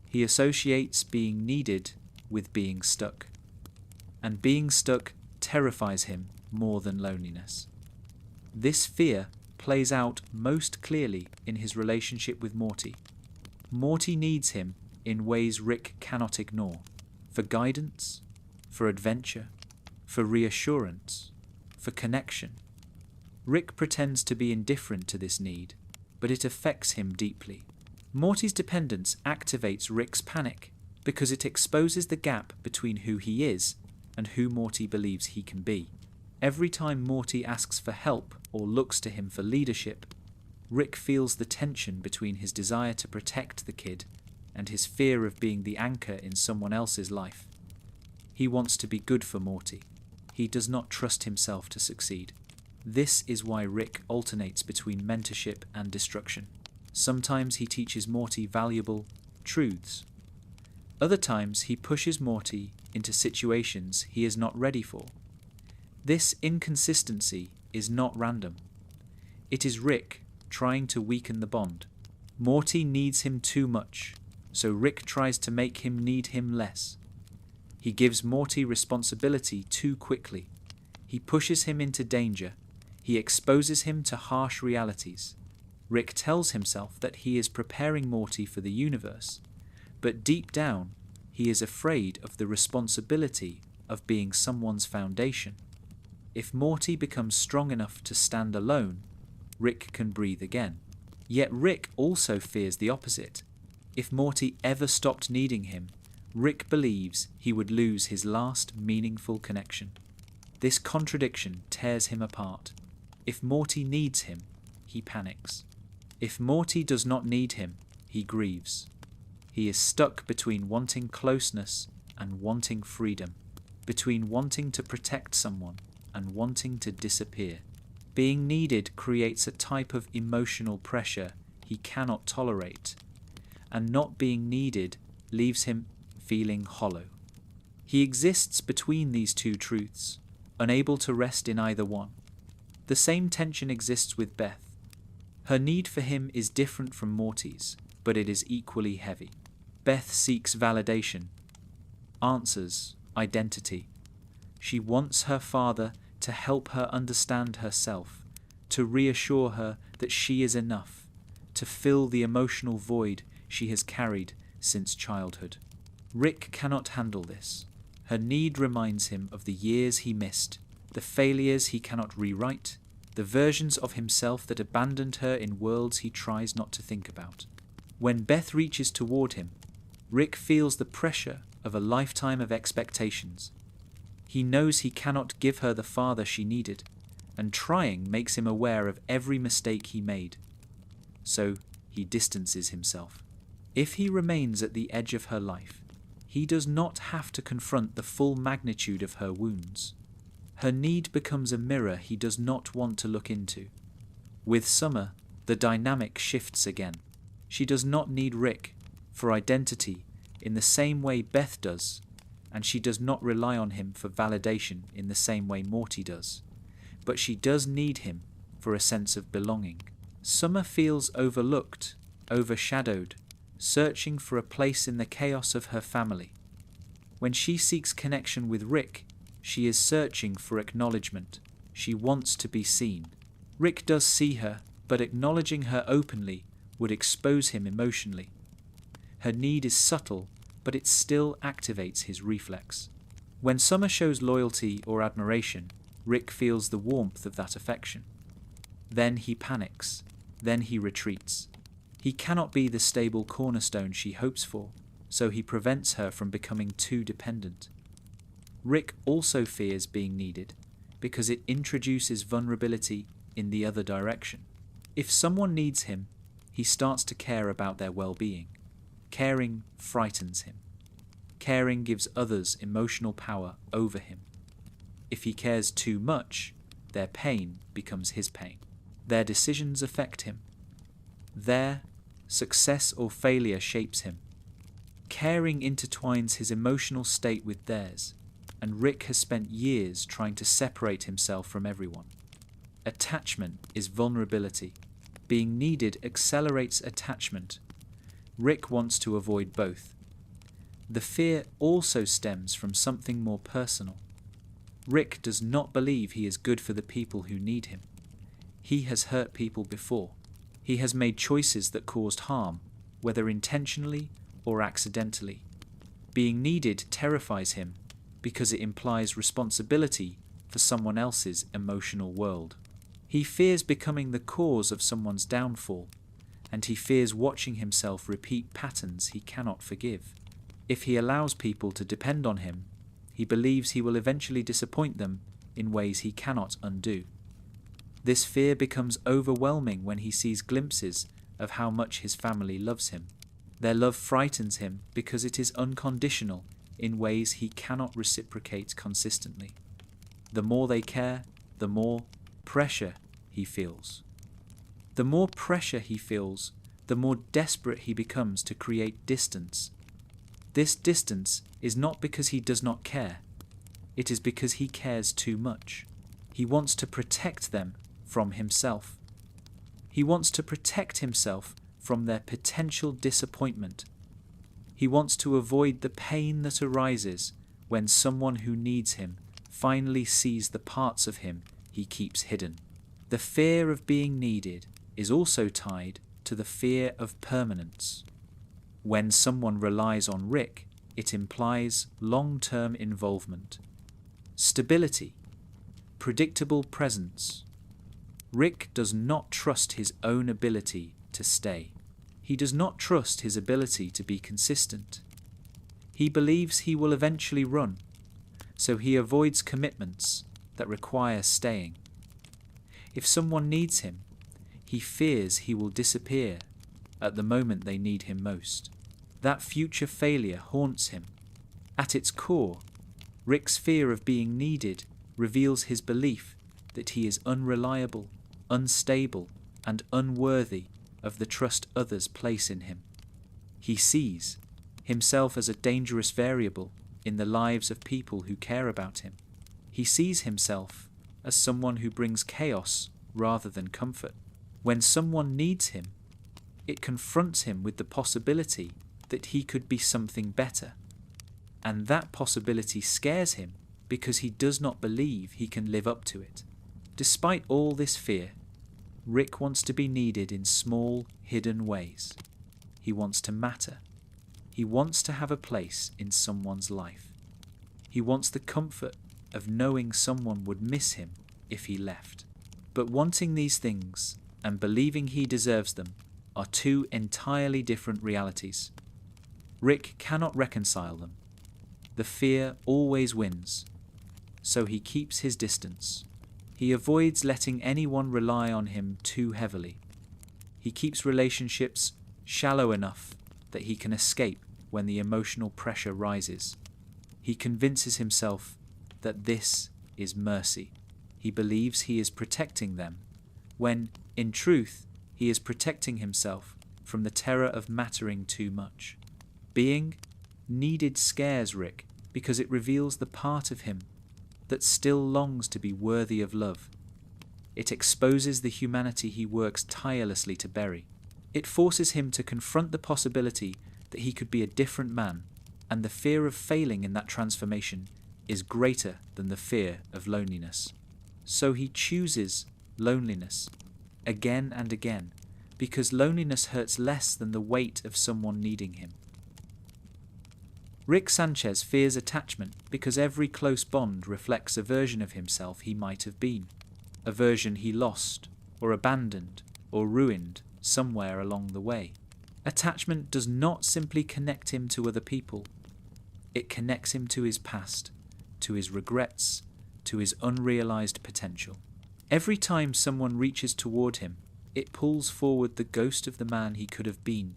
He associates being needed with being stuck, and being stuck terrifies him more than loneliness. This fear plays out most clearly in his relationship with Morty. Morty needs him in ways Rick cannot ignore, for guidance, for adventure, for reassurance, for connection. Rick pretends to be indifferent to this need, but it affects him deeply. Morty's dependence activates Rick's panic because it exposes the gap between who he is and who Morty believes he can be. Every time Morty asks for help or looks to him for leadership, Rick feels the tension between his desire to protect the kid and his fear of being the anchor in someone else's life. He wants to be good for Morty. He does not trust himself to succeed. This is why Rick alternates between mentorship and destruction. Sometimes he teaches Morty valuable truths. Other times he pushes Morty into situations he is not ready for. This inconsistency is not random. It is Rick trying to weaken the bond. Morty needs him too much, so Rick tries to make him need him less. He gives Morty responsibility too quickly. He pushes him into danger. He exposes him to harsh realities. Rick tells himself that he is preparing Morty for the universe, but deep down, he is afraid of the responsibility of being someone's foundation. If Morty becomes strong enough to stand alone, Rick can breathe again. Yet Rick also fears the opposite. If Morty ever stopped needing him, Rick believes he would lose his last meaningful connection. This contradiction tears him apart. If Morty needs him, he panics. If Morty does not need him, he grieves. He is stuck between wanting closeness and wanting freedom, between wanting to protect someone and wanting to disappear. Being needed creates a type of emotional pressure he cannot tolerate, and not being needed leaves him feeling hollow. He exists between these two truths, unable to rest in either one. The same tension exists with Beth. Her need for him is different from Morty's, but it is equally heavy. Beth seeks validation, answers, identity. She wants her father to help her understand herself, to reassure her that she is enough, to fill the emotional void she has carried since childhood. Rick cannot handle this. Her need reminds him of the years he missed, the failures he cannot rewrite, the versions of himself that abandoned her in worlds he tries not to think about. When Beth reaches toward him, Rick feels the pressure of a lifetime of expectations. He knows he cannot give her the father she needed, and trying makes him aware of every mistake he made. So he distances himself. If he remains at the edge of her life, he does not have to confront the full magnitude of her wounds. Her need becomes a mirror he does not want to look into. With Summer, the dynamic shifts again. She does not need Rick for identity in the same way Beth does, and she does not rely on him for validation in the same way Morty does. But she does need him for a sense of belonging. Summer feels overlooked, overshadowed, searching for a place in the chaos of her family. When she seeks connection with Rick, she is searching for acknowledgement. She wants to be seen. Rick does see her, but acknowledging her openly would expose him emotionally. Her need is subtle, but it still activates his reflex. When Summer shows loyalty or admiration, Rick feels the warmth of that affection. Then he panics. Then he retreats. He cannot be the stable cornerstone she hopes for, so he prevents her from becoming too dependent. Rick also fears being needed because it introduces vulnerability in the other direction. If someone needs him, he starts to care about their well-being. Caring frightens him. Caring gives others emotional power over him. If he cares too much, their pain becomes his pain. Their decisions affect him. Their success or failure shapes him. Caring intertwines his emotional state with theirs, and Rick has spent years trying to separate himself from everyone. Attachment is vulnerability. Being needed accelerates attachment. Rick wants to avoid both. The fear also stems from something more personal. Rick does not believe he is good for the people who need him. He has hurt people before. He has made choices that caused harm, whether intentionally or accidentally. Being needed terrifies him because it implies responsibility for someone else's emotional world. He fears becoming the cause of someone's downfall, and he fears watching himself repeat patterns he cannot forgive. If he allows people to depend on him, he believes he will eventually disappoint them in ways he cannot undo. This fear becomes overwhelming when he sees glimpses of how much his family loves him. Their love frightens him because it is unconditional in ways he cannot reciprocate consistently. The more they care, the more pressure he feels. The more pressure he feels, the more desperate he becomes to create distance. This distance is not because he does not care. It is because he cares too much. He wants to protect them from himself. He wants to protect himself from their potential disappointment. He wants to avoid the pain that arises when someone who needs him finally sees the parts of him he keeps hidden. The fear of being needed is also tied to the fear of permanence. When someone relies on Rick, it implies long-term involvement, stability, predictable presence. Rick does not trust his own ability to stay. He does not trust his ability to be consistent. He believes he will eventually run, so he avoids commitments that require staying. If someone needs him, he fears he will disappear at the moment they need him most. That future failure haunts him. At its core, Rick's fear of being needed reveals his belief that he is unreliable, unstable, and unworthy of the trust others place in him. He sees himself as a dangerous variable in the lives of people who care about him. He sees himself as someone who brings chaos rather than comfort. When someone needs him, it confronts him with the possibility that he could be something better. And that possibility scares him because he does not believe he can live up to it. Despite all this fear, Rick wants to be needed in small, hidden ways. He wants to matter. He wants to have a place in someone's life. He wants the comfort of knowing someone would miss him if he left. But wanting these things and believing he deserves them are two entirely different realities. Rick cannot reconcile them. The fear always wins, so he keeps his distance. He avoids letting anyone rely on him too heavily. He keeps relationships shallow enough that he can escape when the emotional pressure rises. He convinces himself that this is mercy. He believes he is protecting them, when, in truth, he is protecting himself from the terror of mattering too much. Being needed scares Rick because it reveals the part of him that still longs to be worthy of love. It exposes the humanity he works tirelessly to bury. It forces him to confront the possibility that he could be a different man, and the fear of failing in that transformation is greater than the fear of loneliness. So he chooses loneliness again and again, because loneliness hurts less than the weight of someone needing him. Rick Sanchez fears attachment because every close bond reflects a version of himself he might have been, a version he lost, or abandoned, or ruined somewhere along the way. Attachment does not simply connect him to other people. It connects him to his past, to his regrets, to his unrealized potential. Every time someone reaches toward him, it pulls forward the ghost of the man he could have been,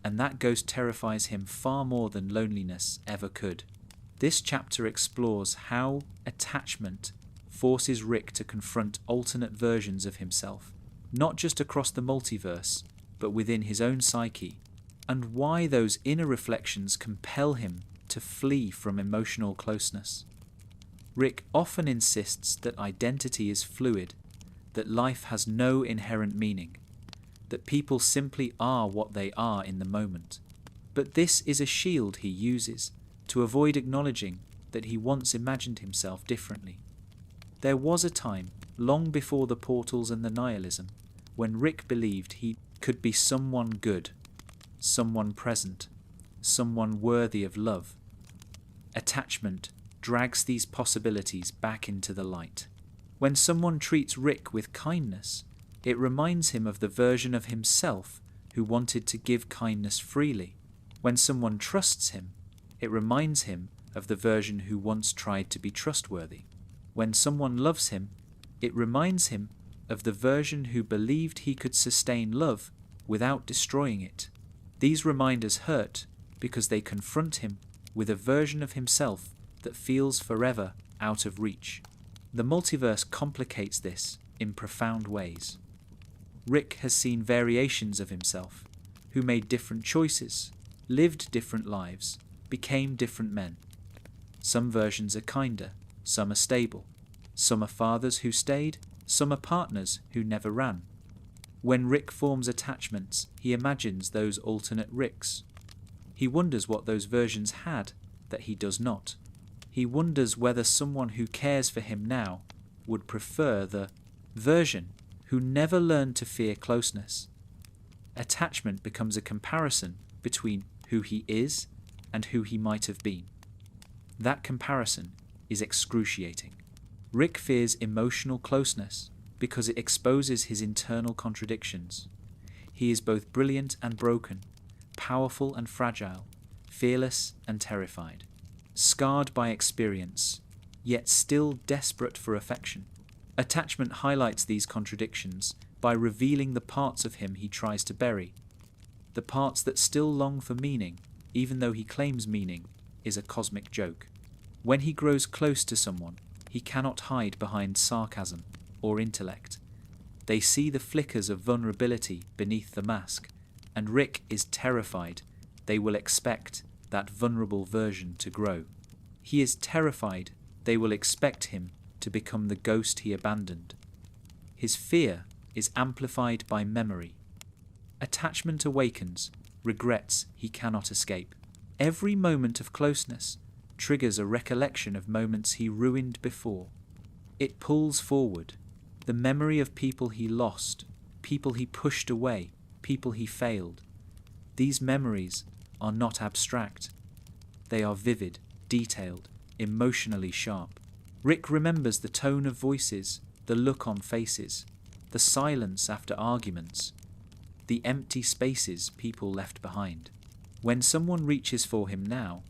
and that ghost terrifies him far more than loneliness ever could. This chapter explores how attachment forces Rick to confront alternate versions of himself, not just across the multiverse, but within his own psyche, and why those inner reflections compel him to flee from emotional closeness. Rick often insists that identity is fluid, that life has no inherent meaning, that people simply are what they are in the moment. But this is a shield he uses to avoid acknowledging that he once imagined himself differently. There was a time, long before the portals and the nihilism, when Rick believed he could be someone good, someone present, someone worthy of love. Attachment drags these possibilities back into the light. When someone treats Rick with kindness, it reminds him of the version of himself who wanted to give kindness freely. When someone trusts him, it reminds him of the version who once tried to be trustworthy. When someone loves him, it reminds him of the version who believed he could sustain love without destroying it. These reminders hurt because they confront him with a version of himself that feels forever out of reach. The multiverse complicates this in profound ways. Rick has seen variations of himself, who made different choices, lived different lives, became different men. Some versions are kinder, some are stable. Some are fathers who stayed, some are partners who never ran. When Rick forms attachments, he imagines those alternate Ricks. He wonders what those versions had that he does not. He wonders whether someone who cares for him now would prefer the version who never learned to fear closeness. Attachment becomes a comparison between who he is and who he might have been. That comparison is excruciating. Rick fears emotional closeness because it exposes his internal contradictions. He is both brilliant and broken, powerful and fragile, fearless and terrified, scarred by experience, yet still desperate for affection. Attachment highlights these contradictions by revealing the parts of him he tries to bury, the parts that still long for meaning, even though he claims meaning is a cosmic joke. When he grows close to someone, he cannot hide behind sarcasm or intellect. They see the flickers of vulnerability beneath the mask, and Rick is terrified they will expect that vulnerable version to grow. He is terrified they will expect him to become the ghost he abandoned. His fear is amplified by memory. Attachment awakens regrets he cannot escape. Every moment of closeness triggers a recollection of moments he ruined before. It pulls forward the memory of people he lost, people he pushed away, people he failed. These memories are not abstract. They are vivid, detailed, emotionally sharp. Rick remembers the tone of voices, the look on faces, the silence after arguments, the empty spaces people left behind. When someone reaches for him now,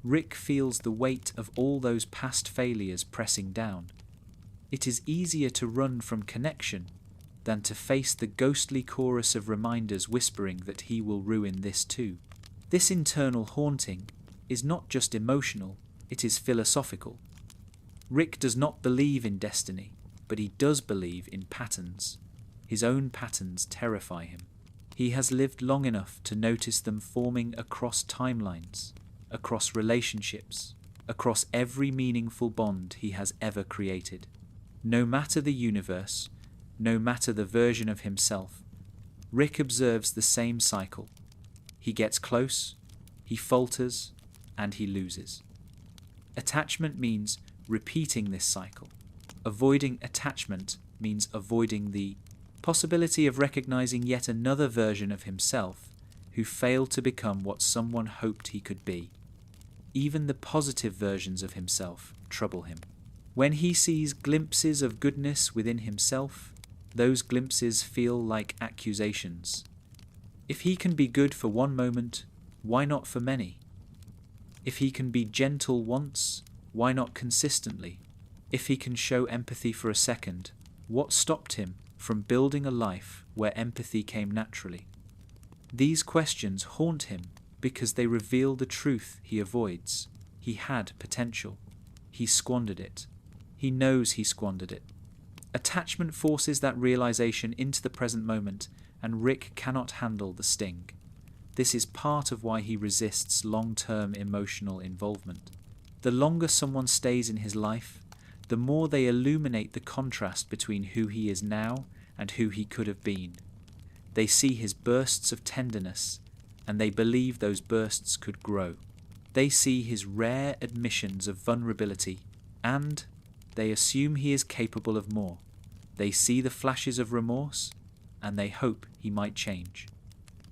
Rick feels the weight of all those past failures pressing down. It is easier to run from connection than to face the ghostly chorus of reminders whispering that he will ruin this too. This internal haunting is not just emotional, it is philosophical. Rick does not believe in destiny, but he does believe in patterns. His own patterns terrify him. He has lived long enough to notice them forming across timelines, across relationships, across every meaningful bond he has ever created. No matter the universe, no matter the version of himself, Rick observes the same cycle. He gets close, he falters, and he loses. Attachment means repeating this cycle. Avoiding attachment means avoiding the possibility of recognizing yet another version of himself who failed to become what someone hoped he could be. Even the positive versions of himself trouble him. When he sees glimpses of goodness within himself, those glimpses feel like accusations. If he can be good for one moment, why not for many? If he can be gentle once, why not consistently? If he can show empathy for a second, what stopped him from building a life where empathy came naturally? These questions haunt him because they reveal the truth he avoids. He had potential. He squandered it. He knows he squandered it. Attachment forces that realization into the present moment, and Rick cannot handle the sting. This is part of why he resists long-term emotional involvement. The longer someone stays in his life, the more they illuminate the contrast between who he is now and who he could have been. They see his bursts of tenderness, and they believe those bursts could grow. They see his rare admissions of vulnerability, and they assume he is capable of more. They see the flashes of remorse, and they hope he might change.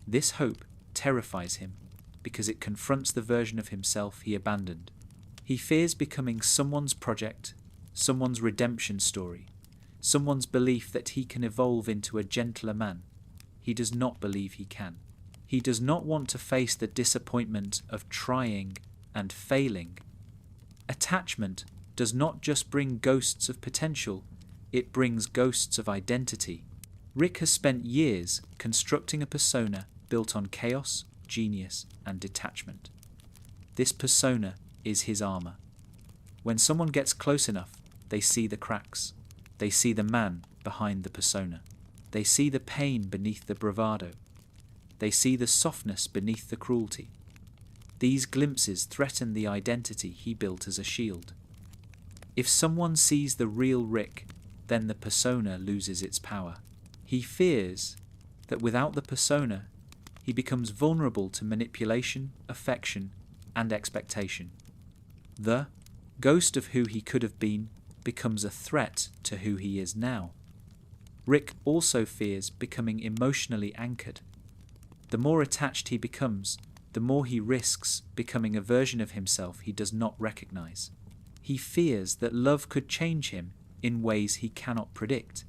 This hope terrifies him because it confronts the version of himself he abandoned. He fears becoming someone's project, someone's redemption story, someone's belief that he can evolve into a gentler man. He does not believe he can. He does not want to face the disappointment of trying and failing. Attachment does not just bring ghosts of potential, it brings ghosts of identity. Rick has spent years constructing a persona built on chaos, genius, and detachment. This persona is his armor. When someone gets close enough, they see the cracks. They see the man behind the persona. They see the pain beneath the bravado. They see the softness beneath the cruelty. These glimpses threaten the identity he built as a shield. If someone sees the real Rick, then the persona loses its power. He fears that without the persona, he becomes vulnerable to manipulation, affection, and expectation. The ghost of who he could have been becomes a threat to who he is now. Rick also fears becoming emotionally anchored. The more attached he becomes, the more he risks becoming a version of himself he does not recognize. He fears that love could change him in ways he cannot predict.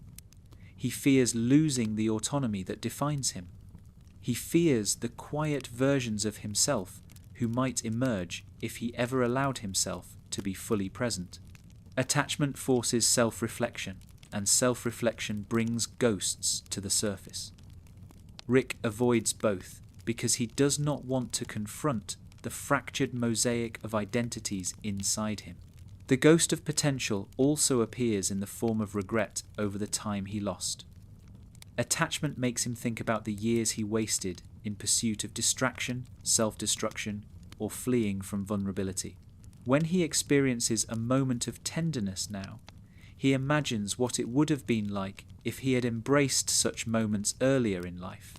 He fears losing the autonomy that defines him. He fears the quiet versions of himself who might emerge if he ever allowed himself to be fully present. Attachment forces self-reflection, and self-reflection brings ghosts to the surface. Rick avoids both because he does not want to confront the fractured mosaic of identities inside him. The ghost of potential also appears in the form of regret over the time he lost. Attachment makes him think about the years he wasted in pursuit of distraction, self-destruction, or fleeing from vulnerability. When he experiences a moment of tenderness now, he imagines what it would have been like if he had embraced such moments earlier in life.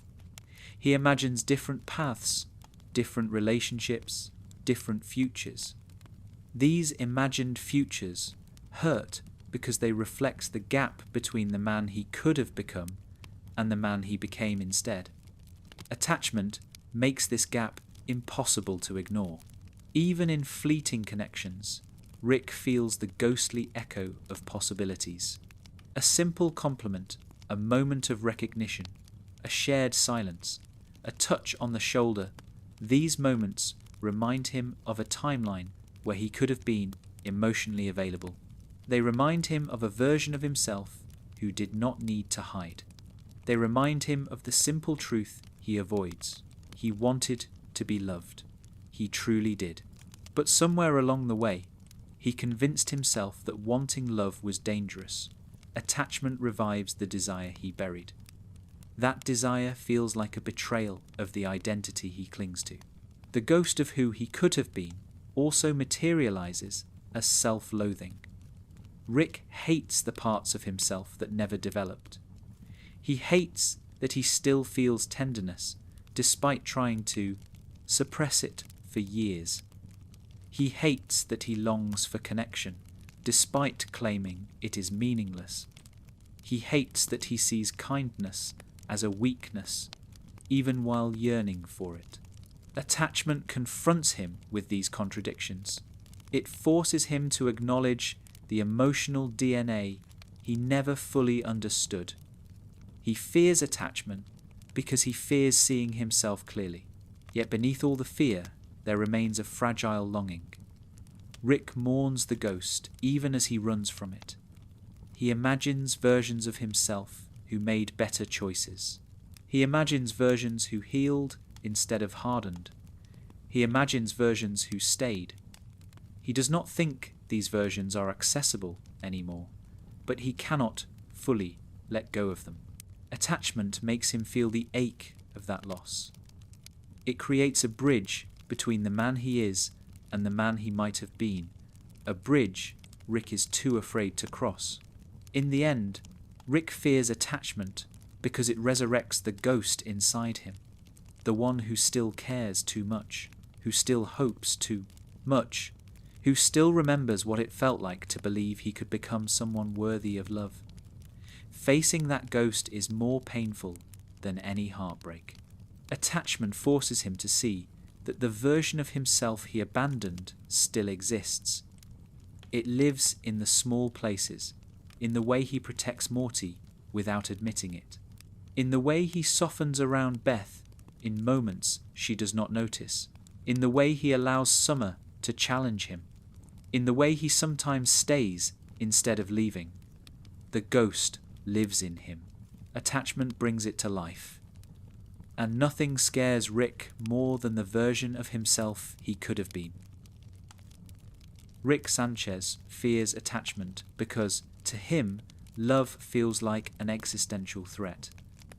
He imagines different paths, different relationships, different futures. These imagined futures hurt because they reflect the gap between the man he could have become and the man he became instead. Attachment makes this gap impossible to ignore. Even in fleeting connections, Rick feels the ghostly echo of possibilities. A simple compliment, a moment of recognition, a shared silence, a touch on the shoulder, these moments remind him of a timeline where he could have been emotionally available. They remind him of a version of himself who did not need to hide. They remind him of the simple truth he avoids. He wanted to be loved. He truly did. But somewhere along the way, he convinced himself that wanting love was dangerous. Attachment revives the desire he buried. That desire feels like a betrayal of the identity he clings to. The ghost of who he could have been also materializes as self-loathing. Rick hates the parts of himself that never developed. He hates that he still feels tenderness, despite trying to suppress it for years. He hates that he longs for connection, despite claiming it is meaningless. He hates that he sees kindness as a weakness, even while yearning for it. Attachment confronts him with these contradictions. It forces him to acknowledge the emotional DNA he never fully understood. He fears attachment because he fears seeing himself clearly. Yet beneath all the fear, there remains a fragile longing. Rick mourns the ghost even as he runs from it. He imagines versions of himself who made better choices. He imagines versions who healed instead of hardened. He imagines versions who stayed. He does not think these versions are accessible anymore, but he cannot fully let go of them. Attachment makes him feel the ache of that loss. It creates a bridge between the man he is and the man he might have been, a bridge Rick is too afraid to cross. In the end, Rick fears attachment because it resurrects the ghost inside him, the one who still cares too much, who still hopes too much, who still remembers what it felt like to believe he could become someone worthy of love. Facing that ghost is more painful than any heartbreak. Attachment forces him to see that the version of himself he abandoned still exists. It lives in the small places, in the way he protects Morty without admitting it, in the way he softens around Beth in moments she does not notice, in the way he allows Summer to challenge him, in the way he sometimes stays instead of leaving. The ghost lives in him. Attachment brings it to life. And nothing scares Rick more than the version of himself he could have been. Rick Sanchez fears attachment because, to him, love feels like an existential threat.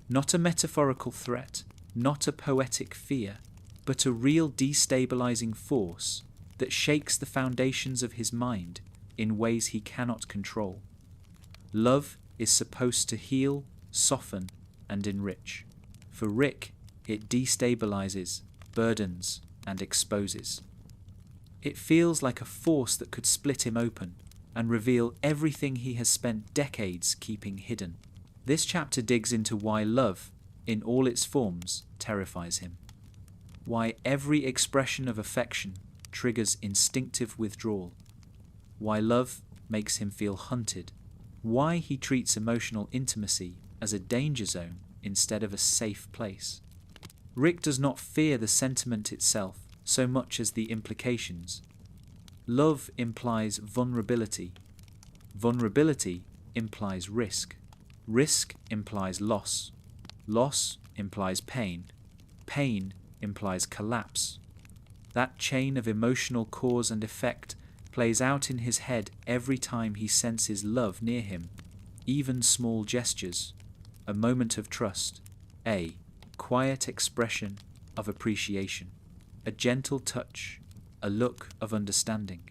Not a metaphorical threat, not a poetic fear, but a real destabilizing force that shakes the foundations of his mind in ways he cannot control. Love is supposed to heal, soften, and enrich. For Rick, it destabilizes, burdens, and exposes. It feels like a force that could split him open and reveal everything he has spent decades keeping hidden. This chapter digs into why love, in all its forms, terrifies him. Why every expression of affection triggers instinctive withdrawal. Why love makes him feel hunted. Why he treats emotional intimacy as a danger zone instead of a safe place. Rick does not fear the sentiment itself so much as the implications. Love implies vulnerability. Vulnerability implies risk. Risk implies loss. Loss implies pain. Pain implies collapse. That chain of emotional cause and effect plays out in his head every time he senses love near him, even small gestures, a moment of trust, a quiet expression of appreciation, a gentle touch, a look of understanding.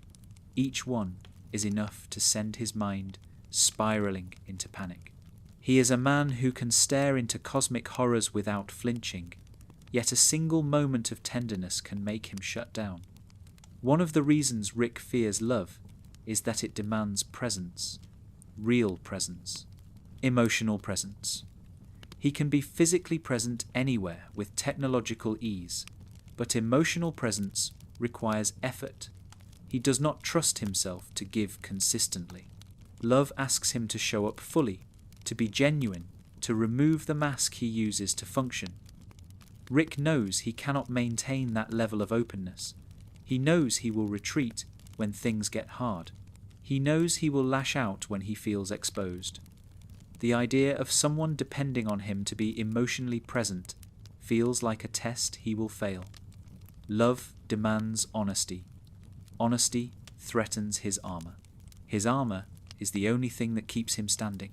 Each one is enough to send his mind spiraling into panic. He is a man who can stare into cosmic horrors without flinching, yet a single moment of tenderness can make him shut down. One of the reasons Rick fears love is that it demands presence, real presence, emotional presence. He can be physically present anywhere with technological ease, but emotional presence requires effort. He does not trust himself to give consistently. Love asks him to show up fully, to be genuine, to remove the mask he uses to function. Rick knows he cannot maintain that level of openness. He knows he will retreat when things get hard. He knows he will lash out when he feels exposed. The idea of someone depending on him to be emotionally present feels like a test he will fail. Love demands honesty. Honesty threatens his armor. His armor is the only thing that keeps him standing.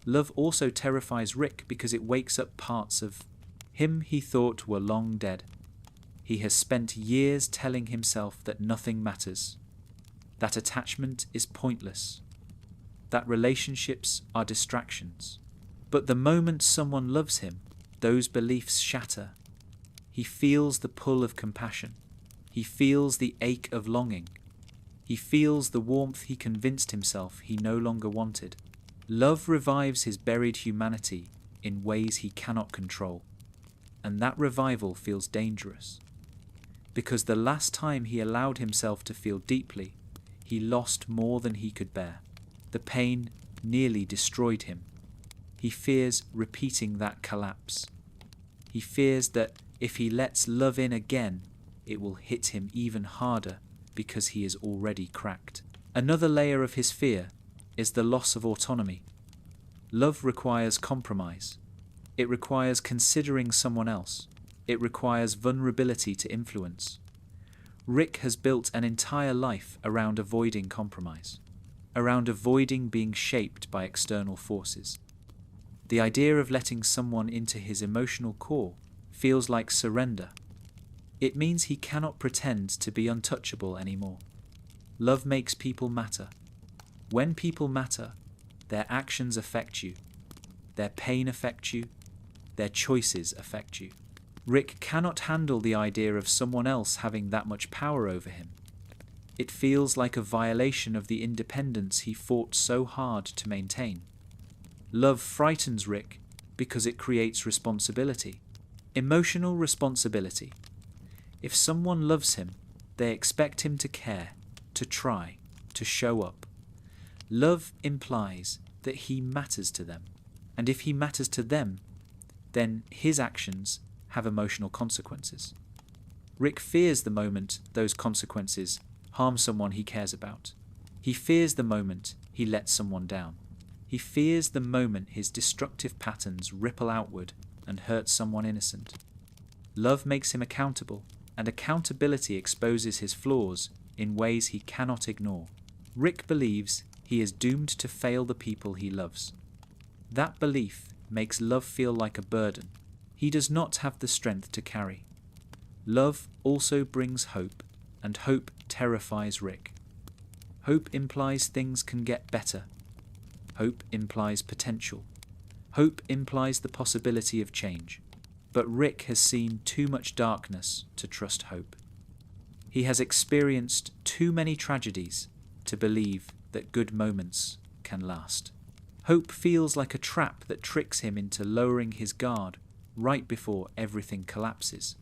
Love also terrifies Rick because it wakes up parts of him he thought were long dead. He has spent years telling himself that nothing matters, that attachment is pointless, that relationships are distractions. But the moment someone loves him, those beliefs shatter. He feels the pull of compassion. He feels the ache of longing. He feels the warmth he convinced himself he no longer wanted. Love revives his buried humanity in ways he cannot control. And that revival feels dangerous. Because the last time he allowed himself to feel deeply, he lost more than he could bear. The pain nearly destroyed him. He fears repeating that collapse. He fears that if he lets love in again, it will hit him even harder because he is already cracked. Another layer of his fear is the loss of autonomy. Love requires compromise. It requires considering someone else. It requires vulnerability to influence. Rick has built an entire life around avoiding compromise, around avoiding being shaped by external forces. The idea of letting someone into his emotional core feels like surrender. It means he cannot pretend to be untouchable anymore. Love makes people matter. When people matter, their actions affect you. Their pain affects you. Their choices affect you. Rick cannot handle the idea of someone else having that much power over him. It feels like a violation of the independence he fought so hard to maintain. Love frightens Rick because it creates responsibility. Emotional responsibility. If someone loves him, they expect him to care, to try, to show up. Love implies that he matters to them. And if he matters to them, then his actions have emotional consequences. Rick fears the moment those consequences harm someone he cares about. He fears the moment he lets someone down. He fears the moment his destructive patterns ripple outward and hurt someone innocent. Love makes him accountable, and accountability exposes his flaws in ways he cannot ignore. Rick believes he is doomed to fail the people he loves. That belief makes love feel like a burden he does not have the strength to carry. Love also brings hope, and hope terrifies Rick. Hope implies things can get better. Hope implies potential. Hope implies the possibility of change. But Rick has seen too much darkness to trust hope. He has experienced too many tragedies to believe that good moments can last. Hope feels like a trap that tricks him into lowering his guard right before everything collapses.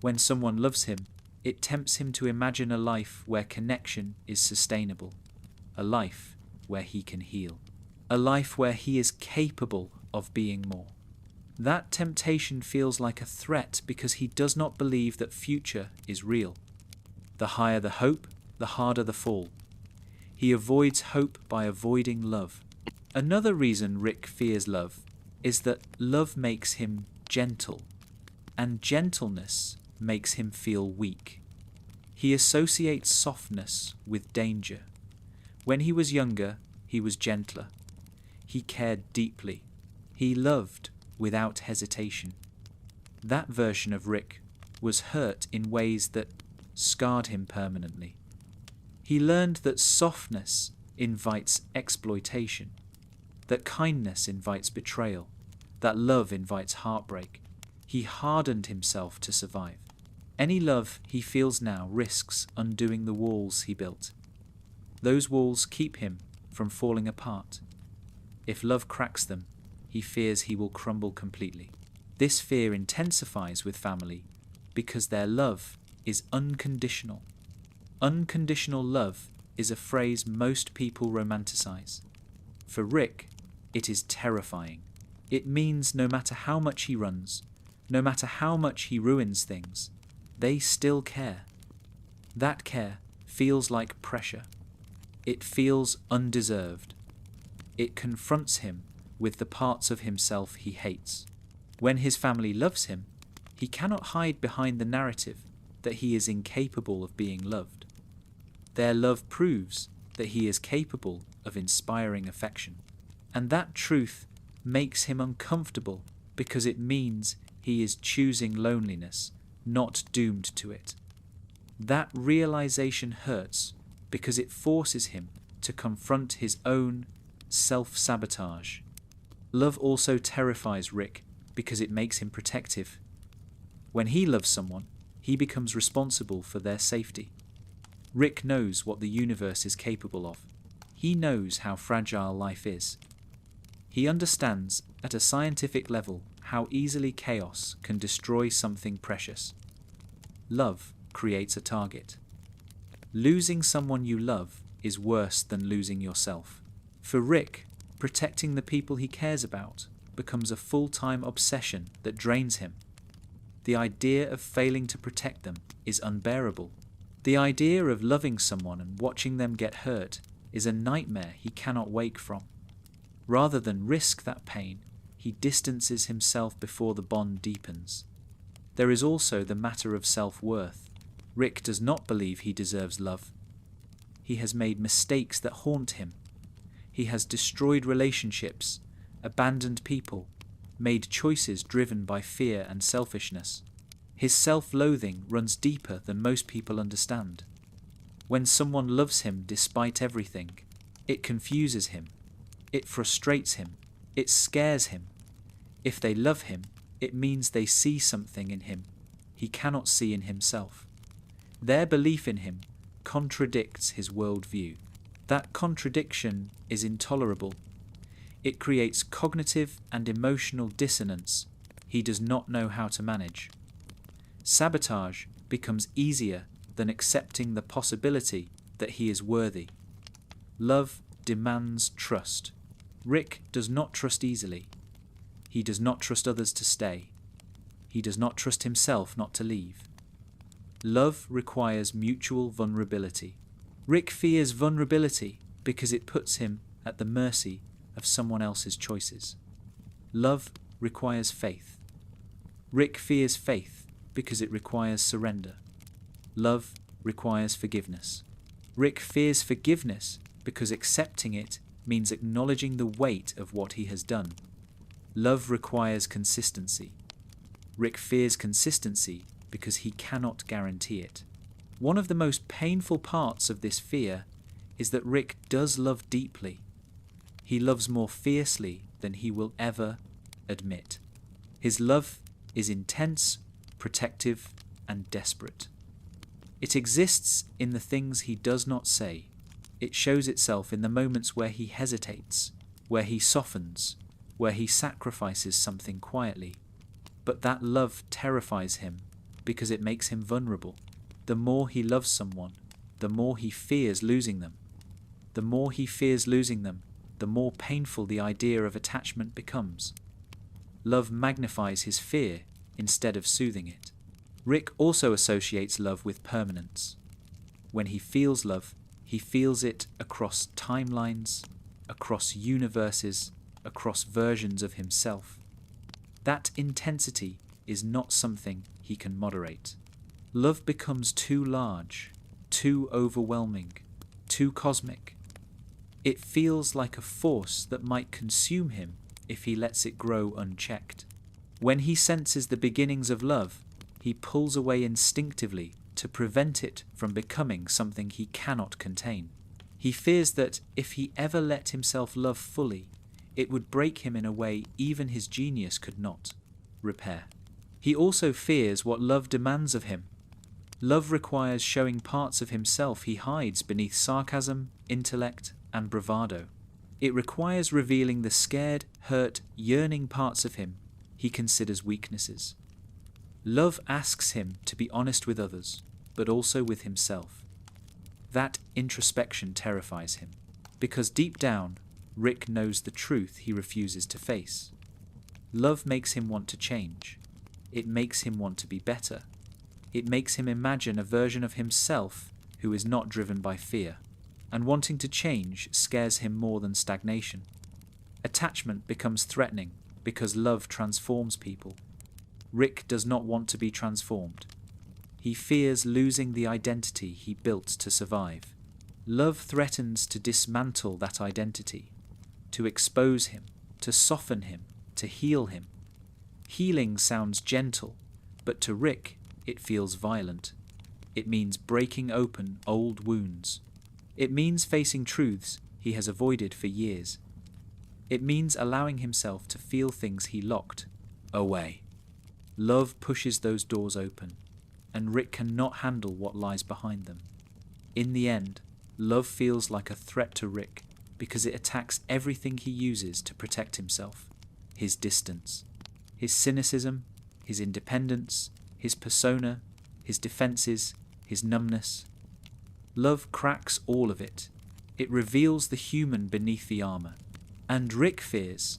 When someone loves him, it tempts him to imagine a life where connection is sustainable, a life where he can heal, a life where he is capable of being more. That temptation feels like a threat because he does not believe that future is real. The higher the hope, the harder the fall. He avoids hope by avoiding love. Another reason Rick fears love is that love makes him gentle, and gentleness makes him feel weak. He associates softness with danger. When he was younger, he was gentler. He cared deeply. He loved without hesitation. That version of Rick was hurt in ways that scarred him permanently. He learned that softness invites exploitation, that kindness invites betrayal, that love invites heartbreak. He hardened himself to survive. Any love he feels now risks undoing the walls he built. Those walls keep him from falling apart. If love cracks them, he fears he will crumble completely. This fear intensifies with family because their love is unconditional. Unconditional love is a phrase most people romanticize. For Rick, it is terrifying. It means no matter how much he runs, no matter how much he ruins things, they still care. That care feels like pressure. It feels undeserved. It confronts him with the parts of himself he hates. When his family loves him, he cannot hide behind the narrative that he is incapable of being loved. Their love proves that he is capable of inspiring affection. And that truth makes him uncomfortable because it means he is choosing loneliness, not doomed to it. That realization hurts because it forces him to confront his own self-sabotage. Love also terrifies Rick because it makes him protective. When he loves someone, he becomes responsible for their safety. Rick knows what the universe is capable of. He knows how fragile life is. He understands, at a scientific level, how easily chaos can destroy something precious. Love creates a target. Losing someone you love is worse than losing yourself. For Rick, protecting the people he cares about becomes a full-time obsession that drains him. The idea of failing to protect them is unbearable. The idea of loving someone and watching them get hurt is a nightmare he cannot wake from. Rather than risk that pain, he distances himself before the bond deepens. There is also the matter of self-worth. Rick does not believe he deserves love. He has made mistakes that haunt him. He has destroyed relationships, abandoned people, made choices driven by fear and selfishness. His self-loathing runs deeper than most people understand. When someone loves him despite everything, it confuses him. It frustrates him. It scares him. If they love him, it means they see something in him he cannot see in himself. Their belief in him contradicts his worldview. That contradiction is intolerable. It creates cognitive and emotional dissonance he does not know how to manage. Sabotage becomes easier than accepting the possibility that he is worthy. Love demands trust. Rick does not trust easily. He does not trust others to stay. He does not trust himself not to leave. Love requires mutual vulnerability. Rick fears vulnerability because it puts him at the mercy of someone else's choices. Love requires faith. Rick fears faith because it requires surrender. Love requires forgiveness. Rick fears forgiveness because accepting it means acknowledging the weight of what he has done. Love requires consistency. Rick fears consistency because he cannot guarantee it. One of the most painful parts of this fear is that Rick does love deeply. He loves more fiercely than he will ever admit. His love is intense, protective, and desperate. It exists in the things he does not say. It shows itself in the moments where he hesitates, where he softens, where he sacrifices something quietly. But that love terrifies him because it makes him vulnerable. The more he loves someone, the more he fears losing them. The more he fears losing them, the more painful the idea of attachment becomes. Love magnifies his fear instead of soothing it. Rick also associates love with permanence. When he feels love, he feels it across timelines, across universes, across versions of himself. That intensity is not something he can moderate. Love becomes too large, too overwhelming, too cosmic. It feels like a force that might consume him if he lets it grow unchecked. When he senses the beginnings of love, he pulls away instinctively to prevent it from becoming something he cannot contain. He fears that if he ever let himself love fully, it would break him in a way even his genius could not repair. He also fears what love demands of him. Love requires showing parts of himself he hides beneath sarcasm, intellect, and bravado. It requires revealing the scared, hurt, yearning parts of him he considers weaknesses. Love asks him to be honest with others, but also with himself. That introspection terrifies him, because deep down, Rick knows the truth he refuses to face. Love makes him want to change. It makes him want to be better. It makes him imagine a version of himself who is not driven by fear. And wanting to change scares him more than stagnation. Attachment becomes threatening because love transforms people. Rick does not want to be transformed. He fears losing the identity he built to survive. Love threatens to dismantle that identity, to expose him, to soften him, to heal him. Healing sounds gentle, but to Rick it feels violent. It means breaking open old wounds. It means facing truths he has avoided for years. It means allowing himself to feel things he locked away. Love pushes those doors open, and Rick cannot handle what lies behind them. In the end, love feels like a threat to Rick because it attacks everything he uses to protect himself. His distance, his cynicism, his independence, his persona, his defenses, his numbness. Love cracks all of it. It reveals the human beneath the armor. And Rick fears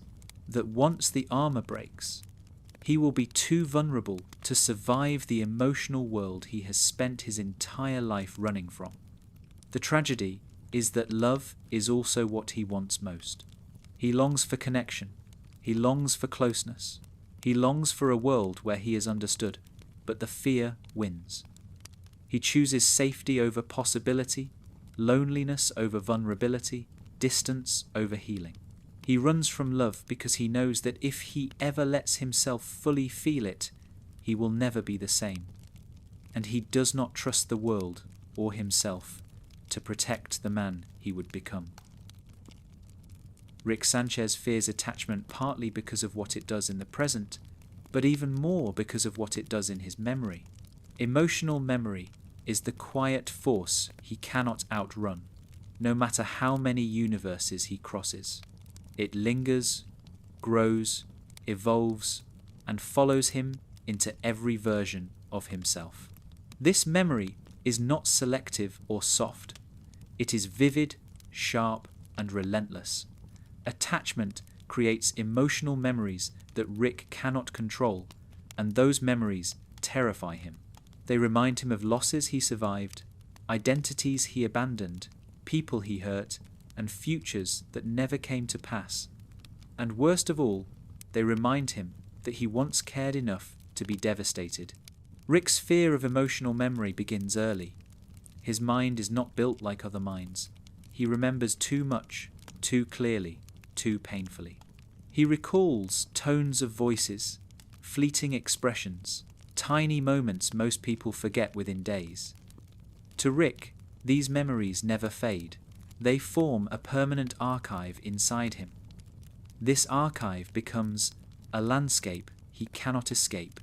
that once the armor breaks, he will be too vulnerable to survive the emotional world he has spent his entire life running from. The tragedy is that love is also what he wants most. He longs for connection. He longs for closeness. He longs for a world where he is understood, but the fear wins. He chooses safety over possibility, loneliness over vulnerability, distance over healing. He runs from love because he knows that if he ever lets himself fully feel it, he will never be the same. And he does not trust the world or himself to protect the man he would become. Rick Sanchez fears attachment partly because of what it does in the present, but even more because of what it does in his memory. Emotional memory is the quiet force he cannot outrun, no matter how many universes he crosses. It lingers, grows, evolves, and follows him into every version of himself. This memory is not selective or soft. It is vivid, sharp, and relentless. Attachment creates emotional memories that Rick cannot control, and those memories terrify him. They remind him of losses he survived, identities he abandoned, people he hurt, and futures that never came to pass. And worst of all, they remind him that he once cared enough to be devastated. Rick's fear of emotional memory begins early. His mind is not built like other minds. He remembers too much, too clearly, too painfully. He recalls tones of voices, fleeting expressions, tiny moments most people forget within days. To Rick, these memories never fade. They form a permanent archive inside him. This archive becomes a landscape he cannot escape.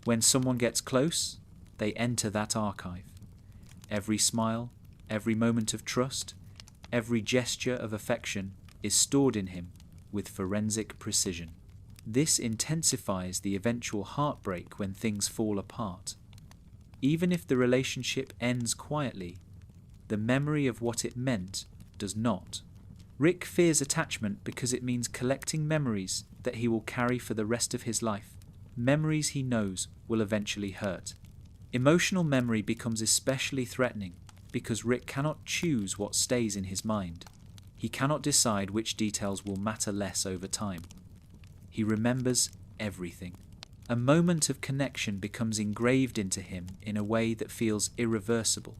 When someone gets close, they enter that archive. Every smile, every moment of trust, every gesture of affection is stored in him with forensic precision. This intensifies the eventual heartbreak when things fall apart. Even if the relationship ends quietly, the memory of what it meant does not. Rick fears attachment because it means collecting memories that he will carry for the rest of his life, memories he knows will eventually hurt. Emotional memory becomes especially threatening because Rick cannot choose what stays in his mind. He cannot decide which details will matter less over time. He remembers everything. A moment of connection becomes engraved into him in a way that feels irreversible.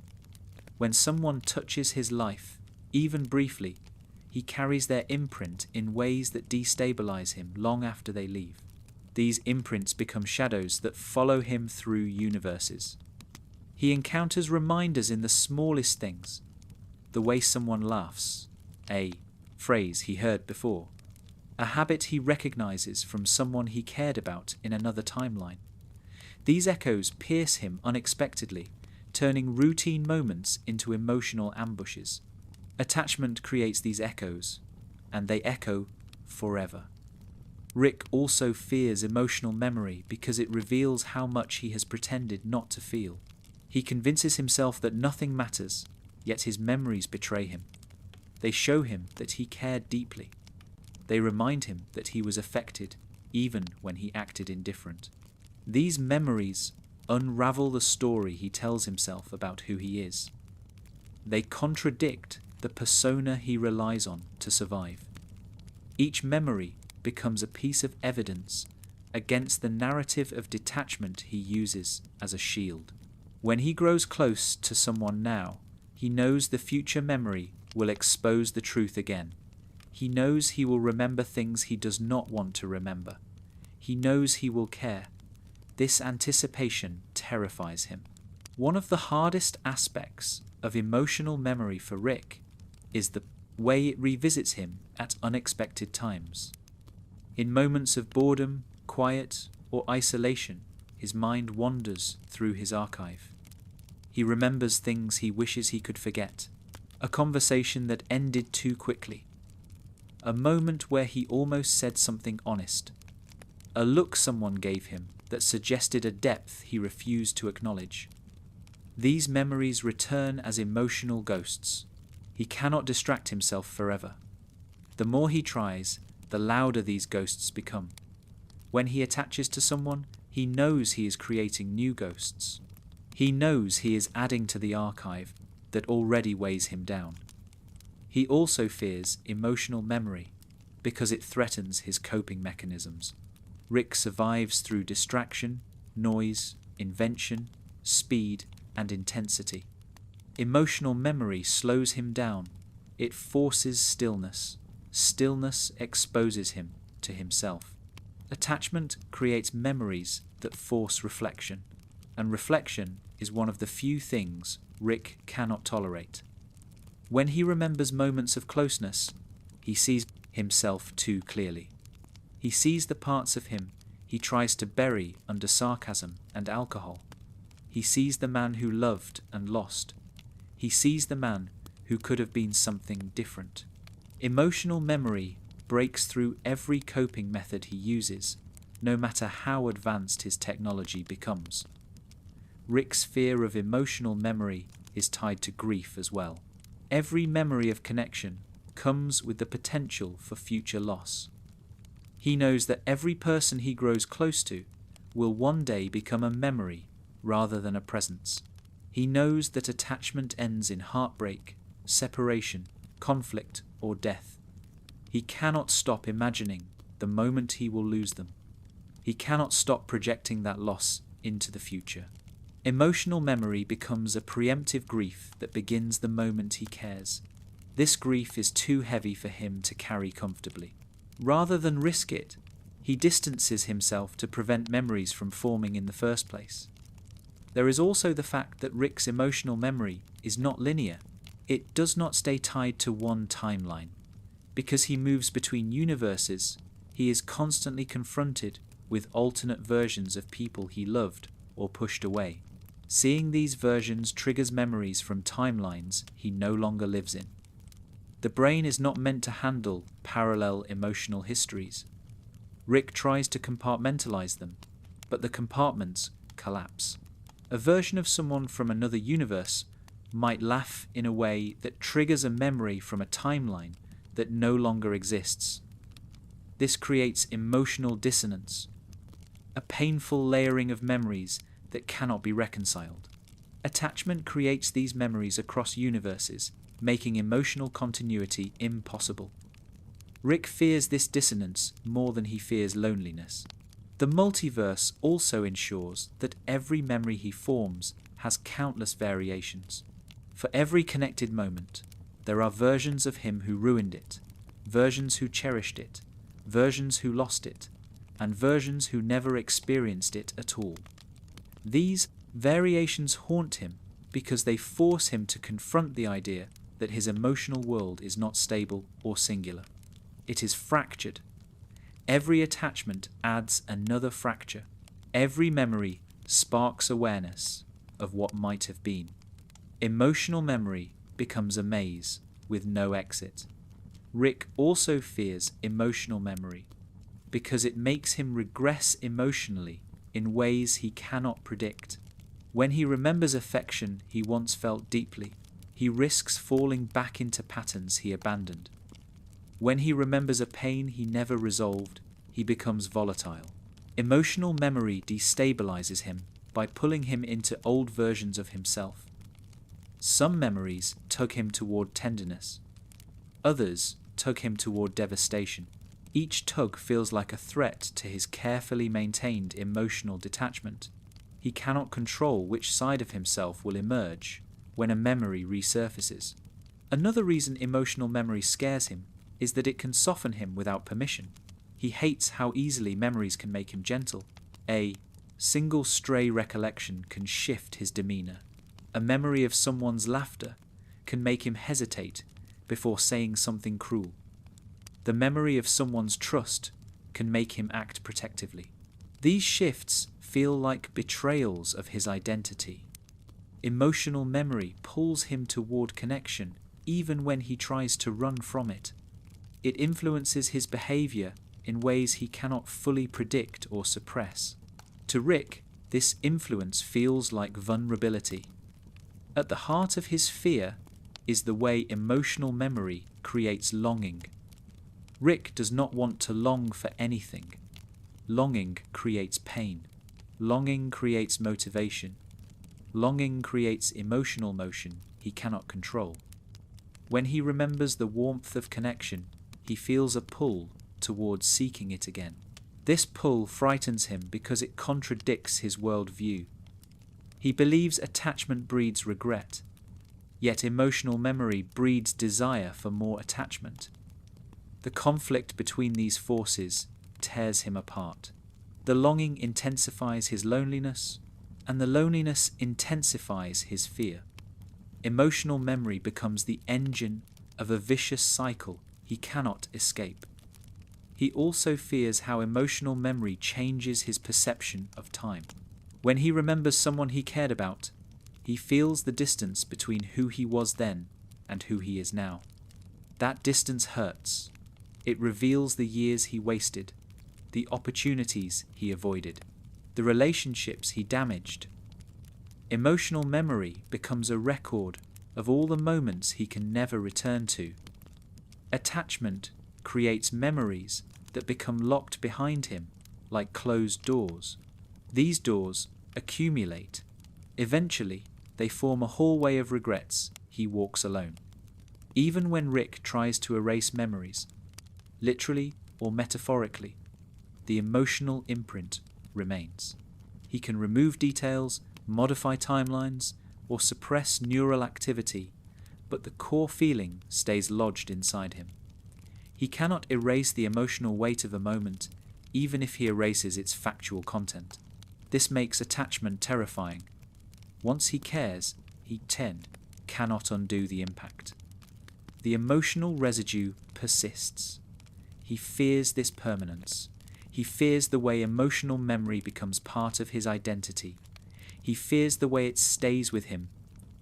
When someone touches his life, even briefly, he carries their imprint in ways that destabilize him long after they leave. These imprints become shadows that follow him through universes. He encounters reminders in the smallest things. The way someone laughs, a phrase he heard before, a habit he recognizes from someone he cared about in another timeline. These echoes pierce him unexpectedly, turning routine moments into emotional ambushes. Attachment creates these echoes, and they echo forever. Rick also fears emotional memory because it reveals how much he has pretended not to feel. He convinces himself that nothing matters, yet his memories betray him. They show him that he cared deeply. They remind him that he was affected, even when he acted indifferent. These memories unravel the story he tells himself about who he is. They contradict the persona he relies on to survive. Each memory becomes a piece of evidence against the narrative of detachment he uses as a shield. When he grows close to someone now, he knows the future memory will expose the truth again. He knows he will remember things he does not want to remember. He knows he will care. This anticipation terrifies him. One of the hardest aspects of emotional memory for Rick is the way it revisits him at unexpected times. In moments of boredom, quiet, or isolation, his mind wanders through his archive. He remembers things he wishes he could forget, a conversation that ended too quickly, a moment where he almost said something honest, a look someone gave him that suggested a depth he refused to acknowledge. These memories return as emotional ghosts. He cannot distract himself forever. The more he tries, the louder these ghosts become. When he attaches to someone, he knows he is creating new ghosts. He knows he is adding to the archive that already weighs him down. He also fears emotional memory because it threatens his coping mechanisms. Rick survives through distraction, noise, invention, speed, and intensity. Emotional memory slows him down. It forces stillness. Stillness exposes him to himself. Attachment creates memories that force reflection, and reflection is one of the few things Rick cannot tolerate. When he remembers moments of closeness, he sees himself too clearly. He sees the parts of him he tries to bury under sarcasm and alcohol. He sees the man who loved and lost. He sees the man who could have been something different. Emotional memory breaks through every coping method he uses, no matter how advanced his technology becomes. Rick's fear of emotional memory is tied to grief as well. Every memory of connection comes with the potential for future loss. He knows that every person he grows close to will one day become a memory rather than a presence. He knows that attachment ends in heartbreak, separation, conflict, or death. He cannot stop imagining the moment he will lose them. He cannot stop projecting that loss into the future. Emotional memory becomes a preemptive grief that begins the moment he cares. This grief is too heavy for him to carry comfortably. Rather than risk it, he distances himself to prevent memories from forming in the first place. There is also the fact that Rick's emotional memory is not linear. It does not stay tied to one timeline. Because he moves between universes, he is constantly confronted with alternate versions of people he loved or pushed away. Seeing these versions triggers memories from timelines he no longer lives in. The brain is not meant to handle parallel emotional histories. Rick tries to compartmentalize them, but the compartments collapse. A version of someone from another universe might laugh in a way that triggers a memory from a timeline that no longer exists. This creates emotional dissonance, a painful layering of memories that cannot be reconciled. Attachment creates these memories across universes, making emotional continuity impossible. Rick fears this dissonance more than he fears loneliness. The multiverse also ensures that every memory he forms has countless variations. For every connected moment, there are versions of him who ruined it, versions who cherished it, versions who lost it, and versions who never experienced it at all. These variations haunt him because they force him to confront the idea that his emotional world is not stable or singular. It is fractured. Every attachment adds another fracture. Every memory sparks awareness of what might have been. Emotional memory becomes a maze with no exit. Rick also fears emotional memory because it makes him regress emotionally in ways he cannot predict. When he remembers affection he once felt deeply, he risks falling back into patterns he abandoned. When he remembers a pain he never resolved, he becomes volatile. Emotional memory destabilizes him by pulling him into old versions of himself. Some memories tug him toward tenderness. Others tug him toward devastation. Each tug feels like a threat to his carefully maintained emotional detachment. He cannot control which side of himself will emerge when a memory resurfaces. Another reason emotional memory scares him is that it can soften him without permission. He hates how easily memories can make him gentle. A single stray recollection can shift his demeanor. A memory of someone's laughter can make him hesitate before saying something cruel. The memory of someone's trust can make him act protectively. These shifts feel like betrayals of his identity. Emotional memory pulls him toward connection even when he tries to run from it. It influences his behavior in ways he cannot fully predict or suppress. To Rick, this influence feels like vulnerability. At the heart of his fear is the way emotional memory creates longing. Rick does not want to long for anything. Longing creates pain. Longing creates motivation. Longing creates emotional motion he cannot control. When he remembers the warmth of connection, he feels a pull towards seeking it again. This pull frightens him because it contradicts his worldview. He believes attachment breeds regret, yet emotional memory breeds desire for more attachment. The conflict between these forces tears him apart. The longing intensifies his loneliness, and the loneliness intensifies his fear. Emotional memory becomes the engine of a vicious cycle he cannot escape. He also fears how emotional memory changes his perception of time. When he remembers someone he cared about, he feels the distance between who he was then and who he is now. That distance hurts. It reveals the years he wasted, the opportunities he avoided, the relationships he damaged. Emotional memory becomes a record of all the moments he can never return to. Attachment creates memories that become locked behind him like closed doors. These doors accumulate. Eventually, they form a hallway of regrets he walks alone. Even when Rick tries to erase memories, literally or metaphorically, the emotional imprint remains. He can remove details, modify timelines, or suppress neural activity, but the core feeling stays lodged inside him. He cannot erase the emotional weight of a moment, even if he erases its factual content. This makes attachment terrifying. Once he cares, he cannot undo the impact. The emotional residue persists. He fears this permanence. He fears the way emotional memory becomes part of his identity. He fears the way it stays with him,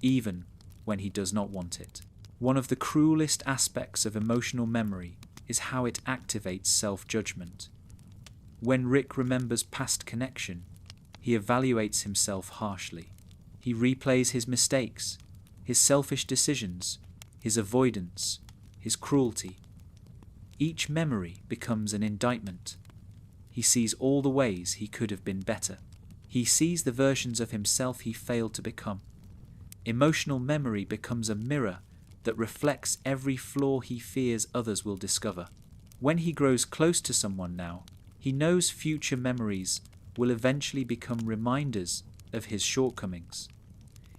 even when he does not want it. One of the cruelest aspects of emotional memory is how it activates self-judgment. When Rick remembers past connection, he evaluates himself harshly. He replays his mistakes, his selfish decisions, his avoidance, his cruelty. Each memory becomes an indictment. He sees all the ways he could have been better. He sees the versions of himself he failed to become. Emotional memory becomes a mirror that reflects every flaw he fears others will discover. When he grows close to someone now, he knows future memories will eventually become reminders of his shortcomings.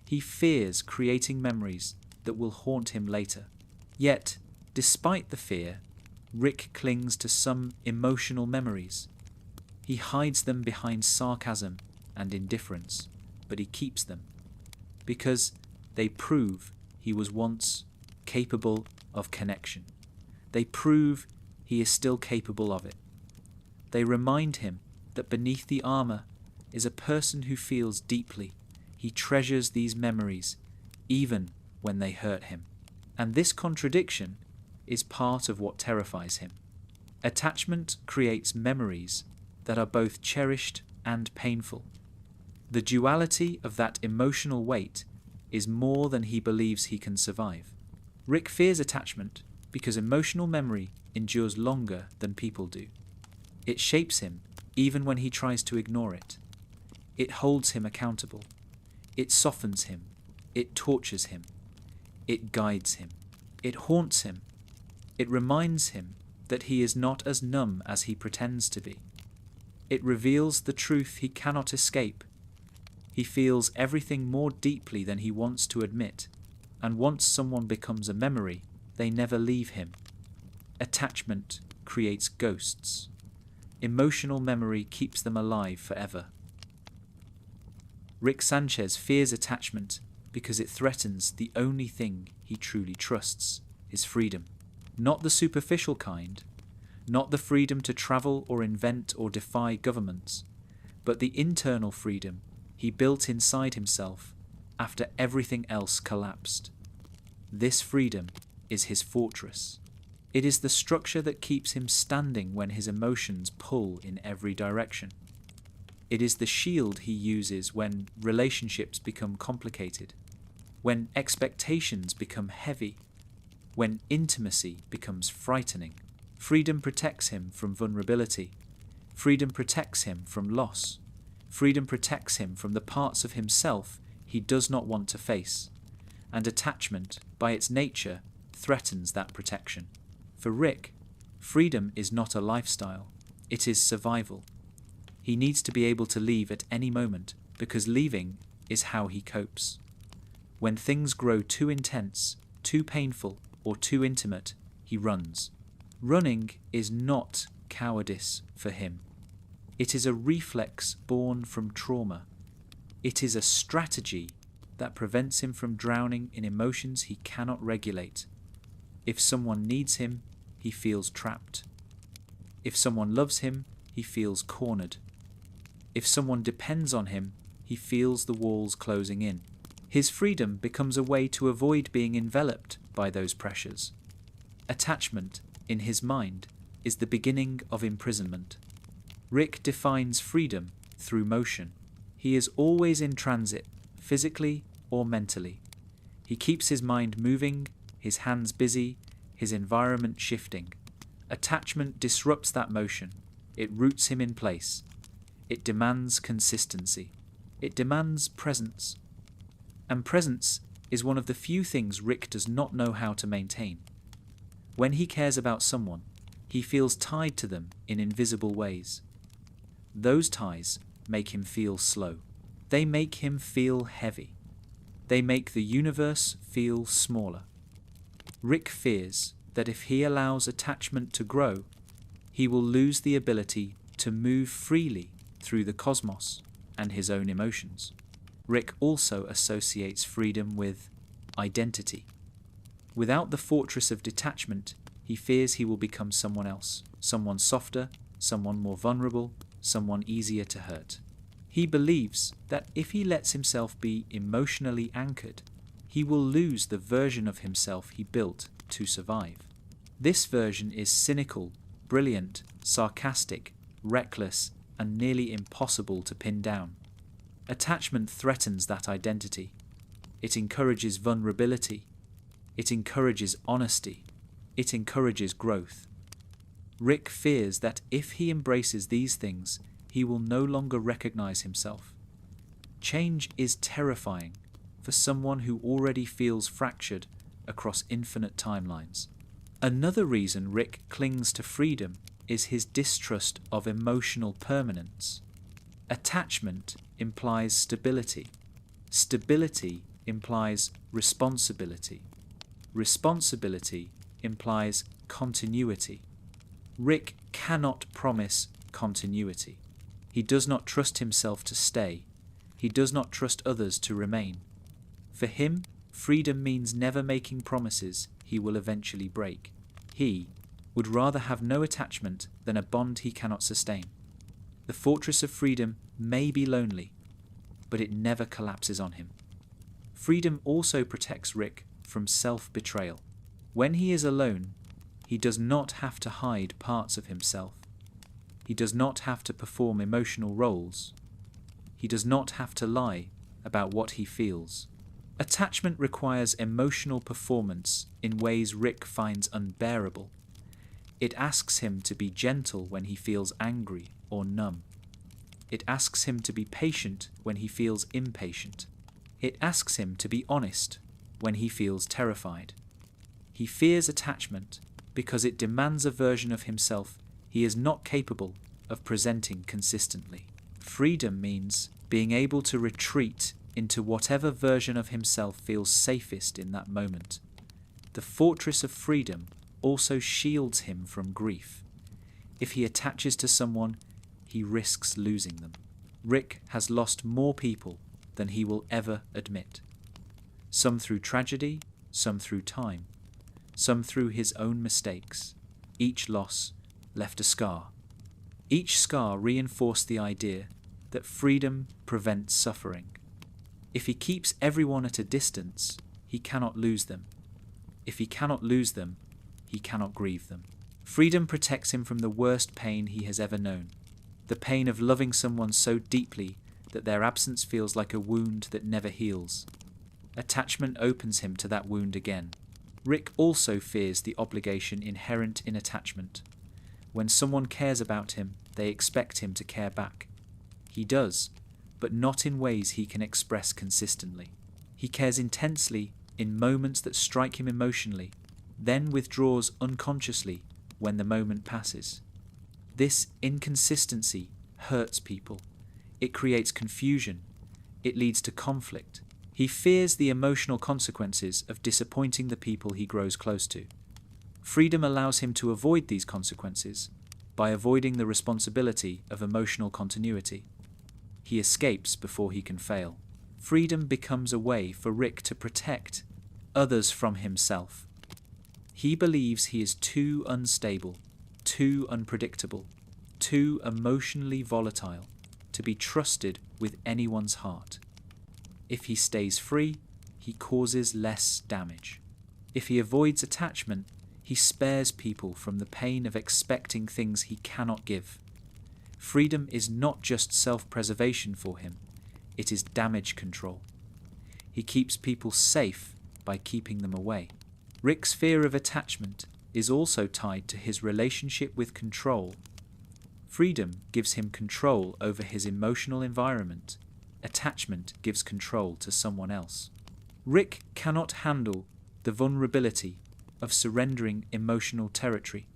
He fears creating memories that will haunt him later. Yet, despite the fear, Rick clings to some emotional memories. He hides them behind sarcasm and indifference, but he keeps them, because they prove he was once capable of connection. They prove he is still capable of it. They remind him that beneath the armor is a person who feels deeply. He treasures these memories, even when they hurt him. And this contradiction is part of what terrifies him. Attachment creates memories that are both cherished and painful. The duality of that emotional weight is more than he believes he can survive. Rick fears attachment because emotional memory endures longer than people do. It shapes him even when he tries to ignore it. It holds him accountable. It softens him. It tortures him. It guides him. It haunts him. It reminds him that he is not as numb as he pretends to be. It reveals the truth he cannot escape. He feels everything more deeply than he wants to admit, and once someone becomes a memory, they never leave him. Attachment creates ghosts. Emotional memory keeps them alive forever. Rick Sanchez fears attachment because it threatens the only thing he truly trusts, his freedom. Not the superficial kind, not the freedom to travel or invent or defy governments, but the internal freedom he built inside himself after everything else collapsed. This freedom is his fortress. It is the structure that keeps him standing when his emotions pull in every direction. It is the shield he uses when relationships become complicated, when expectations become heavy, when intimacy becomes frightening. Freedom protects him from vulnerability. Freedom protects him from loss. Freedom protects him from the parts of himself he does not want to face. And attachment, by its nature, threatens that protection. For Rick, freedom is not a lifestyle, it is survival. He needs to be able to leave at any moment, because leaving is how he copes. When things grow too intense, too painful, or too intimate, he runs. Running is not cowardice for him. It is a reflex born from trauma. It is a strategy that prevents him from drowning in emotions he cannot regulate. If someone needs him, he feels trapped. If someone loves him, he feels cornered. If someone depends on him, he feels the walls closing in. His freedom becomes a way to avoid being enveloped by those pressures. Attachment, in his mind, is the beginning of imprisonment. Rick defines freedom through motion. He is always in transit, physically or mentally. He keeps his mind moving, his hands busy, his environment shifting. Attachment disrupts that motion. It roots him in place. It demands consistency. It demands presence. And presence is one of the few things Rick does not know how to maintain. When he cares about someone, he feels tied to them in invisible ways. Those ties make him feel slow. They make him feel heavy. They make the universe feel smaller. Rick fears that if he allows attachment to grow, he will lose the ability to move freely through the cosmos and his own emotions. Rick also associates freedom with identity. Without the fortress of detachment, he fears he will become someone else, someone softer, someone more vulnerable, someone easier to hurt. He believes that if he lets himself be emotionally anchored, he will lose the version of himself he built to survive. This version is cynical, brilliant, sarcastic, reckless, and nearly impossible to pin down. Attachment threatens that identity. It encourages vulnerability. It encourages honesty. It encourages growth. Rick fears that if he embraces these things, he will no longer recognize himself. Change is terrifying for someone who already feels fractured across infinite timelines. Another reason Rick clings to freedom is his distrust of emotional permanence. Attachment implies stability. Stability implies responsibility. Responsibility implies continuity. Rick cannot promise continuity. He does not trust himself to stay. He does not trust others to remain. For him, freedom means never making promises he will eventually break. He would rather have no attachment than a bond he cannot sustain. The fortress of freedom may be lonely, but it never collapses on him. Freedom also protects Rick from self-betrayal. When he is alone, he does not have to hide parts of himself. He does not have to perform emotional roles. He does not have to lie about what he feels. Attachment requires emotional performance in ways Rick finds unbearable. It asks him to be gentle when he feels angry or numb. It asks him to be patient when he feels impatient. It asks him to be honest when he feels terrified. He fears attachment because it demands a version of himself he is not capable of presenting consistently. Freedom means being able to retreat into whatever version of himself feels safest in that moment. The fortress of freedom also shields him from grief. If he attaches to someone, he risks losing them. Rick has lost more people than he will ever admit. Some through tragedy, some through time, some through his own mistakes. Each loss left a scar. Each scar reinforced the idea that freedom prevents suffering. If he keeps everyone at a distance, he cannot lose them. If he cannot lose them, he cannot grieve them. Freedom protects him from the worst pain he has ever known, the pain of loving someone so deeply that their absence feels like a wound that never heals. Attachment opens him to that wound again. Rick also fears the obligation inherent in attachment. When someone cares about him, they expect him to care back. He does, but not in ways he can express consistently. He cares intensely in moments that strike him emotionally, then withdraws unconsciously when the moment passes. This inconsistency hurts people. It creates confusion. It leads to conflict. He fears the emotional consequences of disappointing the people he grows close to. Freedom allows him to avoid these consequences by avoiding the responsibility of emotional continuity. He escapes before he can fail. Freedom becomes a way for Rick to protect others from himself. He believes he is too unstable, too unpredictable, too emotionally volatile to be trusted with anyone's heart. If he stays free, he causes less damage. If he avoids attachment, he spares people from the pain of expecting things he cannot give. Freedom is not just self-preservation for him, it is damage control. He keeps people safe by keeping them away. Rick's fear of attachment is also tied to his relationship with control. Freedom gives him control over his emotional environment. Attachment gives control to someone else. Rick cannot handle the vulnerability of surrendering emotional territory.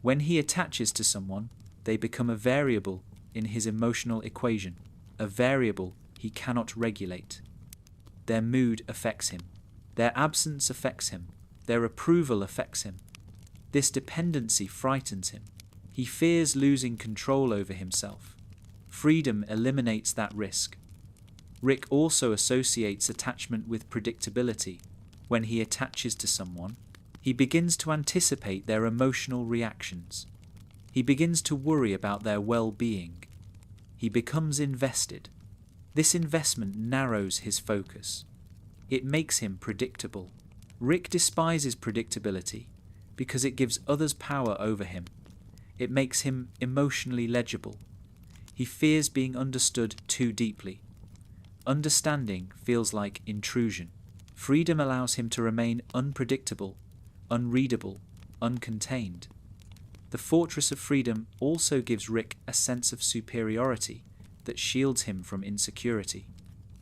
When he attaches to someone, they become a variable in his emotional equation, a variable he cannot regulate. Their mood affects him. Their absence affects him. Their approval affects him. This dependency frightens him. He fears losing control over himself. Freedom eliminates that risk. Rick also associates attachment with predictability. When he attaches to someone, he begins to anticipate their emotional reactions. He begins to worry about their well-being. He becomes invested. This investment narrows his focus. It makes him predictable. Rick despises predictability because it gives others power over him. It makes him emotionally legible. He fears being understood too deeply. Understanding feels like intrusion. Freedom allows him to remain unpredictable, unreadable, uncontained. The fortress of freedom also gives Rick a sense of superiority that shields him from insecurity.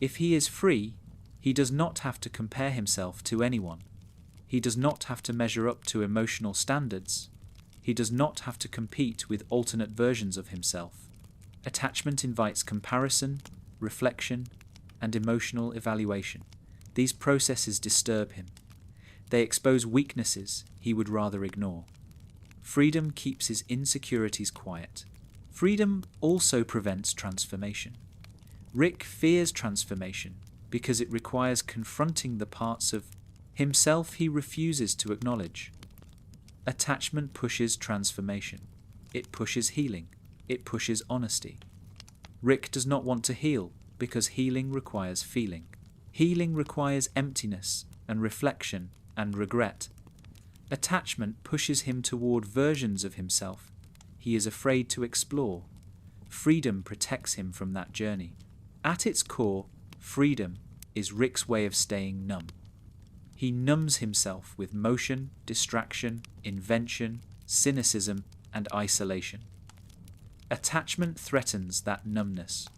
If he is free, he does not have to compare himself to anyone. He does not have to measure up to emotional standards. He does not have to compete with alternate versions of himself. Attachment invites comparison, reflection, and emotional evaluation. These processes disturb him. They expose weaknesses he would rather ignore. Freedom keeps his insecurities quiet. Freedom also prevents transformation. Rick fears transformation because it requires confronting the parts of himself he refuses to acknowledge. Attachment pushes transformation. It pushes healing. It pushes honesty. Rick does not want to heal because healing requires feeling. Healing requires emptiness and reflection and regret. Attachment pushes him toward versions of himself he is afraid to explore. Freedom protects him from that journey. At its core, freedom is Rick's way of staying numb. He numbs himself with motion, distraction, invention, cynicism, and isolation. Attachment threatens that numbness.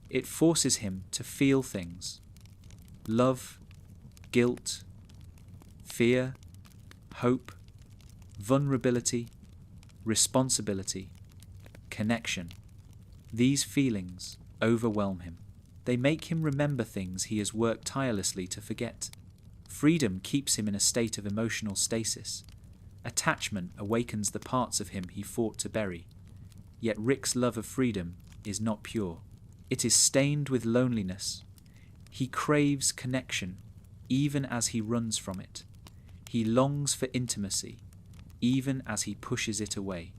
It forces him to feel things. Love, guilt, fear, hope, vulnerability, responsibility, connection. These feelings overwhelm him. They make him remember things he has worked tirelessly to forget. Freedom keeps him in a state of emotional stasis. Attachment awakens the parts of him he fought to bury. Yet Rick's love of freedom is not pure. It is stained with loneliness. He craves connection, even as he runs from it. He longs for intimacy, even as he pushes it away.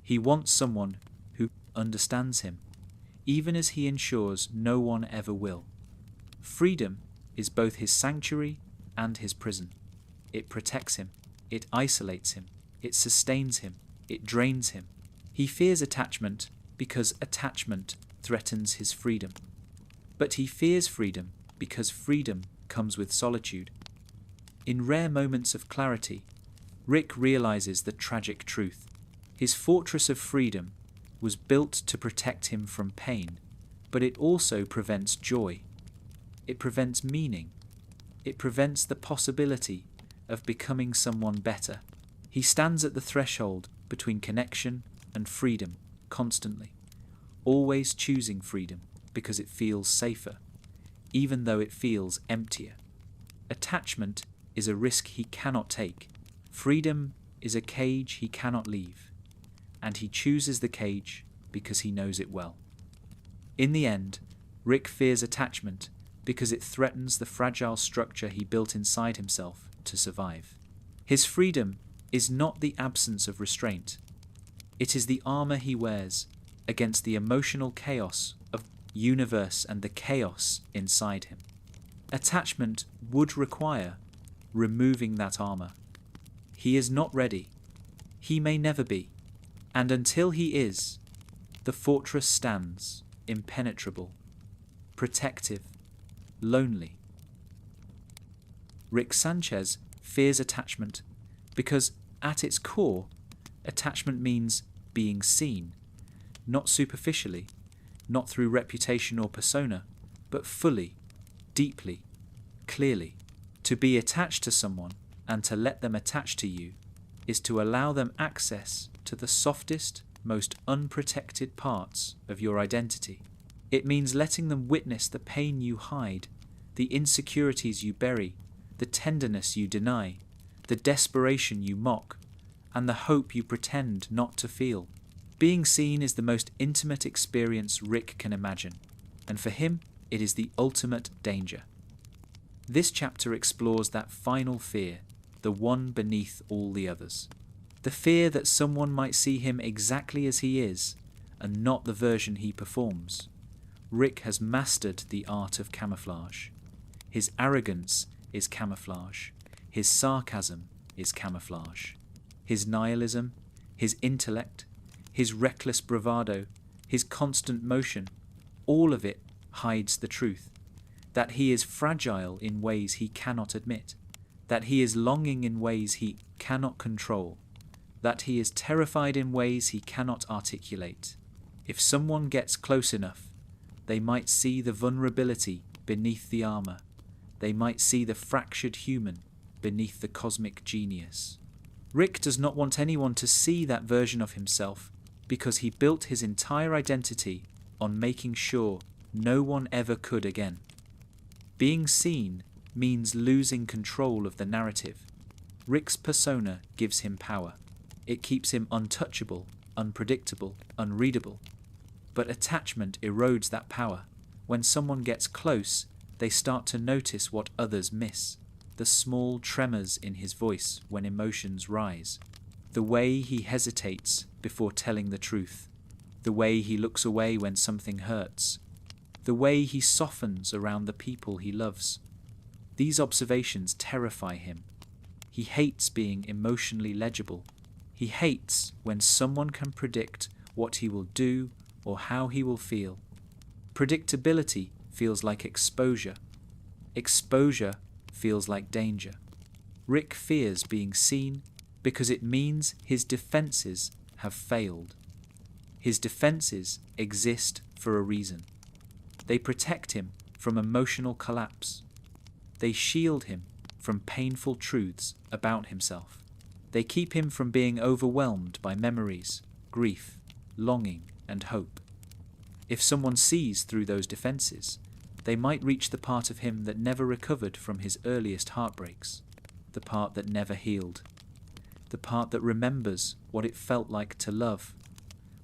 He wants someone who understands him, even as he ensures no one ever will. Freedom is both his sanctuary and his prison. It protects him, it isolates him, it sustains him, it drains him. He fears attachment because attachment threatens his freedom. But he fears freedom because freedom comes with solitude. In rare moments of clarity, Rick realizes the tragic truth. His fortress of freedom was built to protect him from pain, but it also prevents joy. It prevents meaning. It prevents the possibility of becoming someone better. He stands at the threshold between connection and freedom constantly, always choosing freedom because it feels safer, even though it feels emptier. Attachment is a risk he cannot take. Freedom is a cage he cannot leave, and he chooses the cage because he knows it well. In the end, Rick fears attachment because it threatens the fragile structure he built inside himself to survive. His freedom is not the absence of restraint. It is the armor he wears against the emotional chaos of the universe and the chaos inside him. Attachment would require removing that armor. He is not ready. He may never be. And until he is, the fortress stands impenetrable, protective, lonely. Rick Sanchez fears attachment because, at its core, attachment means being seen, not superficially, not through reputation or persona, but fully, deeply, clearly. To be attached to someone and to let them attach to you is to allow them access to the softest, most unprotected parts of your identity. It means letting them witness the pain you hide, the insecurities you bury, the tenderness you deny, the desperation you mock, and the hope you pretend not to feel. Being seen is the most intimate experience Rick can imagine, and for him, it is the ultimate danger. This chapter explores that final fear, the one beneath all the others. The fear that someone might see him exactly as he is, and not the version he performs. Rick has mastered the art of camouflage. His arrogance is camouflage. His sarcasm is camouflage. His nihilism, his intellect, his reckless bravado, his constant motion, all of it hides the truth. That he is fragile in ways he cannot admit. That he is longing in ways he cannot control. That he is terrified in ways he cannot articulate. If someone gets close enough, they might see the vulnerability beneath the armor. They might see the fractured human beneath the cosmic genius. Rick does not want anyone to see that version of himself because he built his entire identity on making sure no one ever could again. Being seen means losing control of the narrative. Rick's persona gives him power. It keeps him untouchable, unpredictable, unreadable. But attachment erodes that power. When someone gets close, they start to notice what others miss. The small tremors in his voice when emotions rise. The way he hesitates before telling the truth. The way he looks away when something hurts. The way he softens around the people he loves. These observations terrify him. He hates being emotionally legible. He hates when someone can predict what he will do or how he will feel. Predictability feels like exposure. Exposure feels like danger. Rick fears being seen because it means his defenses have failed. His defenses exist for a reason. They protect him from emotional collapse. They shield him from painful truths about himself. They keep him from being overwhelmed by memories, grief, longing, and hope. If someone sees through those defenses, they might reach the part of him that never recovered from his earliest heartbreaks, the part that never healed, the part that remembers what it felt like to love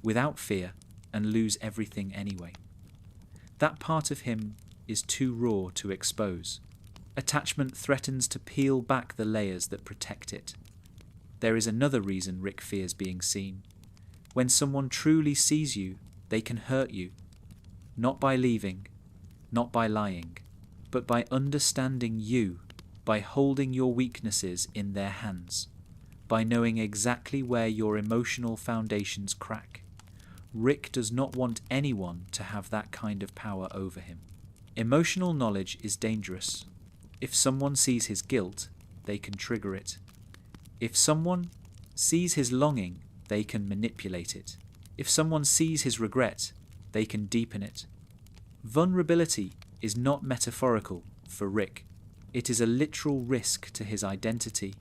without fear and lose everything anyway. That part of him is too raw to expose. Attachment threatens to peel back the layers that protect it. There is another reason Rick fears being seen. When someone truly sees you, they can hurt you. not by leaving, not by lying, but by understanding you, by holding your weaknesses in their hands, by knowing exactly where your emotional foundations crack. Rick does not want anyone to have that kind of power over him. Emotional knowledge is dangerous. If someone sees his guilt, they can trigger it. If someone sees his longing, they can manipulate it. If someone sees his regret, they can deepen it. Vulnerability is not metaphorical for Rick. It is a literal risk to his identity,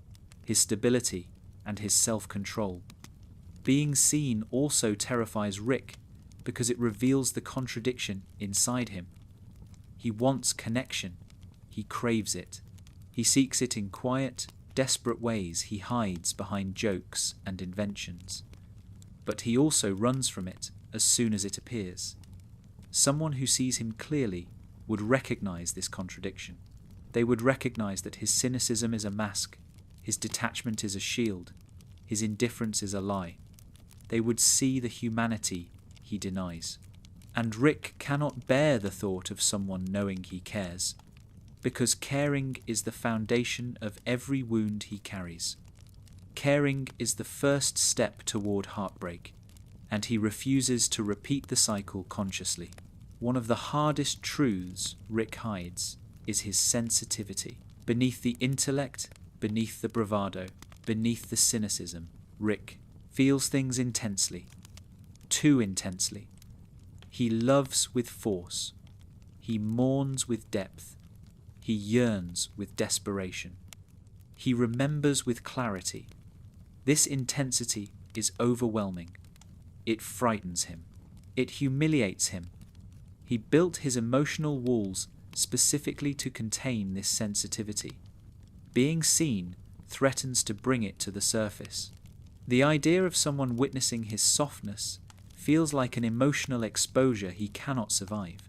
his stability, and his self-control. Being seen also terrifies Rick because it reveals the contradiction inside him. He wants connection. He craves it. He seeks it in quiet, desperate ways he hides behind jokes and inventions. But he also runs from it as soon as it appears. Someone who sees him clearly would recognize this contradiction. They would recognize that his cynicism is a mask, his detachment is a shield, his indifference is a lie. They would see the humanity he denies. And Rick cannot bear the thought of someone knowing he cares, because caring is the foundation of every wound he carries. Caring is the first step toward heartbreak, and he refuses to repeat the cycle consciously. One of the hardest truths Rick hides is his sensitivity. Beneath the intellect, beneath the bravado, beneath the cynicism, Rick feels things intensely, too intensely. He loves with force. He mourns with depth. He yearns with desperation. He remembers with clarity. This intensity is overwhelming. It frightens him. It humiliates him. He built his emotional walls specifically to contain this sensitivity. Being seen threatens to bring it to the surface. The idea of someone witnessing his softness feels like an emotional exposure he cannot survive.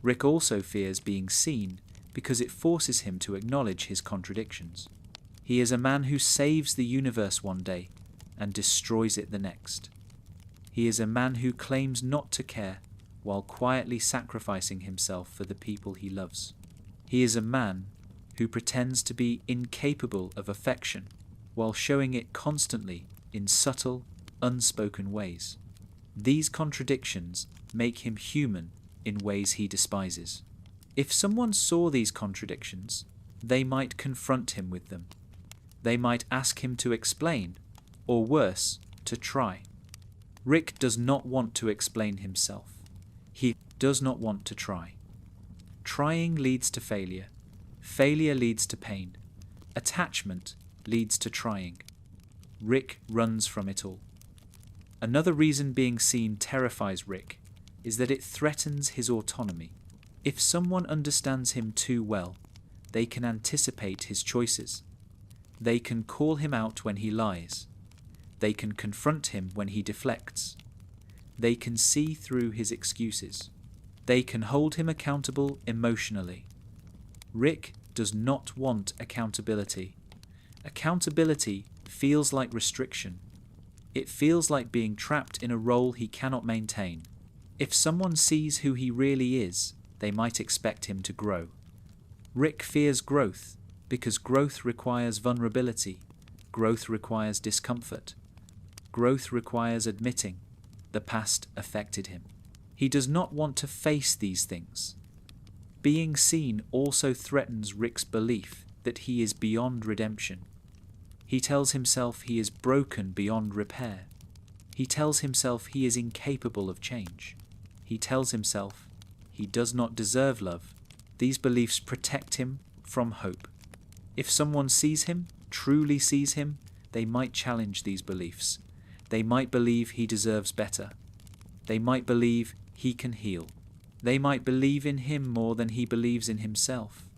Rick also fears being seen because it forces him to acknowledge his contradictions. He is a man who saves the universe one day and destroys it the next. He is a man who claims not to care while quietly sacrificing himself for the people he loves. He is a man who pretends to be incapable of affection while showing it constantly in subtle, unspoken ways. These contradictions make him human in ways he despises. If someone saw these contradictions, they might confront him with them. They might ask him to explain, or worse, to try. Rick does not want to explain himself. He does not want to try. Trying leads to failure. Failure leads to pain. Attachment leads to trying. Rick runs from it all. Another reason being seen terrifies Rick is that it threatens his autonomy. If someone understands him too well, they can anticipate his choices. They can call him out when he lies. They can confront him when he deflects. They can see through his excuses. They can hold him accountable emotionally. Rick does not want accountability. Accountability feels like restriction. It feels like being trapped in a role he cannot maintain. If someone sees who he really is, they might expect him to grow. Rick fears growth because growth requires vulnerability. Growth requires discomfort. Growth requires admitting the past affected him. He does not want to face these things. Being seen also threatens Rick's belief that he is beyond redemption. He tells himself he is broken beyond repair. He tells himself he is incapable of change. He tells himself he does not deserve love. These beliefs protect him from hope. If someone sees him, truly sees him, they might challenge these beliefs. They might believe he deserves better. They might believe he can heal. They might believe in him more than he believes in himself.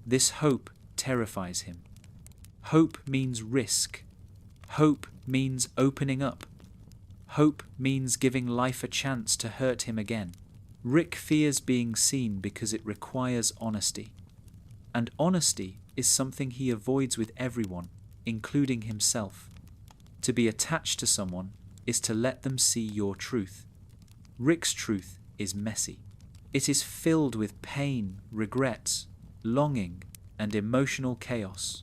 This hope terrifies him. Hope means risk. Hope means opening up. Hope means giving life a chance to hurt him again. Rick fears being seen because it requires honesty. And honesty is something he avoids with everyone, including himself. To be attached to someone is to let them see your truth. Rick's truth is messy. It is filled with pain, regrets, longing, and emotional chaos.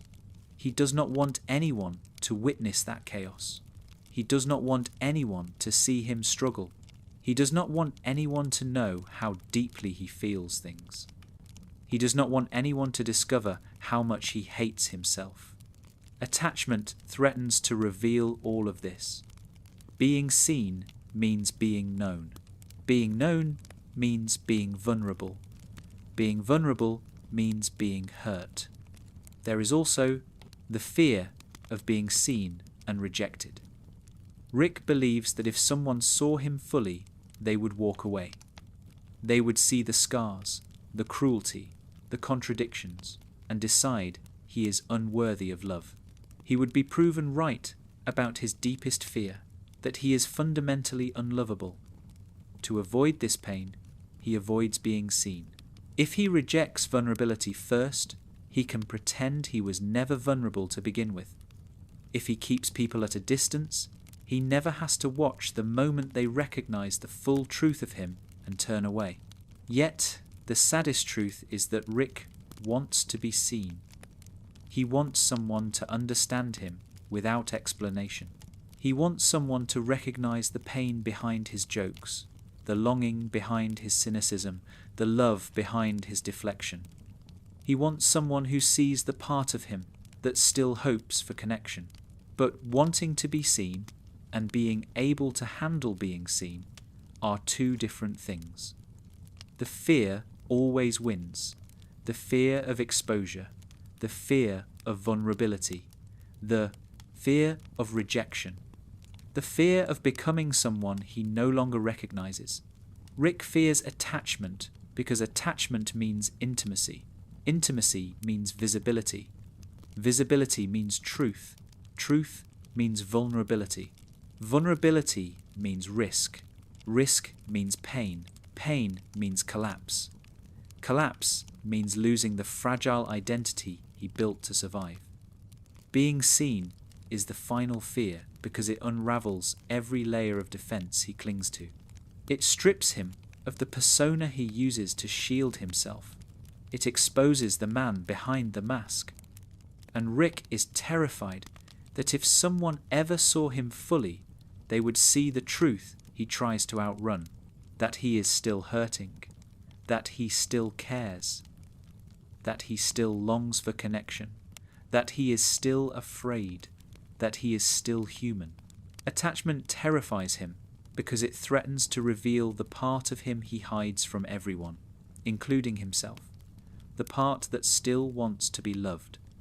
He does not want anyone to witness that chaos. He does not want anyone to see him struggle. He does not want anyone to know how deeply he feels things. He does not want anyone to discover how much he hates himself. Attachment threatens to reveal all of this. Being seen means being known. Being known means being vulnerable. Being vulnerable means being hurt. There is also the fear of being seen and rejected. Rick believes that if someone saw him fully, they would walk away. They would see the scars, the cruelty, the contradictions, and decide he is unworthy of love. He would be proven right about his deepest fear, that he is fundamentally unlovable. To avoid this pain, he avoids being seen. If he rejects vulnerability first, he can pretend he was never vulnerable to begin with. If he keeps people at a distance, he never has to watch the moment they recognize the full truth of him and turn away. Yet, the saddest truth is that Rick wants to be seen. He wants someone to understand him without explanation. He wants someone to recognize the pain behind his jokes, the longing behind his cynicism, the love behind his deflection. He wants someone who sees the part of him that still hopes for connection. But wanting to be seen and being able to handle being seen are two different things. The fear always wins. The fear of exposure, the fear of vulnerability, the fear of rejection, the fear of becoming someone he no longer recognizes. Rick fears attachment because attachment means intimacy. Intimacy means visibility. Visibility means truth. Truth means vulnerability. Vulnerability means risk. Risk means pain. Pain means collapse. Collapse means losing the fragile identity he built to survive. Being seen is the final fear because it unravels every layer of defense he clings to. It strips him of the persona he uses to shield himself. It exposes the man behind the mask. And Rick is terrified that if someone ever saw him fully, they would see the truth he tries to outrun, that he is still hurting, that he still cares, that he still longs for connection, that he is still afraid, that he is still human. Attachment terrifies him because it threatens to reveal the part of him he hides from everyone, including himself, the part that still wants to be loved.